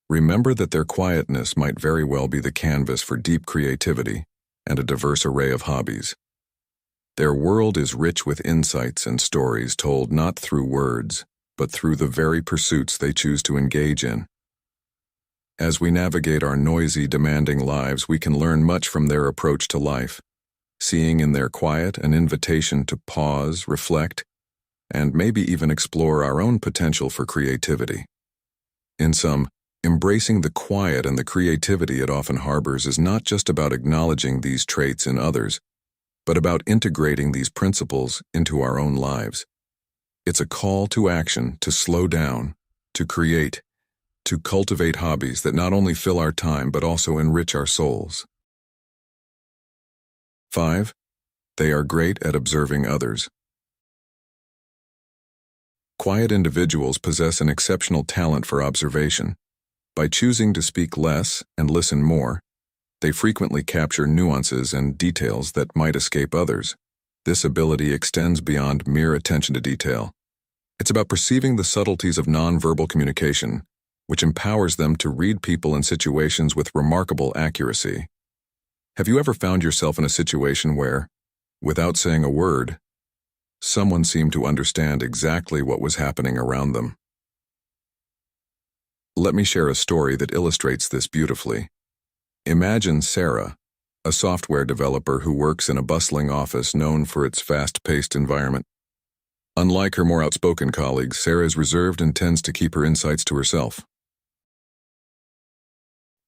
remember that their quietness might very well be the canvas for deep creativity and a diverse array of hobbies. Their world is rich with insights and stories told not through words, but through the very pursuits they choose to engage in. As we navigate our noisy, demanding lives, we can learn much from their approach to life, seeing in their quiet an invitation to pause, reflect, and maybe even explore our own potential for creativity. In sum, embracing the quiet and the creativity it often harbors is not just about acknowledging these traits in others, but about integrating these principles into our own lives. It's a call to action, to slow down, to create, to cultivate hobbies that not only fill our time but also enrich our souls. 5. They are great at observing others. Quiet individuals possess an exceptional talent for observation. By choosing to speak less and listen more, they frequently capture nuances and details that might escape others. This ability extends beyond mere attention to detail. It's about perceiving the subtleties of nonverbal communication, which empowers them to read people and situations with remarkable accuracy. Have you ever found yourself in a situation where, without saying a word, someone seemed to understand exactly what was happening around them? Let me share a story that illustrates this beautifully. Imagine Sarah, a software developer who works in a bustling office known for its fast-paced environment. Unlike her more outspoken colleagues, Sarah is reserved and tends to keep her insights to herself.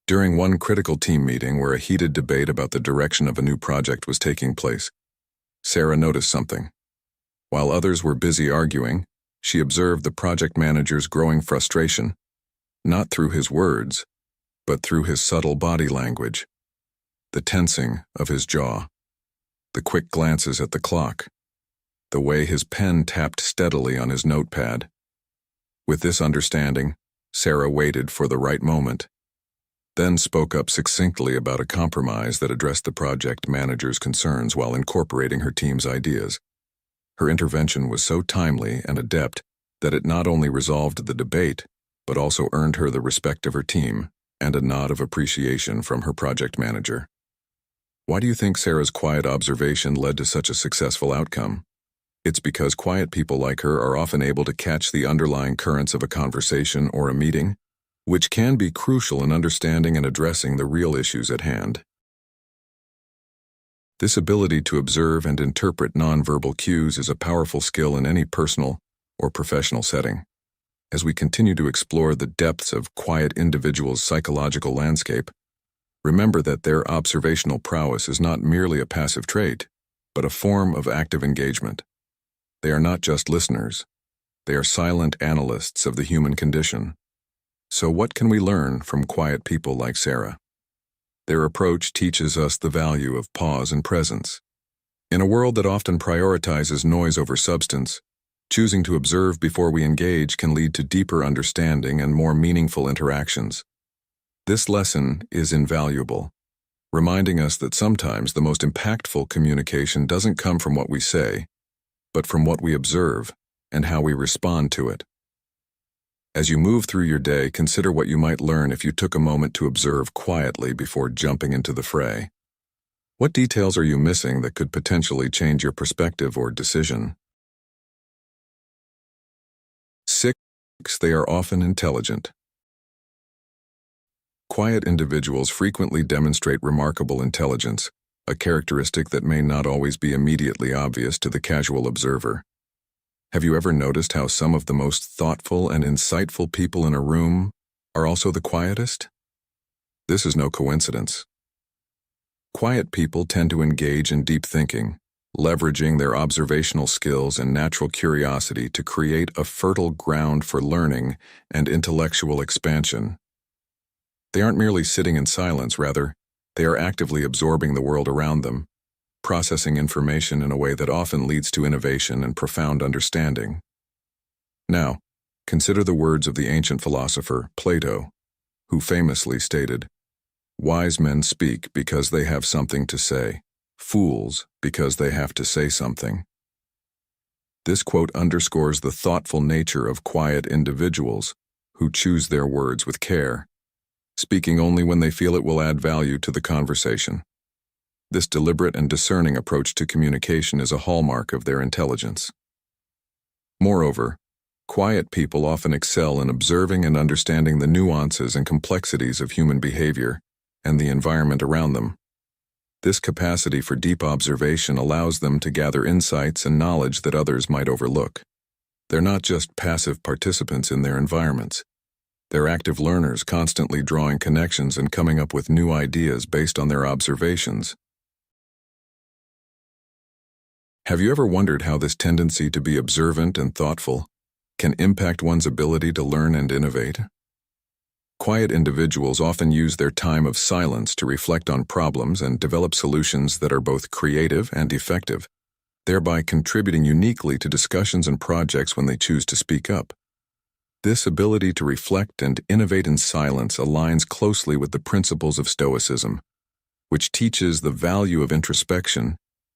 During one critical team meeting where a heated debate about the direction of a new project was taking place, Sarah noticed something. While others were busy arguing, she observed the project manager's growing frustration, not through his words, but through his subtle body language, the tensing of his jaw, the quick glances at the clock, the way his pen tapped steadily on his notepad. With this understanding, Sarah waited for the right moment, then spoke up succinctly about a compromise that addressed the project manager's concerns while incorporating her team's ideas. Her intervention was so timely and adept that it not only resolved the debate, but also earned her the respect of her team and a nod of appreciation from her project manager. Why do you think Sarah's quiet observation led to such a successful outcome? It's because quiet people like her are often able to catch the underlying currents of a conversation or a meeting, which can be crucial in understanding and addressing the real issues at hand. This ability to observe and interpret nonverbal cues is a powerful skill in any personal or professional setting. As we continue to explore the depths of quiet individuals' psychological landscape, remember that their observational prowess is not merely a passive trait, but a form of active engagement. They are not just listeners. They are silent analysts of the human condition. So what can we learn from quiet people like Sarah? Their approach teaches us the value of pause and presence. In a world that often prioritizes noise over substance, choosing to observe before we engage can lead to deeper understanding and more meaningful interactions. This lesson is invaluable, reminding us that sometimes the most impactful communication doesn't come from what we say, but from what we observe and how we respond to it. As you move through your day, consider what you might learn if you took a moment to observe quietly before jumping into the fray. What details are you missing that could potentially change your perspective or decision? 6. They are often intelligent. Quiet individuals frequently demonstrate remarkable intelligence, a characteristic that may not always be immediately obvious to the casual observer. Have you ever noticed how some of the most thoughtful and insightful people in a room are also the quietest? This is no coincidence. Quiet people tend to engage in deep thinking, leveraging their observational skills and natural curiosity to create a fertile ground for learning and intellectual expansion. They aren't merely sitting in silence, rather, they are actively absorbing the world around them, processing information in a way that often leads to innovation and profound understanding. Now, consider the words of the ancient philosopher Plato, who famously stated, "Wise men speak because they have something to say, fools because they have to say something." This quote underscores the thoughtful nature of quiet individuals who choose their words with care, speaking only when they feel it will add value to the conversation. This deliberate and discerning approach to communication is a hallmark of their intelligence. Moreover, quiet people often excel in observing and understanding the nuances and complexities of human behavior and the environment around them. This capacity for deep observation allows them to gather insights and knowledge that others might overlook. They're not just passive participants in their environments. They're active learners, constantly drawing connections and coming up with new ideas based on their observations. Have you ever wondered how this tendency to be observant and thoughtful can impact one's ability to learn and innovate? Quiet individuals often use their time of silence to reflect on problems and develop solutions that are both creative and effective, thereby contributing uniquely to discussions and projects when they choose to speak up. This ability to reflect and innovate in silence aligns closely with the principles of Stoicism, which teaches the value of introspection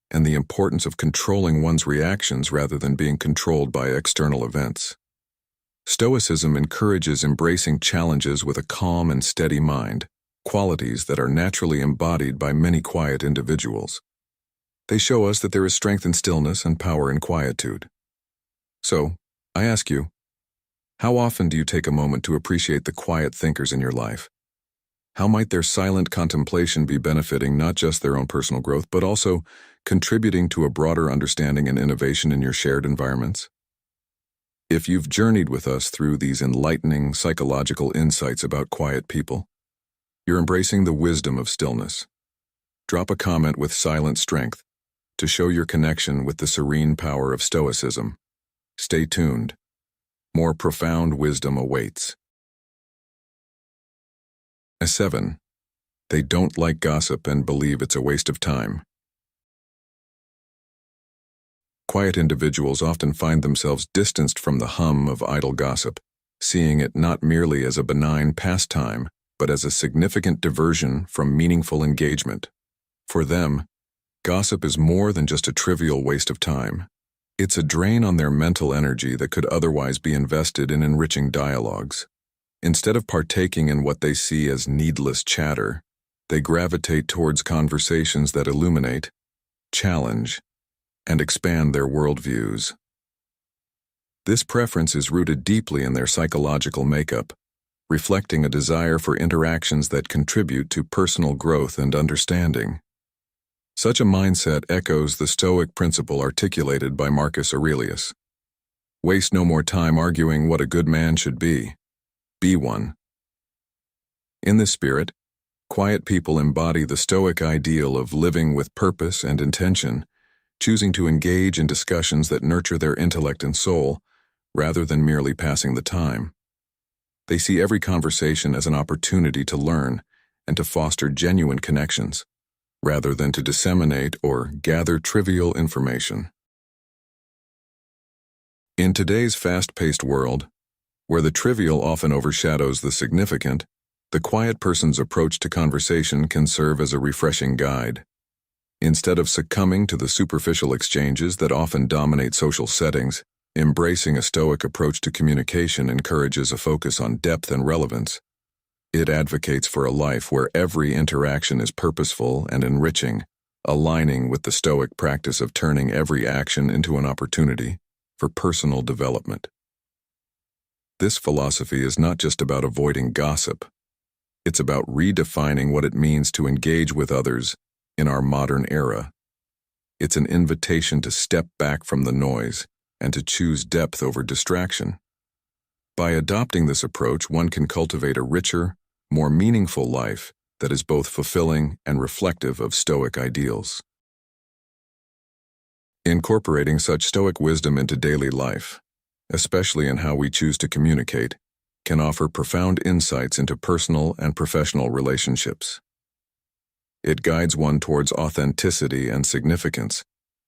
and the importance of controlling one's reactions rather than being controlled by external events. Stoicism encourages embracing challenges with a calm and steady mind, qualities that are naturally embodied by many quiet individuals. They show us that there is strength in stillness and power in quietude. So, I ask you, how often do you take a moment to appreciate the quiet thinkers in your life? How might their silent contemplation be benefiting not just their own personal growth, but also contributing to a broader understanding and innovation in your shared environments? If you've journeyed with us through these enlightening psychological insights about quiet people, you're embracing the wisdom of stillness. Drop a comment with silent strength to show your connection with the serene power of Stoicism. Stay tuned. More profound wisdom awaits. 7. They don't like gossip and believe it's a waste of time. Quiet individuals often find themselves distanced from the hum of idle gossip, seeing it not merely as a benign pastime, but as a significant diversion from meaningful engagement. For them, gossip is more than just a trivial waste of time. It's a drain on their mental energy that could otherwise be invested in enriching dialogues. Instead of partaking in what they see as needless chatter, they gravitate towards conversations that illuminate, challenge, and expand their worldviews. This preference is rooted deeply in their psychological makeup, reflecting a desire for interactions that contribute to personal growth and understanding. Such a mindset echoes the Stoic principle articulated by Marcus Aurelius. Waste no more time arguing what a good man should be. Be one. In this spirit, quiet people embody the Stoic ideal of living with purpose and intention, choosing to engage in discussions that nurture their intellect and soul, rather than merely passing the time. They see every conversation as an opportunity to learn and to foster genuine connections, rather than to disseminate or gather trivial information. In today's fast-paced world, where the trivial often overshadows the significant, the quiet person's approach to conversation can serve as a refreshing guide. Instead of succumbing to the superficial exchanges that often dominate social settings, embracing a Stoic approach to communication encourages a focus on depth and relevance. It advocates for a life where every interaction is purposeful and enriching, aligning with the Stoic practice of turning every action into an opportunity for personal development. This philosophy is not just about avoiding gossip. It's about redefining what it means to engage with others in our modern era. It's an invitation to step back from the noise and to choose depth over distraction. By adopting this approach, one can cultivate a richer, more meaningful life that is both fulfilling and reflective of Stoic ideals. Incorporating such Stoic wisdom into daily life, especially in how we choose to communicate, can offer profound insights into personal and professional relationships. It guides one towards authenticity and significance,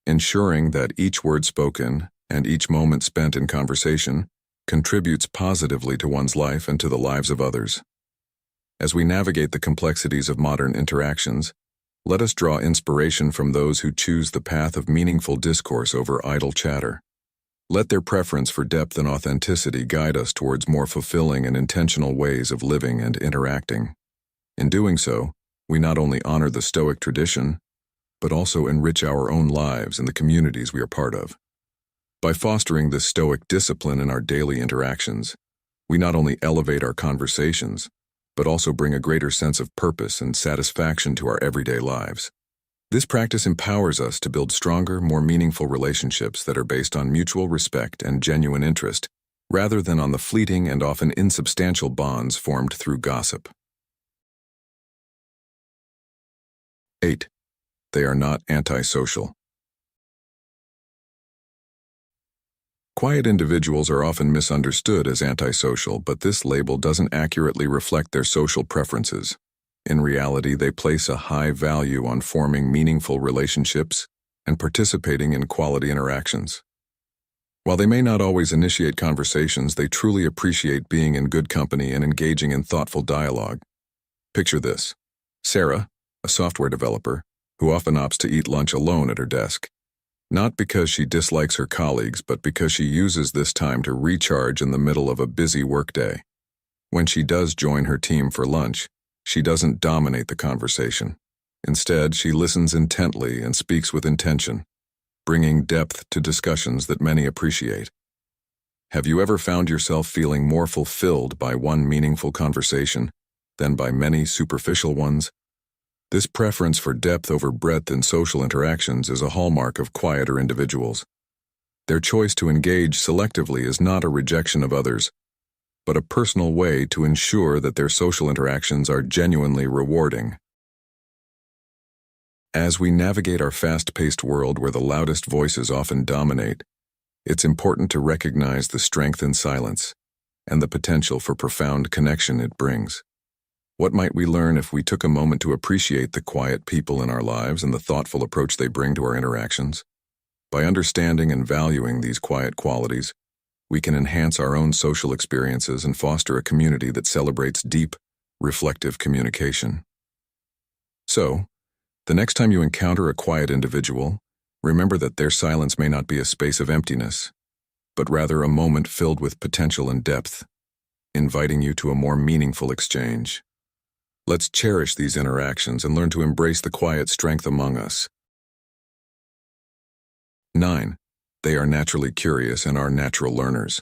ensuring that each word spoken and each moment spent in conversation contributes positively to one's life and to the lives of others. As we navigate the complexities of modern interactions, let us draw inspiration from those who choose the path of meaningful discourse over idle chatter. Let their preference for depth and authenticity guide us towards more fulfilling and intentional ways of living and interacting. In doing so, we not only honor the Stoic tradition, but also enrich our own lives and the communities we are part of. By fostering this Stoic discipline in our daily interactions, we not only elevate our conversations, but also bring a greater sense of purpose and satisfaction to our everyday lives. This practice empowers us to build stronger, more meaningful relationships that are based on mutual respect and genuine interest, rather than on the fleeting and often insubstantial bonds formed through gossip. 8. They are not antisocial. Quiet individuals are often misunderstood as antisocial, but this label doesn't accurately reflect their social preferences. In reality, they place a high value on forming meaningful relationships and participating in quality interactions. While they may not always initiate conversations, they truly appreciate being in good company and engaging in thoughtful dialogue. Picture this: Sarah, a software developer, who often opts to eat lunch alone at her desk. Not because she dislikes her colleagues, but because she uses this time to recharge in the middle of a busy workday. When she does join her team for lunch, she doesn't dominate the conversation. Instead, she listens intently and speaks with intention, bringing depth to discussions that many appreciate. Have you ever found yourself feeling more fulfilled by one meaningful conversation than by many superficial ones? This preference for depth over breadth in social interactions is a hallmark of quieter individuals. Their choice to engage selectively is not a rejection of others, but a personal way to ensure that their social interactions are genuinely rewarding. As we navigate our fast-paced world where the loudest voices often dominate, it's important to recognize the strength in silence and the potential for profound connection it brings. What might we learn if we took a moment to appreciate the quiet people in our lives and the thoughtful approach they bring to our interactions? By understanding and valuing these quiet qualities, we can enhance our own social experiences and foster a community that celebrates deep, reflective communication. So, the next time you encounter a quiet individual, remember that their silence may not be a space of emptiness, but rather a moment filled with potential and depth, inviting you to a more meaningful exchange. Let's cherish these interactions and learn to embrace the quiet strength among us. 9. They are naturally curious and are natural learners.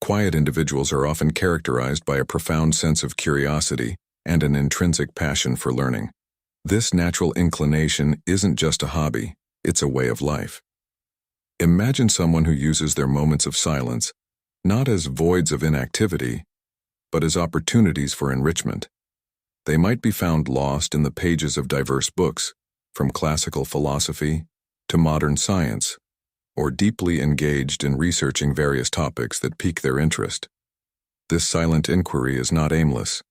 Quiet individuals are often characterized by a profound sense of curiosity and an intrinsic passion for learning. This natural inclination isn't just a hobby, it's a way of life. Imagine someone who uses their moments of silence not as voids of inactivity, but as opportunities for enrichment. They might be found lost in the pages of diverse books, from classical philosophy to modern science, or deeply engaged in researching various topics that pique their interest. This silent inquiry is not aimless.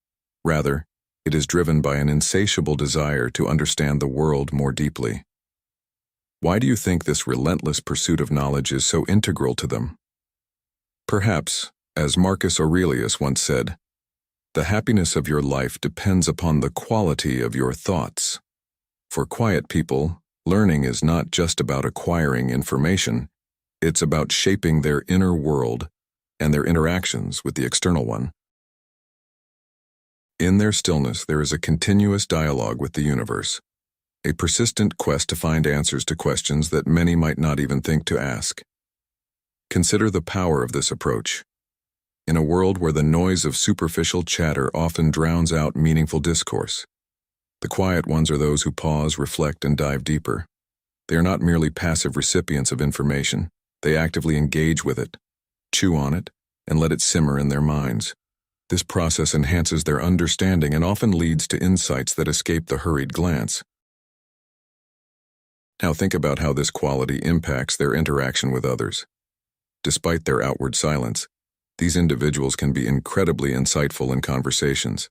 Rather, it is driven by an insatiable desire to understand the world more deeply. Why do you think this relentless pursuit of knowledge is so integral to them? Perhaps, as Marcus Aurelius once said, "The happiness of your life depends upon the quality of your thoughts." For quiet people, learning is not just about acquiring information, it's about shaping their inner world and their interactions with the external one. In their stillness, there is a continuous dialogue with the universe, a persistent quest to find answers to questions that many might not even think to ask. Consider the power of this approach. In a world where the noise of superficial chatter often drowns out meaningful discourse, the quiet ones are those who pause, reflect, and dive deeper. They are not merely passive recipients of information. They actively engage with it, chew on it, and let it simmer in their minds. This process enhances their understanding and often leads to insights that escape the hurried glance. Now think about how this quality impacts their interaction with others. Despite their outward silence, these individuals can be incredibly insightful in conversations.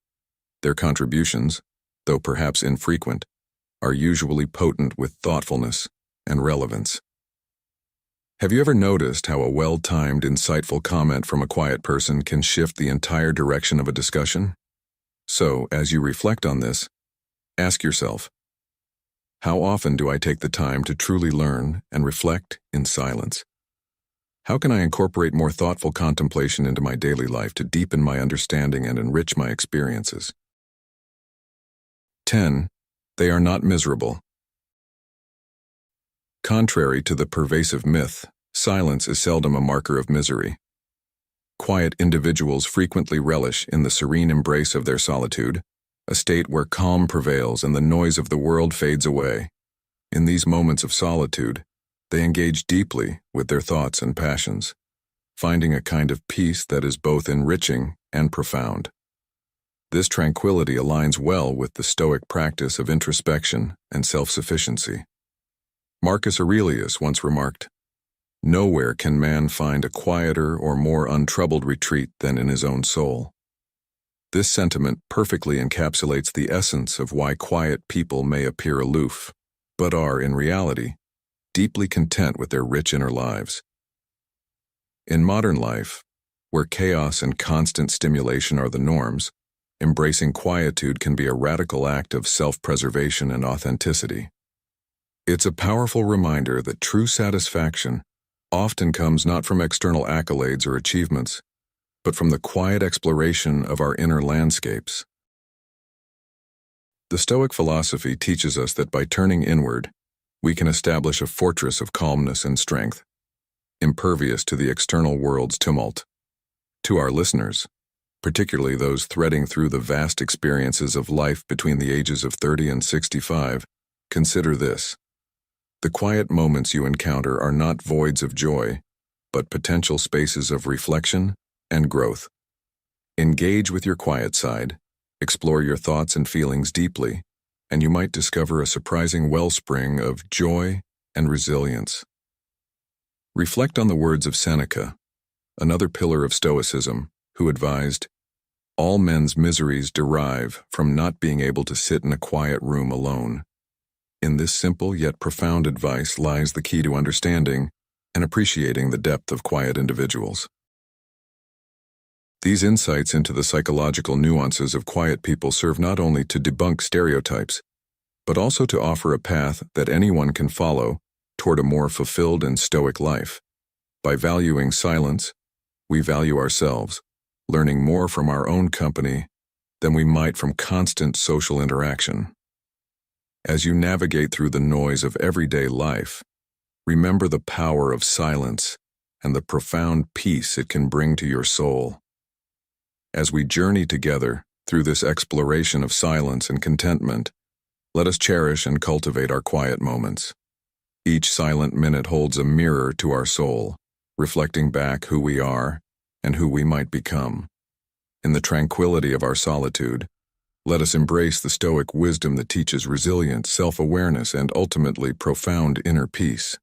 Their contributions, though perhaps infrequent, are usually potent with thoughtfulness and relevance. Have you ever noticed how a well-timed, insightful comment from a quiet person can shift the entire direction of a discussion? So, as you reflect on this, ask yourself, how often do I take the time to truly learn and reflect in silence? How can I incorporate more thoughtful contemplation into my daily life to deepen my understanding and enrich my experiences? 10. They are not miserable. Contrary to the pervasive myth, silence is seldom a marker of misery. Quiet individuals frequently relish in the serene embrace of their solitude, a state where calm prevails and the noise of the world fades away. In these moments of solitude, they engage deeply with their thoughts and passions, finding a kind of peace that is both enriching and profound. This tranquility aligns well with the Stoic practice of introspection and self-sufficiency. Marcus Aurelius once remarked, "Nowhere can man find a quieter or more untroubled retreat than in his own soul." This sentiment perfectly encapsulates the essence of why quiet people may appear aloof, but are, in reality, deeply content with their rich inner lives. In modern life, where chaos and constant stimulation are the norms, embracing quietude can be a radical act of self-preservation and authenticity. It's a powerful reminder that true satisfaction often comes not from external accolades or achievements, but from the quiet exploration of our inner landscapes. The Stoic philosophy teaches us that by turning inward, we can establish a fortress of calmness and strength, impervious to the external world's tumult. To our listeners, particularly those threading through the vast experiences of life between the ages of 30 and 65, consider this. The quiet moments you encounter are not voids of joy, but potential spaces of reflection and growth. Engage with your quiet side, explore your thoughts and feelings deeply, and you might discover a surprising wellspring of joy and resilience. Reflect on the words of Seneca, another pillar of Stoicism, who advised, "All men's miseries derive from not being able to sit in a quiet room alone." In this simple yet profound advice lies the key to understanding and appreciating the depth of quiet individuals. These insights into the psychological nuances of quiet people serve not only to debunk stereotypes, but also to offer a path that anyone can follow toward a more fulfilled and stoic life. By valuing silence, we value ourselves, learning more from our own company than we might from constant social interaction. As you navigate through the noise of everyday life, remember the power of silence and the profound peace it can bring to your soul. As we journey together through this exploration of silence and contentment, let us cherish and cultivate our quiet moments. Each silent minute holds a mirror to our soul, reflecting back who we are and who we might become. In the tranquility of our solitude, let us embrace the Stoic wisdom that teaches resilience, self-awareness, and ultimately profound inner peace.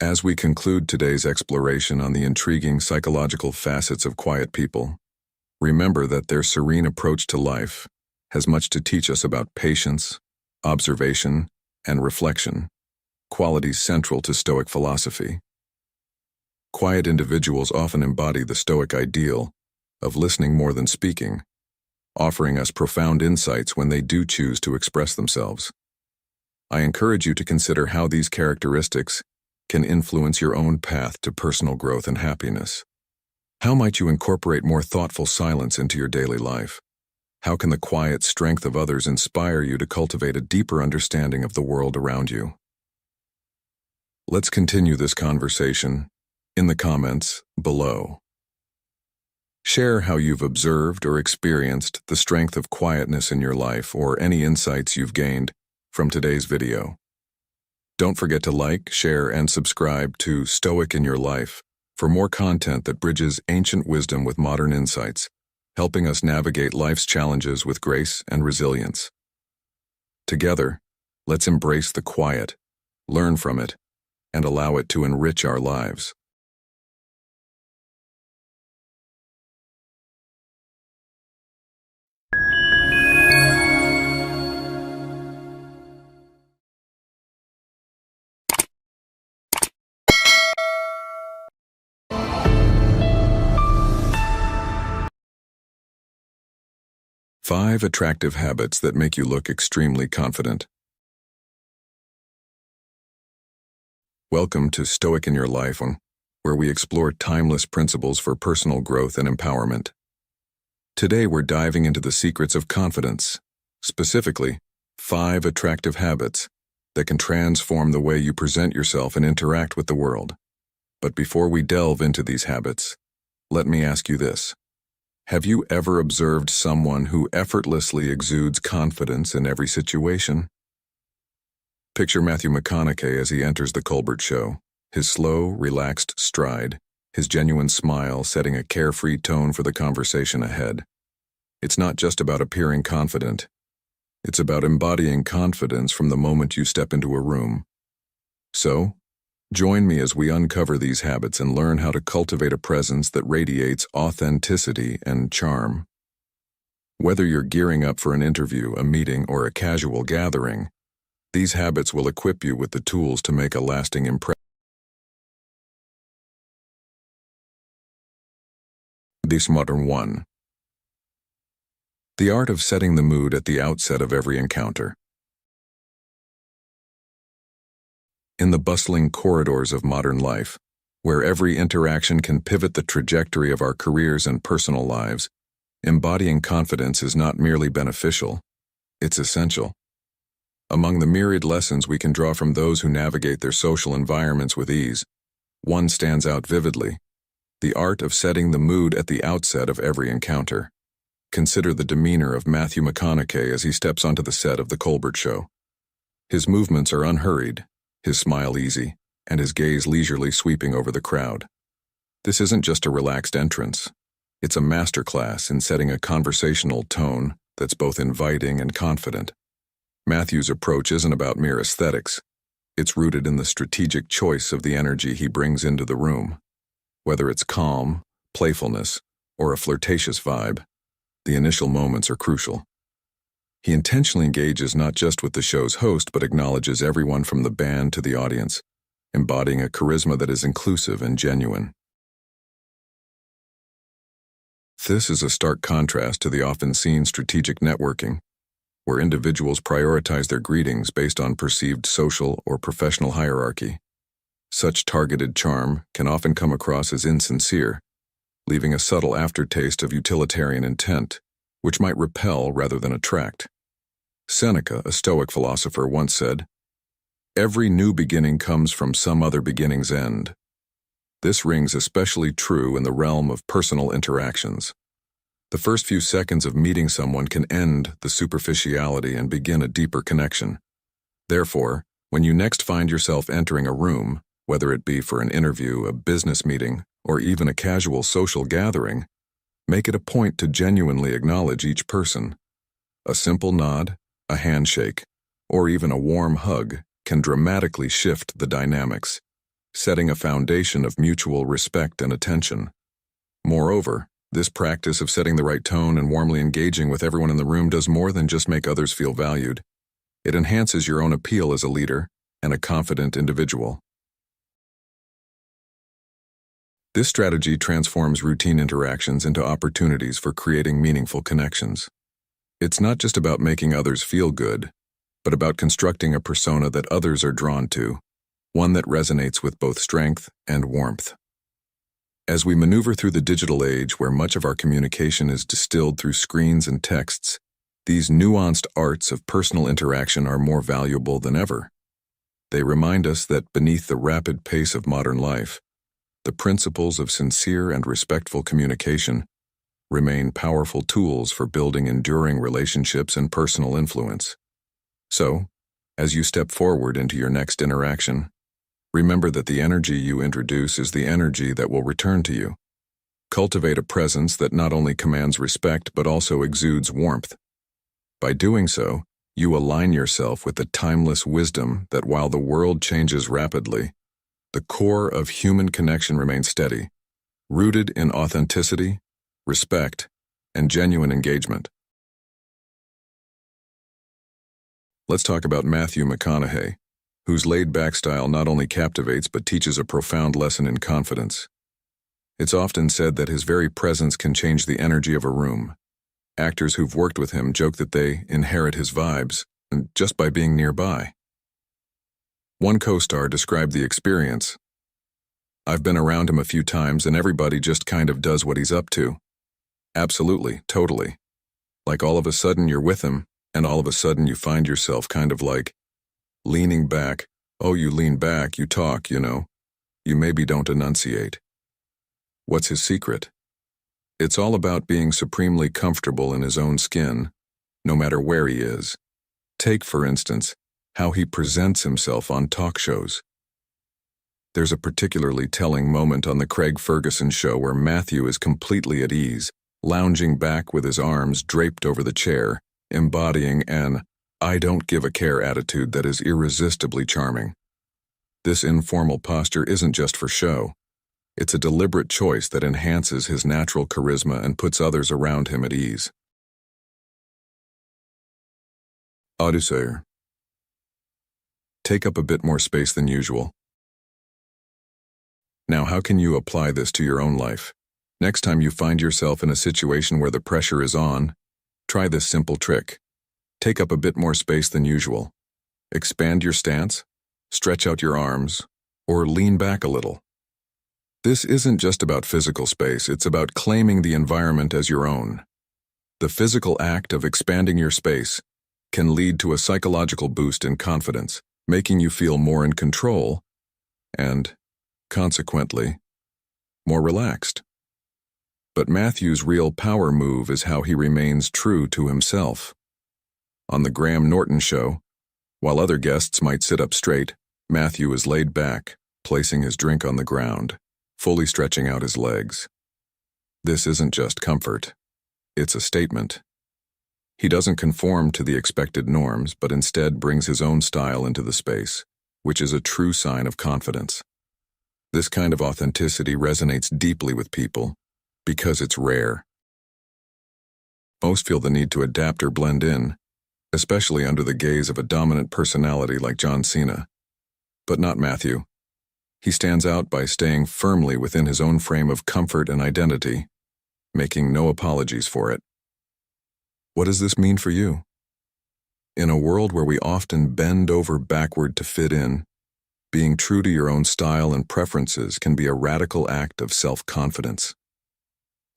As we conclude today's exploration on the intriguing psychological facets of quiet people, remember that their serene approach to life has much to teach us about patience, observation, and reflection, qualities central to Stoic philosophy. Quiet individuals often embody the Stoic ideal of listening more than speaking, offering us profound insights when they do choose to express themselves. I encourage you to consider how these characteristics can influence your own path to personal growth and happiness. How might you incorporate more thoughtful silence into your daily life? How can the quiet strength of others inspire you to cultivate a deeper understanding of the world around you? Let's continue this conversation in the comments below. Share how you've observed or experienced the strength of quietness in your life or any insights you've gained from today's video. Don't forget to like, share, and subscribe to Stoic in Your Life for more content that bridges ancient wisdom with modern insights, helping us navigate life's challenges with grace and resilience. Together, let's embrace the quiet, learn from it, and allow it to enrich our lives. Five attractive habits that make you look extremely confident. Welcome to Stoic in Your Life, where we explore timeless principles for personal growth and empowerment. Today we're diving into the secrets of confidence, specifically, 5 attractive habits that can transform the way you present yourself and interact with the world. But before we delve into these habits, let me ask you this. Have you ever observed someone who effortlessly exudes confidence in every situation? Picture Matthew McConaughey as he enters the Colbert Show, his slow, relaxed stride, his genuine smile setting a carefree tone for the conversation ahead. It's not just about appearing confident. It's about embodying confidence from the moment you step into a room. So, join me as we uncover these habits and learn how to cultivate a presence that radiates authenticity and charm. Whether you're gearing up for an interview, a meeting, or a casual gathering, these habits will equip you with the tools to make a lasting impression. This modern 1. The art of setting the mood at the outset of every encounter. In the bustling corridors of modern life, where every interaction can pivot the trajectory of our careers and personal lives, embodying confidence is not merely beneficial, it's essential. Among the myriad lessons we can draw from those who navigate their social environments with ease, one stands out vividly: the art of setting the mood at the outset of every encounter. Consider the demeanor of Matthew McConaughey as he steps onto the set of The Colbert Show. His movements are unhurried, his smile easy, and his gaze leisurely sweeping over the crowd. This isn't just a relaxed entrance. It's a masterclass in setting a conversational tone that's both inviting and confident. Matthew's approach isn't about mere aesthetics. It's rooted in the strategic choice of the energy he brings into the room. Whether it's calm, playfulness, or a flirtatious vibe, the initial moments are crucial. He intentionally engages not just with the show's host, but acknowledges everyone from the band to the audience, embodying a charisma that is inclusive and genuine. This is a stark contrast to the often seen strategic networking, where individuals prioritize their greetings based on perceived social or professional hierarchy. Such targeted charm can often come across as insincere, leaving a subtle aftertaste of utilitarian intent, which might repel rather than attract. Seneca, a Stoic philosopher, once said, "Every new beginning comes from some other beginning's end." This rings especially true in the realm of personal interactions. The first few seconds of meeting someone can end the superficiality and begin a deeper connection. Therefore, when you next find yourself entering a room, whether it be for an interview, a business meeting, or even a casual social gathering, make it a point to genuinely acknowledge each person. A simple nod, a handshake, or even a warm hug can dramatically shift the dynamics, setting a foundation of mutual respect and attention. Moreover, this practice of setting the right tone and warmly engaging with everyone in the room does more than just make others feel valued. It enhances your own appeal as a leader and a confident individual. This strategy transforms routine interactions into opportunities for creating meaningful connections. It's not just about making others feel good, but about constructing a persona that others are drawn to, one that resonates with both strength and warmth. As we maneuver through the digital age where much of our communication is distilled through screens and texts, these nuanced arts of personal interaction are more valuable than ever. They remind us that beneath the rapid pace of modern life, the principles of sincere and respectful communication remain powerful tools for building enduring relationships and personal influence. So, as you step forward into your next interaction, remember that the energy you introduce is the energy that will return to you. Cultivate a presence that not only commands respect but also exudes warmth. By doing so, you align yourself with the timeless wisdom that while the world changes rapidly, the core of human connection remains steady, rooted in authenticity, respect, and genuine engagement. Let's talk about Matthew McConaughey, whose laid-back style not only captivates but teaches a profound lesson in confidence. It's often said that his very presence can change the energy of a room. Actors who've worked with him joke that they inherit his vibes just by being nearby. One co-star described the experience. "I've been around him a few times and everybody just kind of does what he's up to." Absolutely, totally. Like all of a sudden you're with him, and all of a sudden you find yourself kind of like leaning back. Oh, you lean back, you talk, you know. You maybe don't enunciate. What's his secret? It's all about being supremely comfortable in his own skin, no matter where he is. Take, for instance, how he presents himself on talk shows. There's a particularly telling moment on the Craig Ferguson show where Matthew is completely at ease, lounging back with his arms draped over the chair, embodying an "I don't give a care" attitude that is irresistibly charming. This informal posture isn't just for show. It's a deliberate choice that enhances his natural charisma and puts others around him at ease. Audusayer. Take up a bit more space than usual. Now, how can you apply this to your own life? Next time you find yourself in a situation where the pressure is on, try this simple trick. Take up a bit more space than usual. Expand your stance, stretch out your arms, or lean back a little. This isn't just about physical space, it's about claiming the environment as your own. The physical act of expanding your space can lead to a psychological boost in confidence, making you feel more in control and, consequently, more relaxed. But Matthew's real power move is how he remains true to himself. On the Graham Norton show, while other guests might sit up straight, Matthew is laid back, placing his drink on the ground, fully stretching out his legs. This isn't just comfort, it's a statement. He doesn't conform to the expected norms, but instead brings his own style into the space, which is a true sign of confidence. This kind of authenticity resonates deeply with people because it's rare. Most feel the need to adapt or blend in, especially under the gaze of a dominant personality like John Cena. But not Matthew. He stands out by staying firmly within his own frame of comfort and identity, making no apologies for it. What does this mean for you? In a world where we often bend over backward to fit in, being true to your own style and preferences can be a radical act of self-confidence.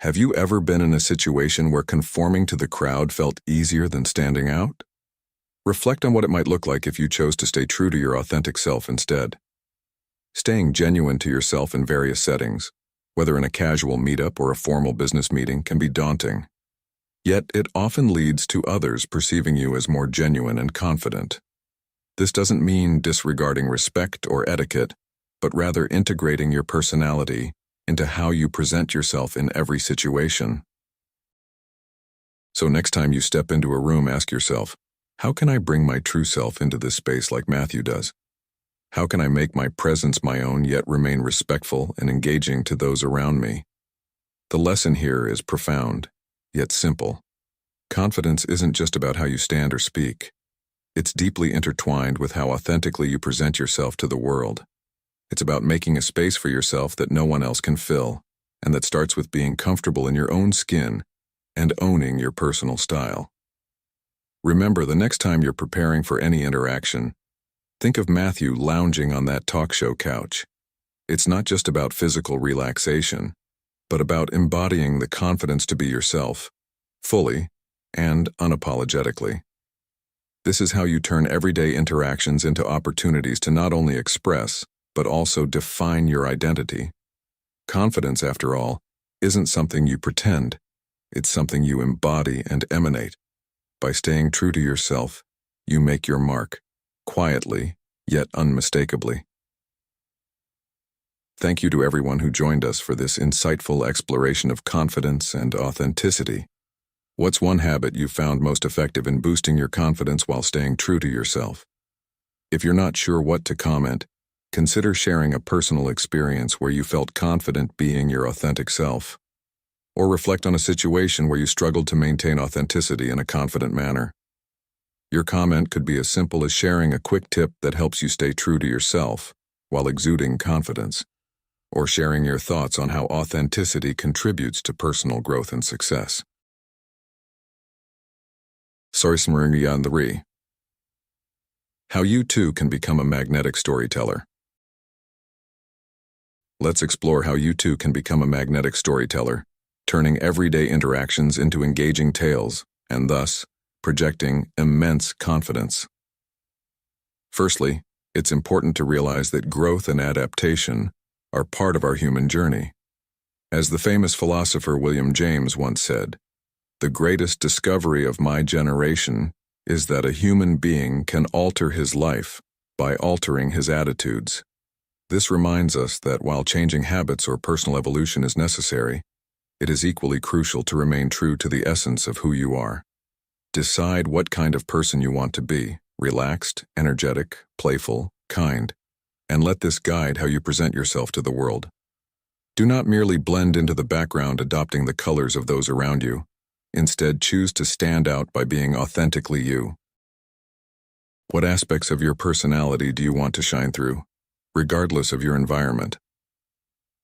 Have you ever been in a situation where conforming to the crowd felt easier than standing out? Reflect on what it might look like if you chose to stay true to your authentic self instead. Staying genuine to yourself in various settings, whether in a casual meetup or a formal business meeting, can be daunting. Yet it often leads to others perceiving you as more genuine and confident. This doesn't mean disregarding respect or etiquette, but rather integrating your personality into how you present yourself in every situation. So next time you step into a room, ask yourself, how can I bring my true self into this space like Matthew does? How can I make my presence my own yet remain respectful and engaging to those around me? The lesson here is profound, yet simple. Confidence isn't just about how you stand or speak. It's deeply intertwined with how authentically you present yourself to the world. It's about making a space for yourself that no one else can fill, and that starts with being comfortable in your own skin and owning your personal style. Remember, the next time you're preparing for any interaction, think of Matthew lounging on that talk show couch. It's not just about physical relaxation, but about embodying the confidence to be yourself, fully and unapologetically. This is how you turn everyday interactions into opportunities to not only express, but also define your identity. Confidence, after all, isn't something you pretend. It's something you embody and emanate. By staying true to yourself, you make your mark, quietly, yet unmistakably. Thank you to everyone who joined us for this insightful exploration of confidence and authenticity. What's one habit you found most effective in boosting your confidence while staying true to yourself? If you're not sure what to comment, consider sharing a personal experience where you felt confident being your authentic self. Or reflect on a situation where you struggled to maintain authenticity in a confident manner. Your comment could be as simple as sharing a quick tip that helps you stay true to yourself while exuding confidence, or sharing your thoughts on how authenticity contributes to personal growth and success. Stoicism. How you too can become a magnetic storyteller. Let's explore how you too can become a magnetic storyteller, turning everyday interactions into engaging tales, and thus, projecting immense confidence. Firstly, it's important to realize that growth and adaptation are part of our human journey. As the famous philosopher William James once said, "The greatest discovery of my generation is that a human being can alter his life by altering his attitudes." This reminds us that while changing habits or personal evolution is necessary, it is equally crucial to remain true to the essence of who you are. Decide what kind of person you want to be: relaxed, energetic, playful, kind, and let this guide how you present yourself to the world. Do not merely blend into the background adopting the colors of those around you. Instead, choose to stand out by being authentically you. What aspects of your personality do you want to shine through, regardless of your environment?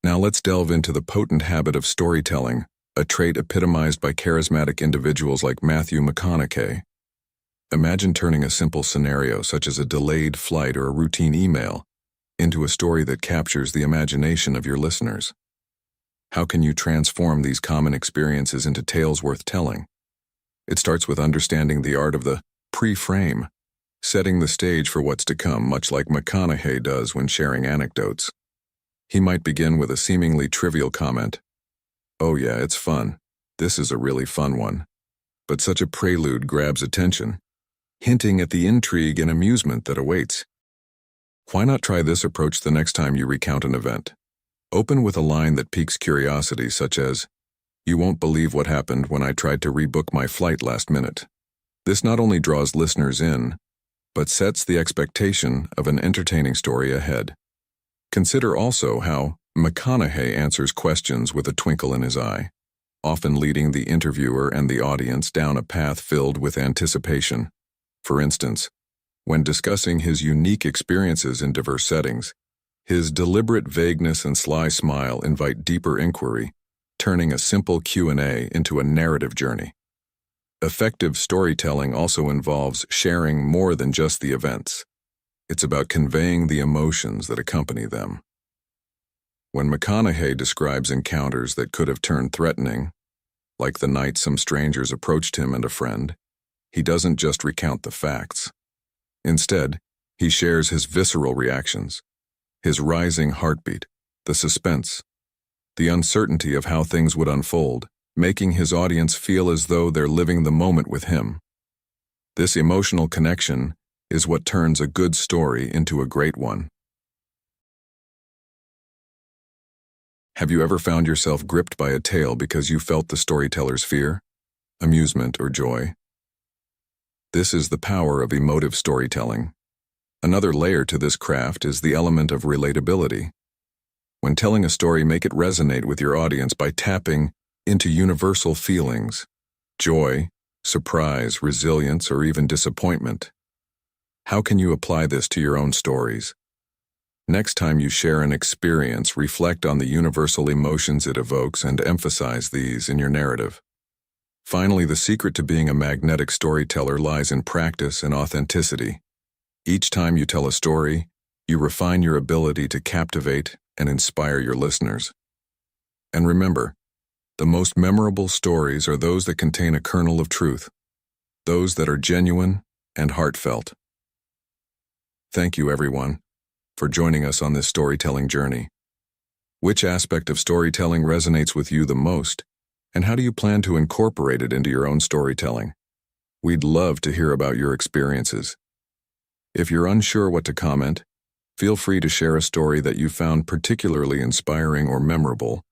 Now let's delve into the potent habit of storytelling, a trait epitomized by charismatic individuals like Matthew McConaughey. Imagine turning a simple scenario, such as a delayed flight or a routine email, into a story that captures the imagination of your listeners. How can you transform these common experiences into tales worth telling? It starts with understanding the art of the pre-frame, setting the stage for what's to come, much like McConaughey does when sharing anecdotes. He might begin with a seemingly trivial comment. "Oh yeah, it's fun. This is a really fun one." But such a prelude grabs attention, hinting at the intrigue and amusement that awaits. Why not try this approach the next time you recount an event? Open with a line that piques curiosity, such as, "You won't believe what happened when I tried to rebook my flight last minute." This not only draws listeners in, but sets the expectation of an entertaining story ahead. Consider also how McConaughey answers questions with a twinkle in his eye, often leading the interviewer and the audience down a path filled with anticipation. For instance, when discussing his unique experiences in diverse settings, his deliberate vagueness and sly smile invite deeper inquiry, turning a simple Q&A into a narrative journey. Effective storytelling also involves sharing more than just the events. It's about conveying the emotions that accompany them. When McConaughey describes encounters that could have turned threatening, like the night some strangers approached him and a friend, he doesn't just recount the facts. Instead, he shares his visceral reactions, his rising heartbeat, the suspense, the uncertainty of how things would unfold, making his audience feel as though they're living the moment with him. This emotional connection is what turns a good story into a great one. Have you ever found yourself gripped by a tale because you felt the storyteller's fear, amusement, or joy? This is the power of emotive storytelling. Another layer to this craft is the element of relatability. When telling a story, make it resonate with your audience by tapping into universal feelings: joy, surprise, resilience, or even disappointment. How can you apply this to your own stories? Next time you share an experience, reflect on the universal emotions it evokes and emphasize these in your narrative. Finally, the secret to being a magnetic storyteller lies in practice and authenticity. Each time you tell a story, you refine your ability to captivate and inspire your listeners. And remember, the most memorable stories are those that contain a kernel of truth, those that are genuine, and heartfelt. Thank you, everyone, for joining us on this storytelling journey. Which aspect of storytelling resonates with you the most, and how do you plan to incorporate it into your own storytelling? We'd love to hear about your experiences. If you're unsure what to comment, feel free to share a story that you found particularly inspiring or memorable,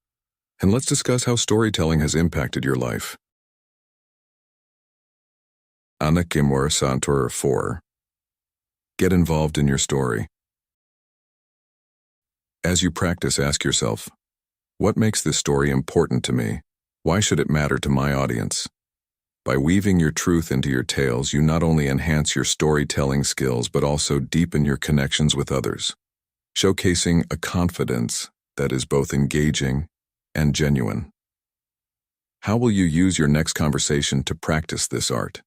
and let's discuss how storytelling has impacted your life. Anakimur Santur 4. Get involved in your story. As you practice, ask yourself, what makes this story important to me? Why should it matter to my audience? By weaving your truth into your tales, you not only enhance your storytelling skills, but also deepen your connections with others, showcasing a confidence that is both engaging and genuine. How will you use your next conversation to practice this art?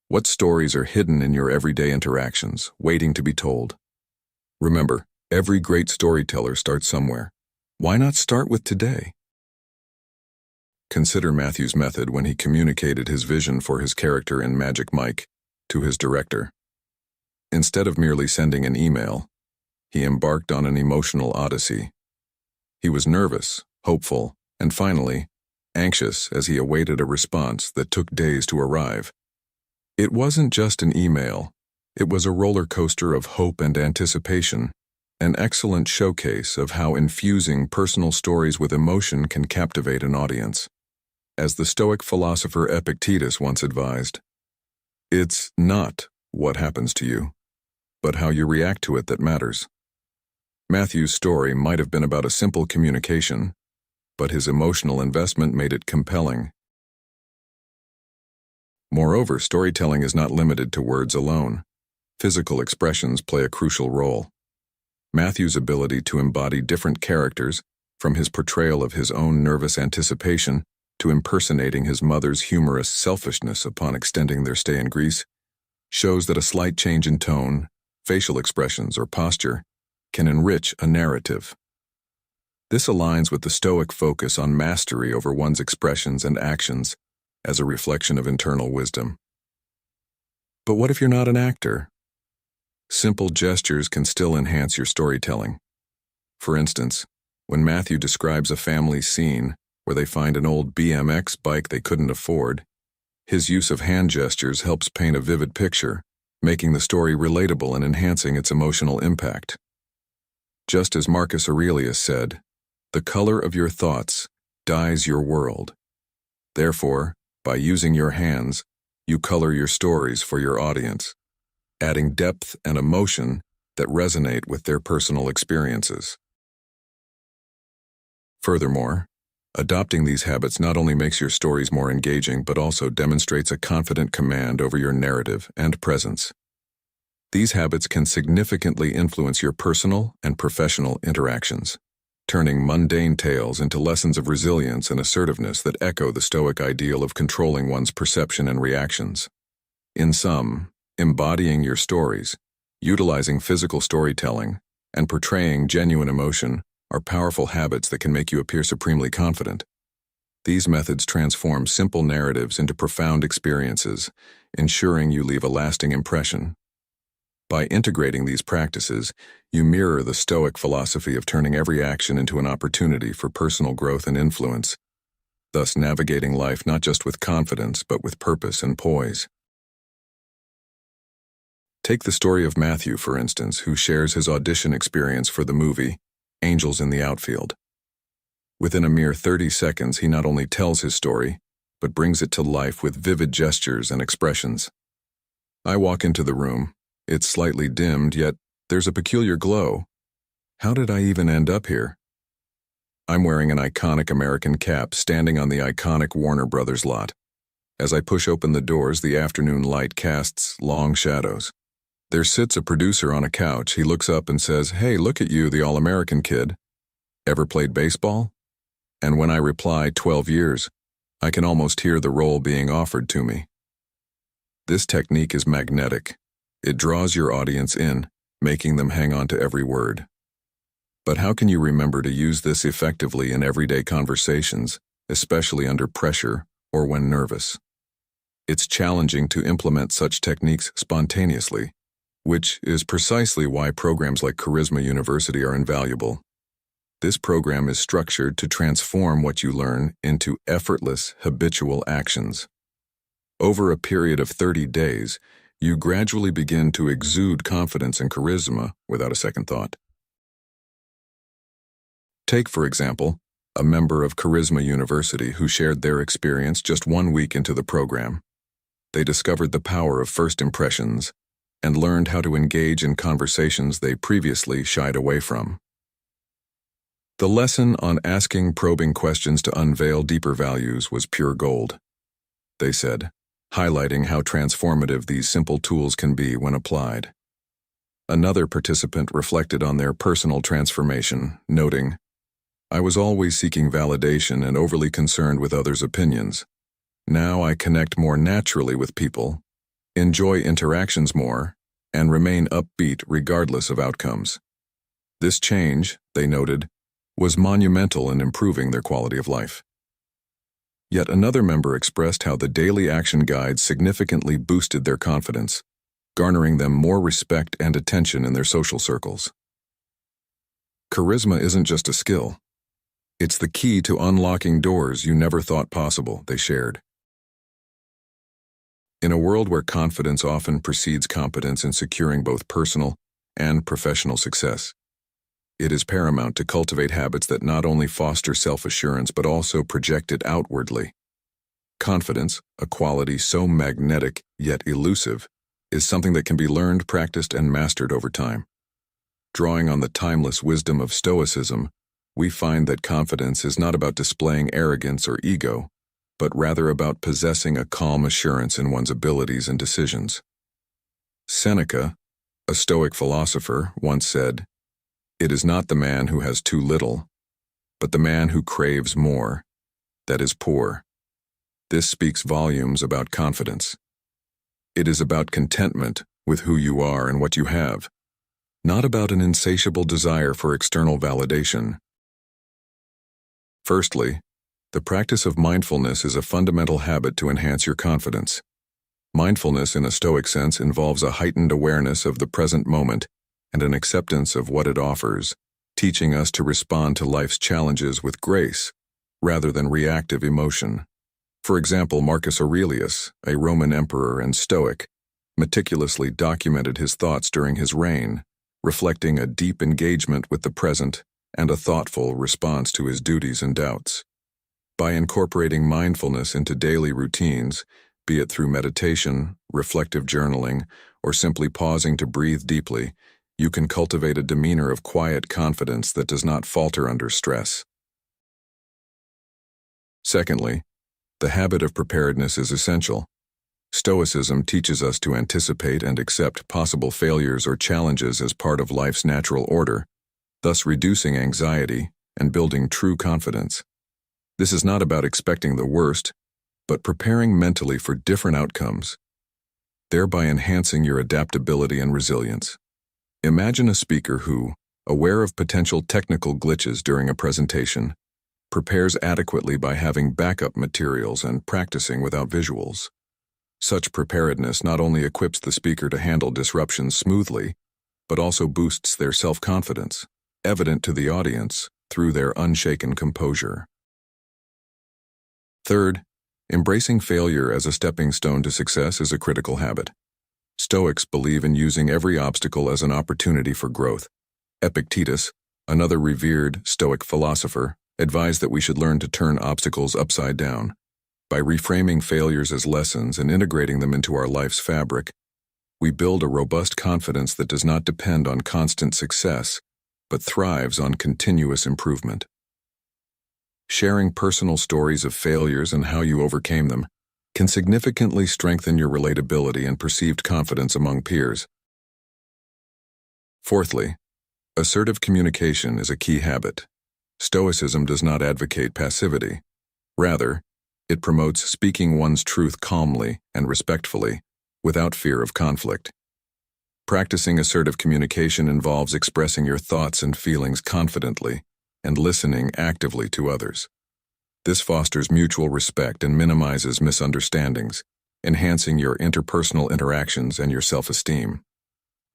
What stories are hidden in your everyday interactions, waiting to be told? Remember, every great storyteller starts somewhere. Why not start with today? Consider Matthew's method when he communicated his vision for his character in Magic Mike to his director. Instead of merely sending an email, he embarked on an emotional odyssey. He was nervous, hopeful, and finally, anxious as he awaited a response that took days to arrive. It wasn't just an email, it was a roller coaster of hope and anticipation, an excellent showcase of how infusing personal stories with emotion can captivate an audience. As the Stoic philosopher Epictetus once advised, it's not what happens to you, but how you react to it that matters. Matthew's story might have been about a simple communication, but his emotional investment made it compelling. Moreover, storytelling is not limited to words alone. Physical expressions play a crucial role. Matthew's ability to embody different characters, from his portrayal of his own nervous anticipation to impersonating his mother's humorous selfishness upon extending their stay in Greece, shows that a slight change in tone, facial expressions, or posture can enrich a narrative. This aligns with the Stoic focus on mastery over one's expressions and actions as a reflection of internal wisdom. But what if you're not an actor? Simple gestures can still enhance your storytelling. For instance, when Matthew describes a family scene where they find an old BMX bike they couldn't afford, his use of hand gestures helps paint a vivid picture, making the story relatable and enhancing its emotional impact. Just as Marcus Aurelius said, "The color of your thoughts dyes your world." Therefore, by using your hands, you color your stories for your audience, adding depth and emotion that resonate with their personal experiences. Furthermore, adopting these habits not only makes your stories more engaging, but also demonstrates a confident command over your narrative and presence. These habits can significantly influence your personal and professional interactions, turning mundane tales into lessons of resilience and assertiveness that echo the Stoic ideal of controlling one's perception and reactions. In sum, embodying your stories, utilizing physical storytelling, and portraying genuine emotion are powerful habits that can make you appear supremely confident. These methods transform simple narratives into profound experiences, ensuring you leave a lasting impression. By integrating these practices, you mirror the Stoic philosophy of turning every action into an opportunity for personal growth and influence, thus navigating life not just with confidence, but with purpose and poise. Take the story of Matthew, for instance, who shares his audition experience for the movie Angels in the Outfield. Within a mere 30 seconds, he not only tells his story, but brings it to life with vivid gestures and expressions. I walk into the room. It's slightly dimmed, yet there's a peculiar glow. How did I even end up here? I'm wearing an iconic American cap, standing on the iconic Warner Brothers lot. As I push open the doors, the afternoon light casts long shadows. There sits a producer on a couch. He looks up and says, "Hey, look at you, the all-American kid. Ever played baseball?" And when I reply, 12 years, I can almost hear the role being offered to me. This technique is magnetic. It draws your audience in, making them hang on to every word. But how can you remember to use this effectively in everyday conversations, especially under pressure or when nervous? It's challenging to implement such techniques spontaneously, which is precisely why programs like Charisma University are invaluable. This program is structured to transform what you learn into effortless, habitual actions. Over a period of 30 days, you gradually begin to exude confidence and charisma without a second thought. Take, for example, a member of Charisma University who shared their experience just 1 week into the program. They discovered the power of first impressions and learned how to engage in conversations they previously shied away from. The lesson on asking probing questions to unveil deeper values was pure gold, they said, highlighting how transformative these simple tools can be when applied. Another participant reflected on their personal transformation, noting, "I was always seeking validation and overly concerned with others' opinions. Now I connect more naturally with people, enjoy interactions more, and remain upbeat regardless of outcomes." This change, they noted, was monumental in improving their quality of life. Yet another member expressed how the daily action guides significantly boosted their confidence, garnering them more respect and attention in their social circles. Charisma isn't just a skill. It's the key to unlocking doors you never thought possible, they shared. In a world where confidence often precedes competence in securing both personal and professional success, it is paramount to cultivate habits that not only foster self-assurance but also project it outwardly. Confidence, a quality so magnetic yet elusive, is something that can be learned, practiced, and mastered over time. Drawing on the timeless wisdom of Stoicism, we find that confidence is not about displaying arrogance or ego, but rather about possessing a calm assurance in one's abilities and decisions. Seneca, a Stoic philosopher, once said, "It is not the man who has too little, but the man who craves more, that is poor." This speaks volumes about confidence. It is about contentment with who you are and what you have, not about an insatiable desire for external validation. Firstly, the practice of mindfulness is a fundamental habit to enhance your confidence. Mindfulness in a Stoic sense involves a heightened awareness of the present moment and an acceptance of what it offers, teaching us to respond to life's challenges with grace rather than reactive emotion. For example, Marcus Aurelius, a Roman emperor and Stoic, meticulously documented his thoughts during his reign, reflecting a deep engagement with the present and a thoughtful response to his duties and doubts. By incorporating mindfulness into daily routines, be it through meditation, reflective journaling, or simply pausing to breathe deeply, you can cultivate a demeanor of quiet confidence that does not falter under stress. Secondly, the habit of preparedness is essential. Stoicism teaches us to anticipate and accept possible failures or challenges as part of life's natural order, thus reducing anxiety and building true confidence. This is not about expecting the worst, but preparing mentally for different outcomes, thereby enhancing your adaptability and resilience. Imagine a speaker who, aware of potential technical glitches during a presentation, prepares adequately by having backup materials and practicing without visuals. Such preparedness not only equips the speaker to handle disruptions smoothly, but also boosts their self-confidence, evident to the audience through their unshaken composure. Third, embracing failure as a stepping stone to success is a critical habit. Stoics believe in using every obstacle as an opportunity for growth. Epictetus, another revered Stoic philosopher, advised that we should learn to turn obstacles upside down. By reframing failures as lessons and integrating them into our life's fabric, we build a robust confidence that does not depend on constant success, but thrives on continuous improvement. Sharing personal stories of failures and how you overcame them can significantly strengthen your relatability and perceived confidence among peers. Fourthly, assertive communication is a key habit. Stoicism does not advocate passivity. Rather, it promotes speaking one's truth calmly and respectfully, without fear of conflict. Practicing assertive communication involves expressing your thoughts and feelings confidently and listening actively to others. This fosters mutual respect and minimizes misunderstandings, enhancing your interpersonal interactions and your self-esteem.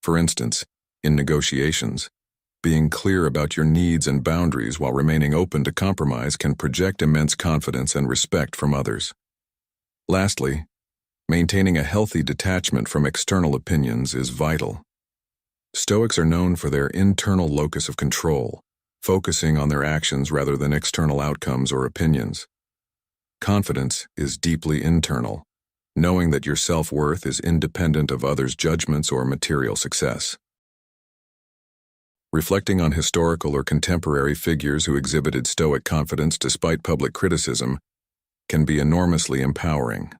For instance, in negotiations, being clear about your needs and boundaries while remaining open to compromise can project immense confidence and respect from others. Lastly, maintaining a healthy detachment from external opinions is vital. Stoics are known for their internal locus of control, focusing on their actions rather than external outcomes or opinions. Confidence is deeply internal, knowing that your self-worth is independent of others' judgments or material success. Reflecting on historical or contemporary figures who exhibited Stoic confidence despite public criticism can be enormously empowering.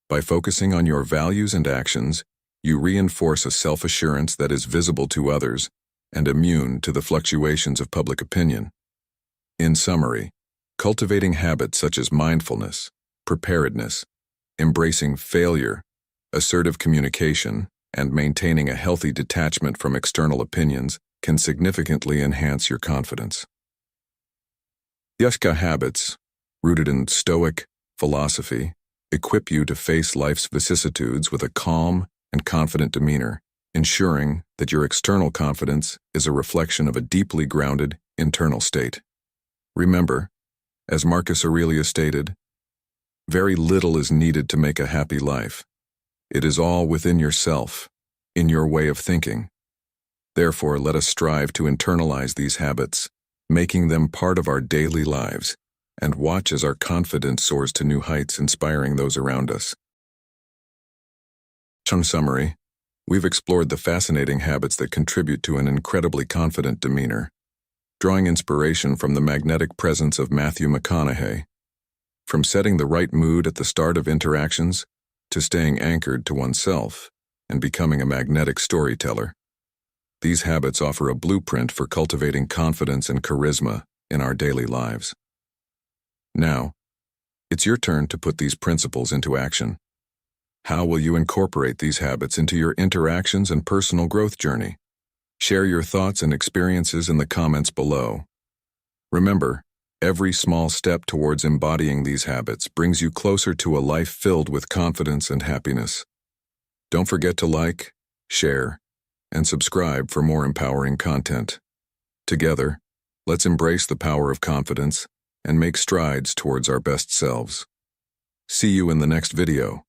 By focusing on your values and actions, you reinforce a self-assurance that is visible to others and immune to the fluctuations of public opinion. In summary, cultivating habits such as mindfulness, preparedness, embracing failure, assertive communication, and maintaining a healthy detachment from external opinions can significantly enhance your confidence. These habits, rooted in Stoic philosophy, equip you to face life's vicissitudes with a calm and confident demeanor, ensuring that your external confidence is a reflection of a deeply grounded internal state. Remember, as Marcus Aurelius stated, very little is needed to make a happy life. It is all within yourself, in your way of thinking. Therefore, let us strive to internalize these habits, making them part of our daily lives, and watch as our confidence soars to new heights, inspiring those around us. In summary, we've explored the fascinating habits that contribute to an incredibly confident demeanor, drawing inspiration from the magnetic presence of Matthew McConaughey. From setting the right mood at the start of interactions to staying anchored to oneself and becoming a magnetic storyteller, these habits offer a blueprint for cultivating confidence and charisma in our daily lives. Now, it's your turn to put these principles into action. How will you incorporate these habits into your interactions and personal growth journey? Share your thoughts and experiences in the comments below. Remember, every small step towards embodying these habits brings you closer to a life filled with confidence and happiness. Don't forget to like, share, and subscribe for more empowering content. Together, let's embrace the power of confidence and make strides towards our best selves. See you in the next video.